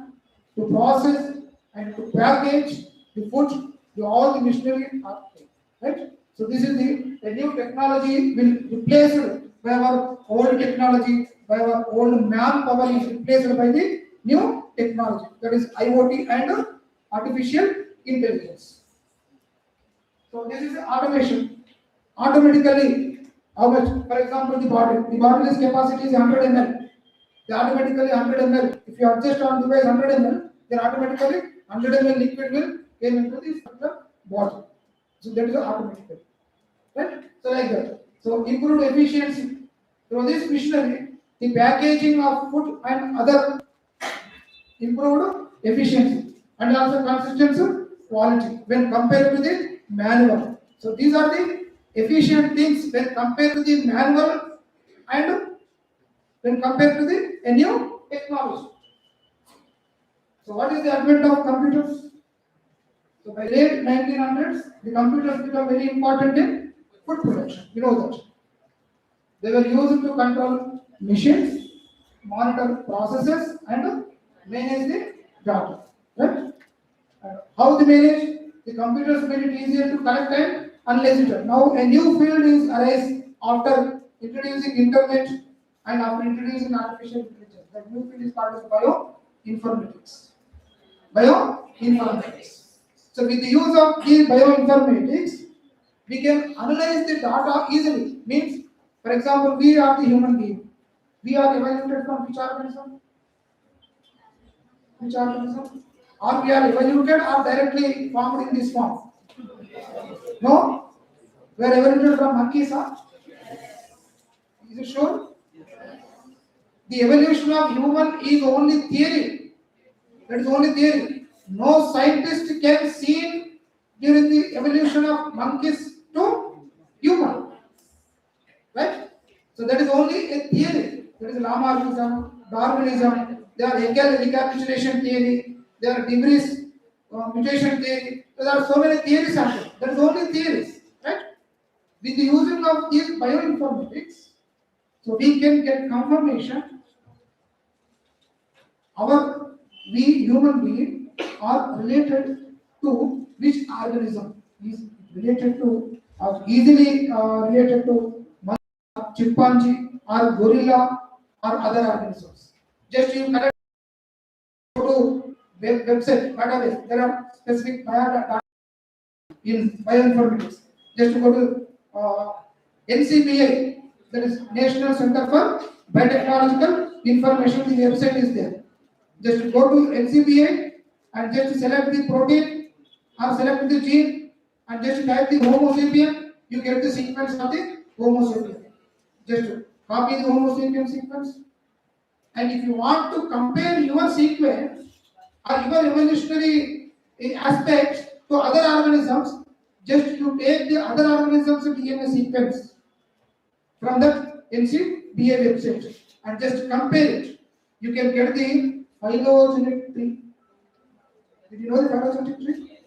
to process and to package the food, all the machinery are came, right? So this is the new technology will replace by our old technology, by our old manpower is replaced by the new technology, that is IoT and artificial intelligence. So this is automation. Automatically, how much? For example, the bottle's capacity is 100 ml. The automatically 100 ml. If you adjust on device 100 ml, then automatically 100 ml liquid will came into this particular bottle. So that is automatically, right? So like that. So improved efficiency through this machinery, the packaging of food and other improved efficiency and also consistency quality when compared to the manual. So these are the efficient things when compared to the manual and when compared to the new technology. So what is the advent of computers? So by late 1900s, the computers become very important in food production. You know that. They were used to control machines, monitor processes, and manage the data. Right? How they manage? The computers made it easier to collect and analyze it. Now a new field is arise after introducing internet and after introducing artificial intelligence. The new field is called as bioinformatics. Bioinformatics. So with the use of the bioinformatics, we can analyze the data easily. Means, for example, we are the human being. We are evaluated from which organism? Which organism? Or we are evaluated or directly formed in this form? No? We are evaluated from monkeys, huh? Is it sure? The evolution of human is only theory. That is only theory. No scientist can see during the evolution of monkeys to human. Right? So that is only a theory. That is Lamarckism, Darwinism, they are recapitulation theory, they are debris mutation theory. There are so many theories out there. That is only theories. Right? With the using of these bioinformatics, so we can get confirmation we human being are related to which organism is related to or easily related to chimpanzee or gorilla or other organisms. Just you connect to website database. There are specific data in bioinformatics. Just go to NCBI, that is National Center for Biotechnological Information. The website is there. Just go to NCBI and just select the protein or select the gene and just type the Homo sapien. You get the sequence of the Homo sapien. Just copy the Homo sapien sequence. And if you want to compare your sequence or your evolutionary aspects to other organisms, just you take the other organisms' DNA sequence from that NCBA website and just compare it. You can get the phylogenetic tree. Did you know the phylogenetic tree?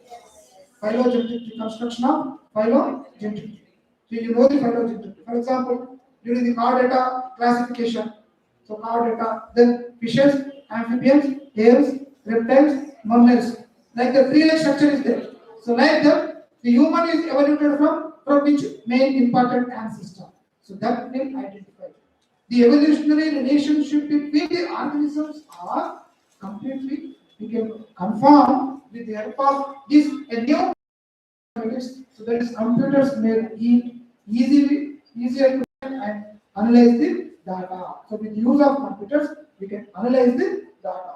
Phylogenetic tree, construction of phylogenetic tree. So you know the phylogenetic tree. For example, during the chordata classification, so chordata, then fishes, amphibians, hares, reptiles, mammals. Like the tree-like structure is there. So like that, the human is evoluted from which main important ancestor. So that will identify. The evolutionary relationship between the organisms are completely we can confirm with the help of this a new so that is computers made easier to and analyze the data. So with the use of computers we can analyze the data.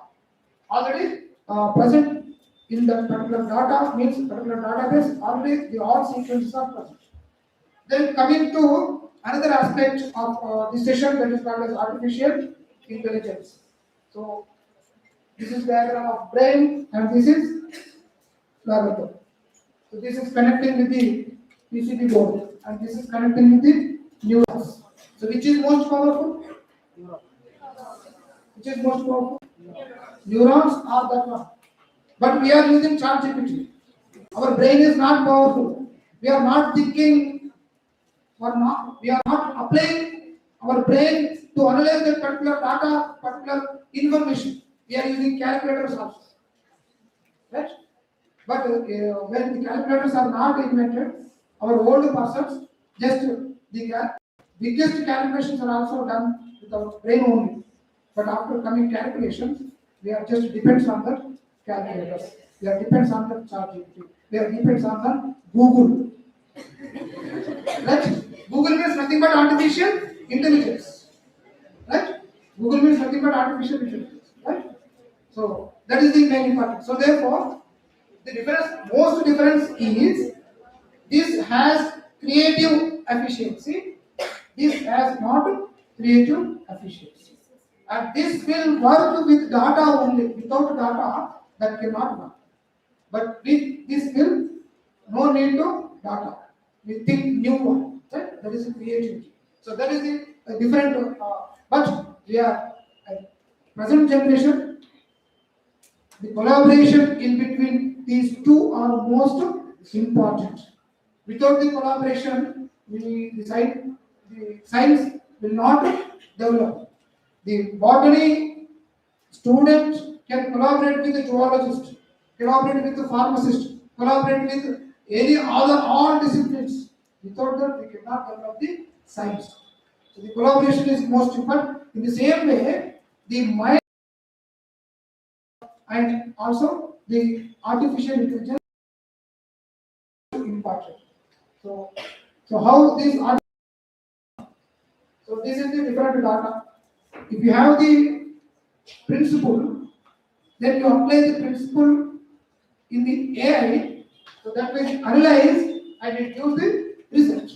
Already present in that particular data means particular database already the all sequences are present. Then coming to another aspect of this session, that is called as artificial intelligence. So this is diagram of brain and this is laboratory. So this is connecting with the PCB board and this is connecting with the neurons. So which is most powerful? Which is most powerful? Neurons are that one. but we are using ChatGPT. Our brain is not powerful. We are not thinking, we are not applying our brain to analyze that particular data, particular information. We are using calculators also, right? But when the calculators are not invented, our old persons just the biggest calculations are also done with our brain only. But after coming calculations, we are just depends on the calculators. We are depends on the ChatGPT. We are depends on the Google. Right? Google means nothing but artificial intelligence. Right? Google means nothing but artificial intelligence. Right? So that is the main important. So therefore, the difference, most difference is this has creative efficiency. This has not creative efficiency. And this will work with data only. Without data, that cannot work. But with this will no need to data. We think new one. Right? That is the creativity. So that is the different. But we are present generation. The collaboration in between these two are most important. Without the collaboration, the science will not develop. The botany student can collaborate with the zoologist, collaborate with the pharmacist, collaborate with any other all disciplines. Without that, we cannot develop the science. So the collaboration is most important. In the same way, the mind and also the artificial intelligence is important. So how this so this is the different data. If you have the principle, then you apply the principle in the AI, so that will analyze and it gives the result.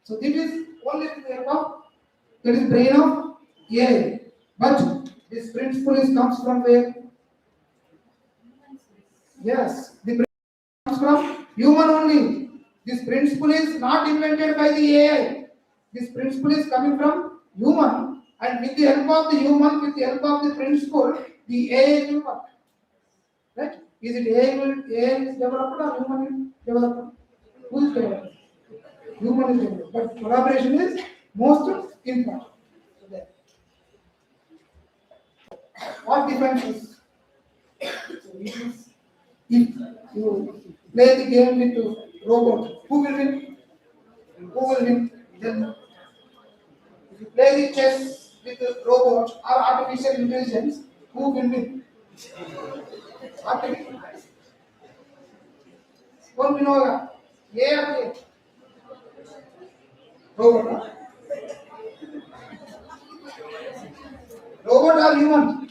So this is only the help of that is brain of AI. But this principle is comes from where? Yes, the brain comes from human only. This principle is not invented by the AI. This principle is coming from human, and with the help of the human, with the help of the principle, the AI will work. Right? Is it AI is developed or human is developed? Who is developed? Human is developed. But collaboration is most important. So there. What difference is? So it is if you play the game with the robot, who will win? Who will win? Then if you play the chess with the robot or artificial intelligence, who will win? Artificial. कौन win होगा? ये या ये? Robot. Robot or human?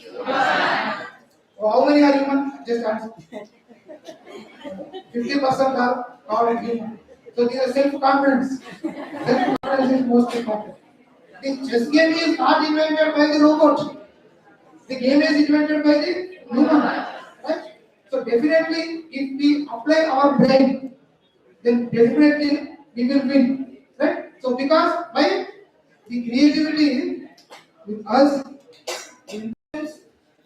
So how many are human? Just answer. 50% are called human. So these are self-confidence. Self-confidence is most important. The chess game is not invented by the robot. The game is invented by the human. Right? So definitely, if we apply our brain, then definitely we will win. Right? So because by the creativity with us,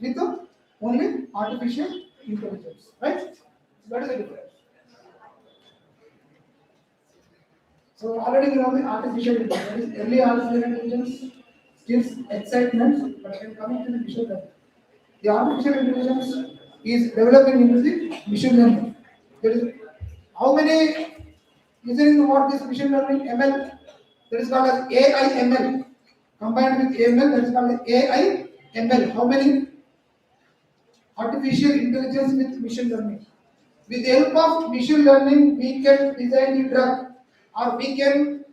with the only artificial intelligence. Right? So that is the difference. So already we know the artificial intelligence. Early artificial intelligence gives excitement, but when coming to the machine learning, the artificial intelligence is developing into the machine learning. There is how many using what this machine learning ML, that is called as AI ML. Combined with ML, that is called as AI ML. How many? Artificial intelligence with machine learning. With the help of machine learning, we can design the drug, or we can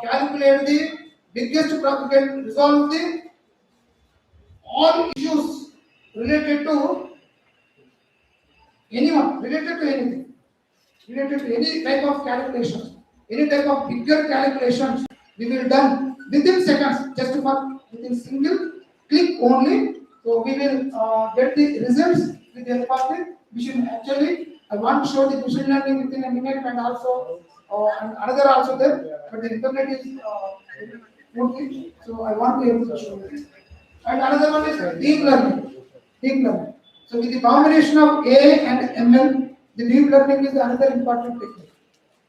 calculate the biggest problem, we can resolve the all issues related to anyone, related to anything, related to any type of calculations, any type of bigger calculations, we will done within seconds, just for within single click only. So we will get the results with the help of the machine. Actually, I want to show the machine learning within a minute, and also and another also there, but the internet is okay, so I want to able to show this. And another one is deep learning. Deep learning. So with the combination of AI and ML, the deep learning is another important technique.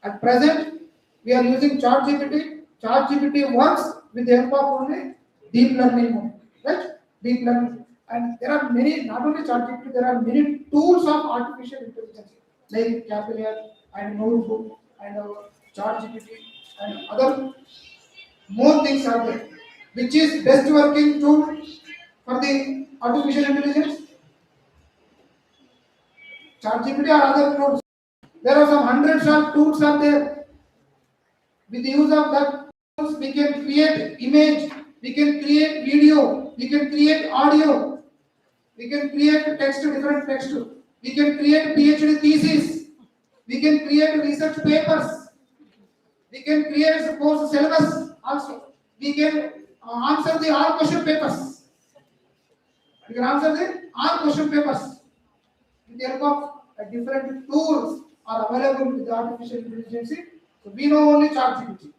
At present, we are using ChatGPT. ChatGPT works with the help of only deep learning only, right? Deep learning. And there are many, not only ChatGPT, there are many tools of artificial intelligence like Capillary and Notebook and ChatGPT and other more things are there. Which is best working tool for the artificial intelligence? ChatGPT or other tools. There are some hundreds of tools are there. With the use of that tools, we can create image, we can create video, we can create audio, we can create text, different text, we can create PhD thesis, we can create research papers, we can create a course syllabus also. We can answer the all question papers. We can answer the all question papers. With the help of different tools are available with the artificial intelligence. So we know only ChatGPT,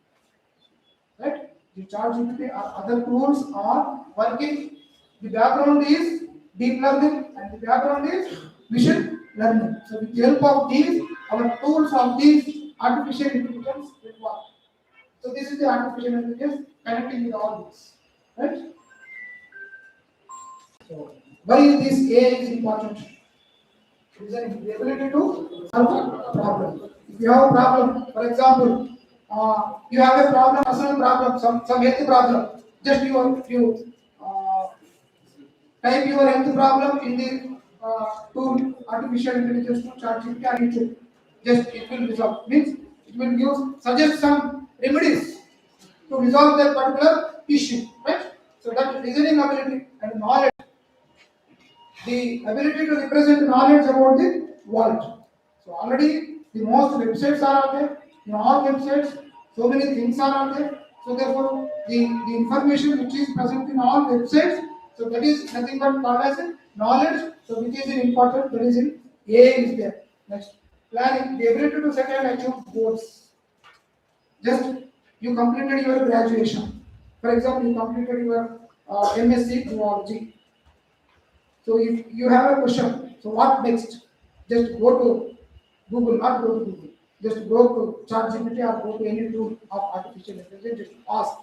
right? The ChatGPT or other tools are working. The background is deep learning and the background is machine learning. So with the help of these, our tools of these artificial intelligence will work. So this is the artificial intelligence connecting with all this, right? So why is this AI is important? It is the ability to solve a problem. If you have a problem, for example, you have a problem, personal problem, some health problem. Just you type your health problem in the tool artificial intelligence to ChatGPT or YouTube. Just it will resolve. Means it will give suggest some remedies to resolve that particular issue, right? So that reasoning ability and knowledge, the ability to represent knowledge about the world. So already the most websites are out there. In all websites, so many things are out there. So therefore, the information which is present in all websites, so that is nothing but called as knowledge. So which is important, that is in AI is there. Next, planning, the ability to set and achieve goals. Just you completed your graduation. For example, you completed your MSc Zoology. So if you have a question, so what next? Just go to Google, not go to Google. Just go to ChatGPT or go to any tool of artificial intelligence. Just ask.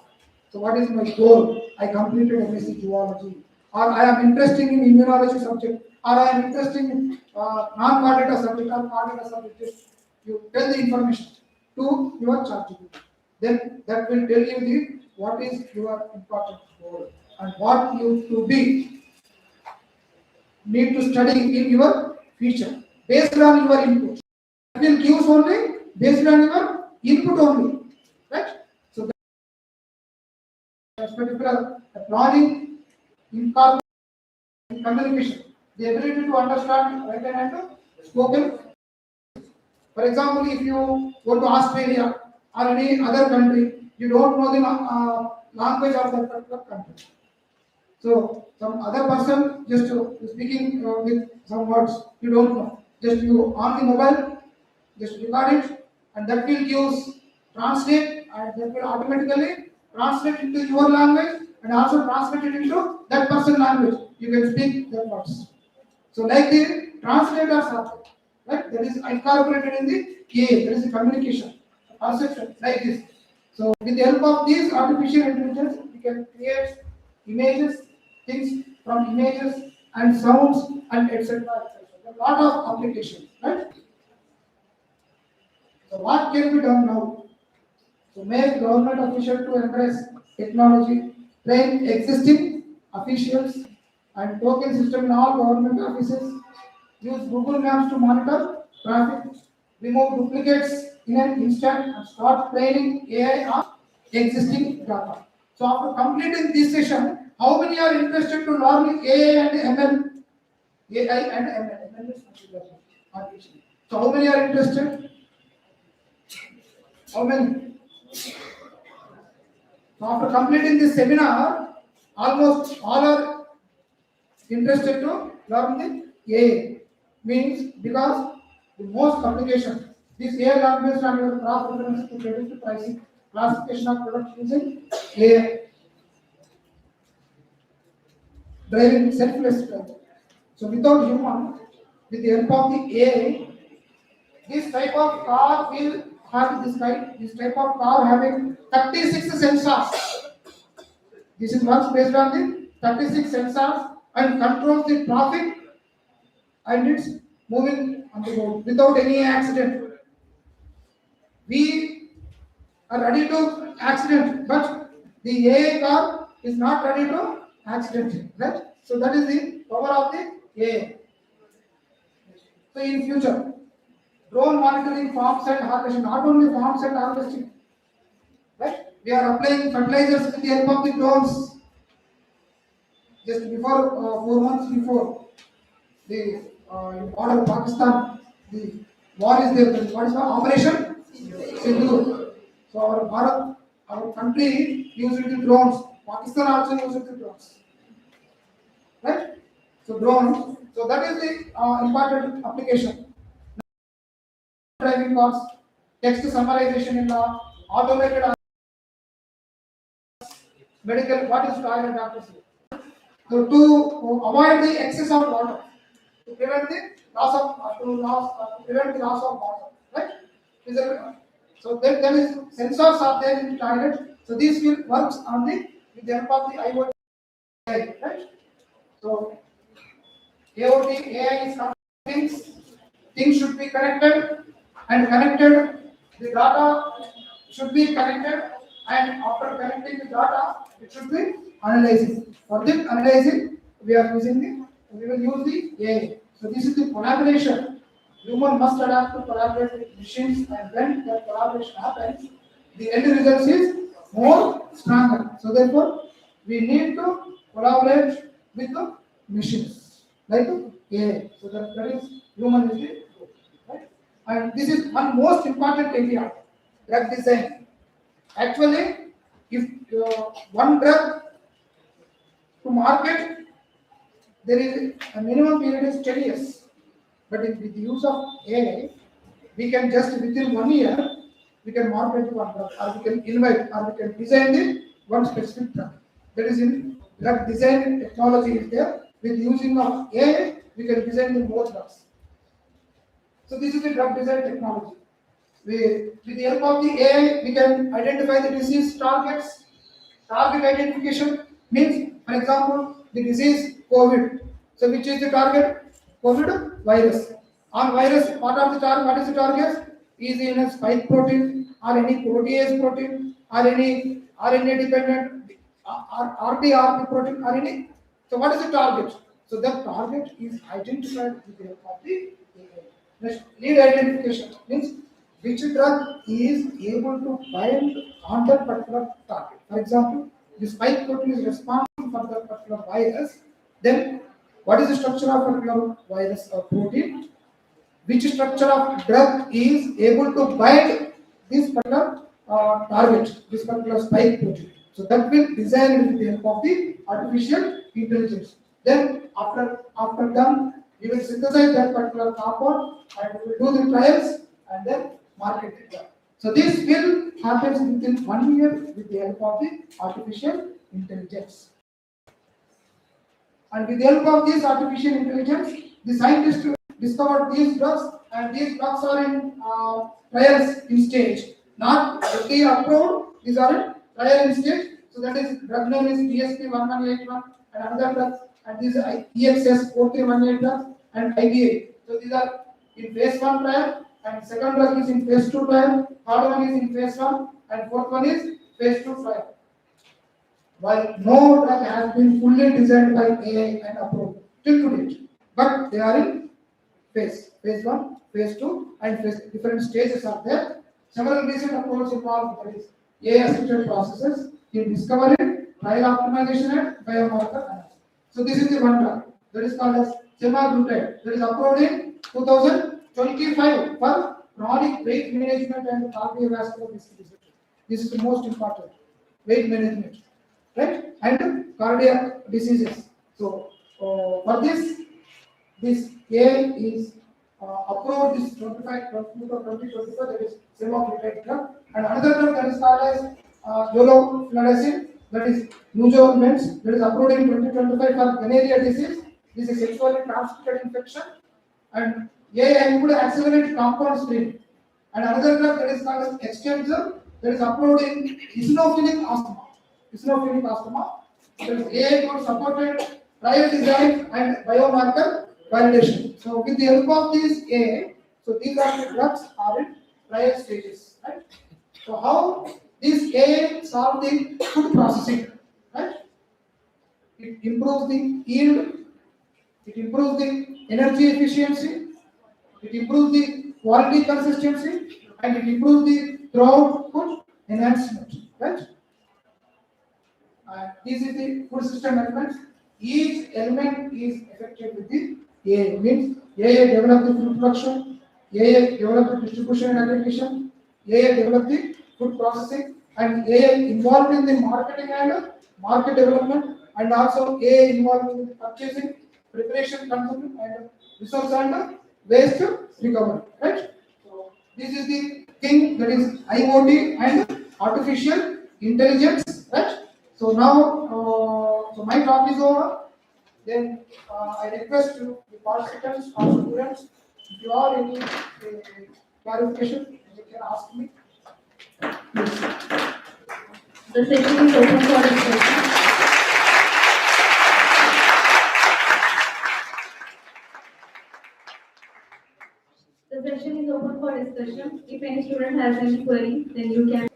So what is my goal? I completed MSc Zoology, or I am interested in immunology subject, or I am interested in non-coordinator subject or coordinator subject. Just you tell the information to your ChatGPT. Then that will tell you the what is your important goal and what you to be need to study in your future based on your input. It will give only based on your input only, right? So that's particular planning, incorporation, communication, the ability to understand written and spoken. For example, if you go to Australia or any other country, you don't know the language of that particular country. So some other person just speaking with some words you don't know. Just you on the mobile, just record it, and that will use translate, and that will automatically translate into your language and also translate it into that person language. You can speak their words. So like the translators are there, right? That is incorporated in the AI. There is a communication, conception like this. So with the help of these artificial intelligence, we can create images, things from images and sounds and etc. A lot of applications, right? So what can be done now? So make government officials to embrace technology, train existing officials and token system in all government offices, use Google Maps to monitor traffic, remove duplicates in an instant and start training AI on existing data. So after completing this session, how many are interested to learn AI and ML? AI and ML. ML is machine learning, artificial. So how many are interested? How many? So after completing this seminar, almost all are interested to learn the AI. Means because the most application, this AI learn based on your craft reference to predict pricing, classification of products using AI, driving selfless driving. So without human, with the help of the AI, this type of car will have this type of car having 36 sensors. This is works based on the 36 sensors and controls the traffic and it's moving on the road without any accident. We are ready to accident, but the AI car is not ready to accident, right? So that is the power of the AI. So in future, drone monitoring farms and harvesting, not only farms and harvesting, right? We are applying fertilizers with the help of the drones. Just before 4 months before the border of Pakistan, the war is there. What is the operation? Sindhu. So our Bharat, our country used the drones. Pakistan also used the drones, right? So drones. So that is the important application. Driving cars, text summarization in law, automated medical. What is toilet doctors? So to avoid the excess of water, to prevent the prevent the loss of water, right? Is there, so there is sensors are there in the toilet. So this will works on the with the help of the IoT, right? So AOT AI is things should be connected and connected. The data should be connected and after connecting the data, it should be analyzing. For this analyzing, we will use the AI. So this is the collaboration. Human must adapt to collaborate with machines, and when that collaboration happens, the end result is more stronger. So therefore, we need to collaborate with the machines, like AI. So that is human is the right? And this is one most important area, drug design. Actually, if one drug to market, there is a minimum period is 10 years. But with the use of AI, we can just within 1 year, we can market one drug, or we can invite, or we can design the one specific drug. That is in drug design technology is there. With using of AI, we can design the more drugs. So this is the drug design technology. With the help of the AI, we can identify the disease targets. Target identification means, for example, the disease COVID. So which is the target? COVID virus. On virus, what are the target? What is the target? Is in a spike protein or any protease protein or any RNA dependent RT protein or any. So what is the target? So the target is identified with the help of the AI. Next, lead identification means which drug is able to bind on that particular target. For example, the spike protein is responsible for that particular virus. Then, what is the structure of particular virus or protein? Which structure of drug is able to bind this particular target, this particular spike protein? So that will design with the help of the artificial intelligence. Then, after done, we will synthesize that particular compound and we will do the trials and then market it. So this will happen within 1 year with the help of the artificial intelligence. And with the help of this artificial intelligence, the scientists discovered these drugs, and these drugs are in trials in stage. Not FDA approved, these are in trial in stage. So that is drug name is DSP 1181 and another drugs, and these are EXS 4318 drugs and IBA. So these are in phase 1 trial, and second drug is in phase 2 trial, third one is in phase 1, and fourth one is phase 2 trial. While no drug has been fully designed by AI and approved till to date, but they are in phase 1, phase 2, and phase different stages are there. Several recent approvals involve that is AI-assisted processes in discovery, trial optimization, and biomarker analysis. So this is the one drug that is called as semaglutide that is approved in 2025 for chronic weight management and cardiovascular disease. This is the most important weight management, right? And cardiac diseases. So for this AI is approved this 2025 that is semaglutide drug, and another drug that is called as dolofluorescin that is Nujolmens that is approved in 2025 for venereal disease, This is sexually transmitted infection. And AA include accelerate compound stream. And another drug that is called as extensor that is approved in eosinophilic asthma. Eosinophilic asthma. There is AA code supported trial design and biomarker validation. So with the help of these AA, so these are the drugs are in trial stages, right? So how this AA solve the food processing, right? It improves the yield, it improves the energy efficiency, it improves the quality consistency, and it improves the throughput enhancement, right? This is the food system elements. Each element is affected with the AA. Means AA develop the food production, AA develop the distribution and aggregation, AA develop the food processing, and AA involved in the marketing and market development, and also AA involved in the purchasing, preparation, consumption, and resource and waste recovery. Right. So this is the thing that is IoT and artificial intelligence. Right. So now, so my talk is over. Then I request you, the participants or students, if you have any clarification, you can ask me. The session is open for discussion. The session is open for discussion. If any student has any query, then you can.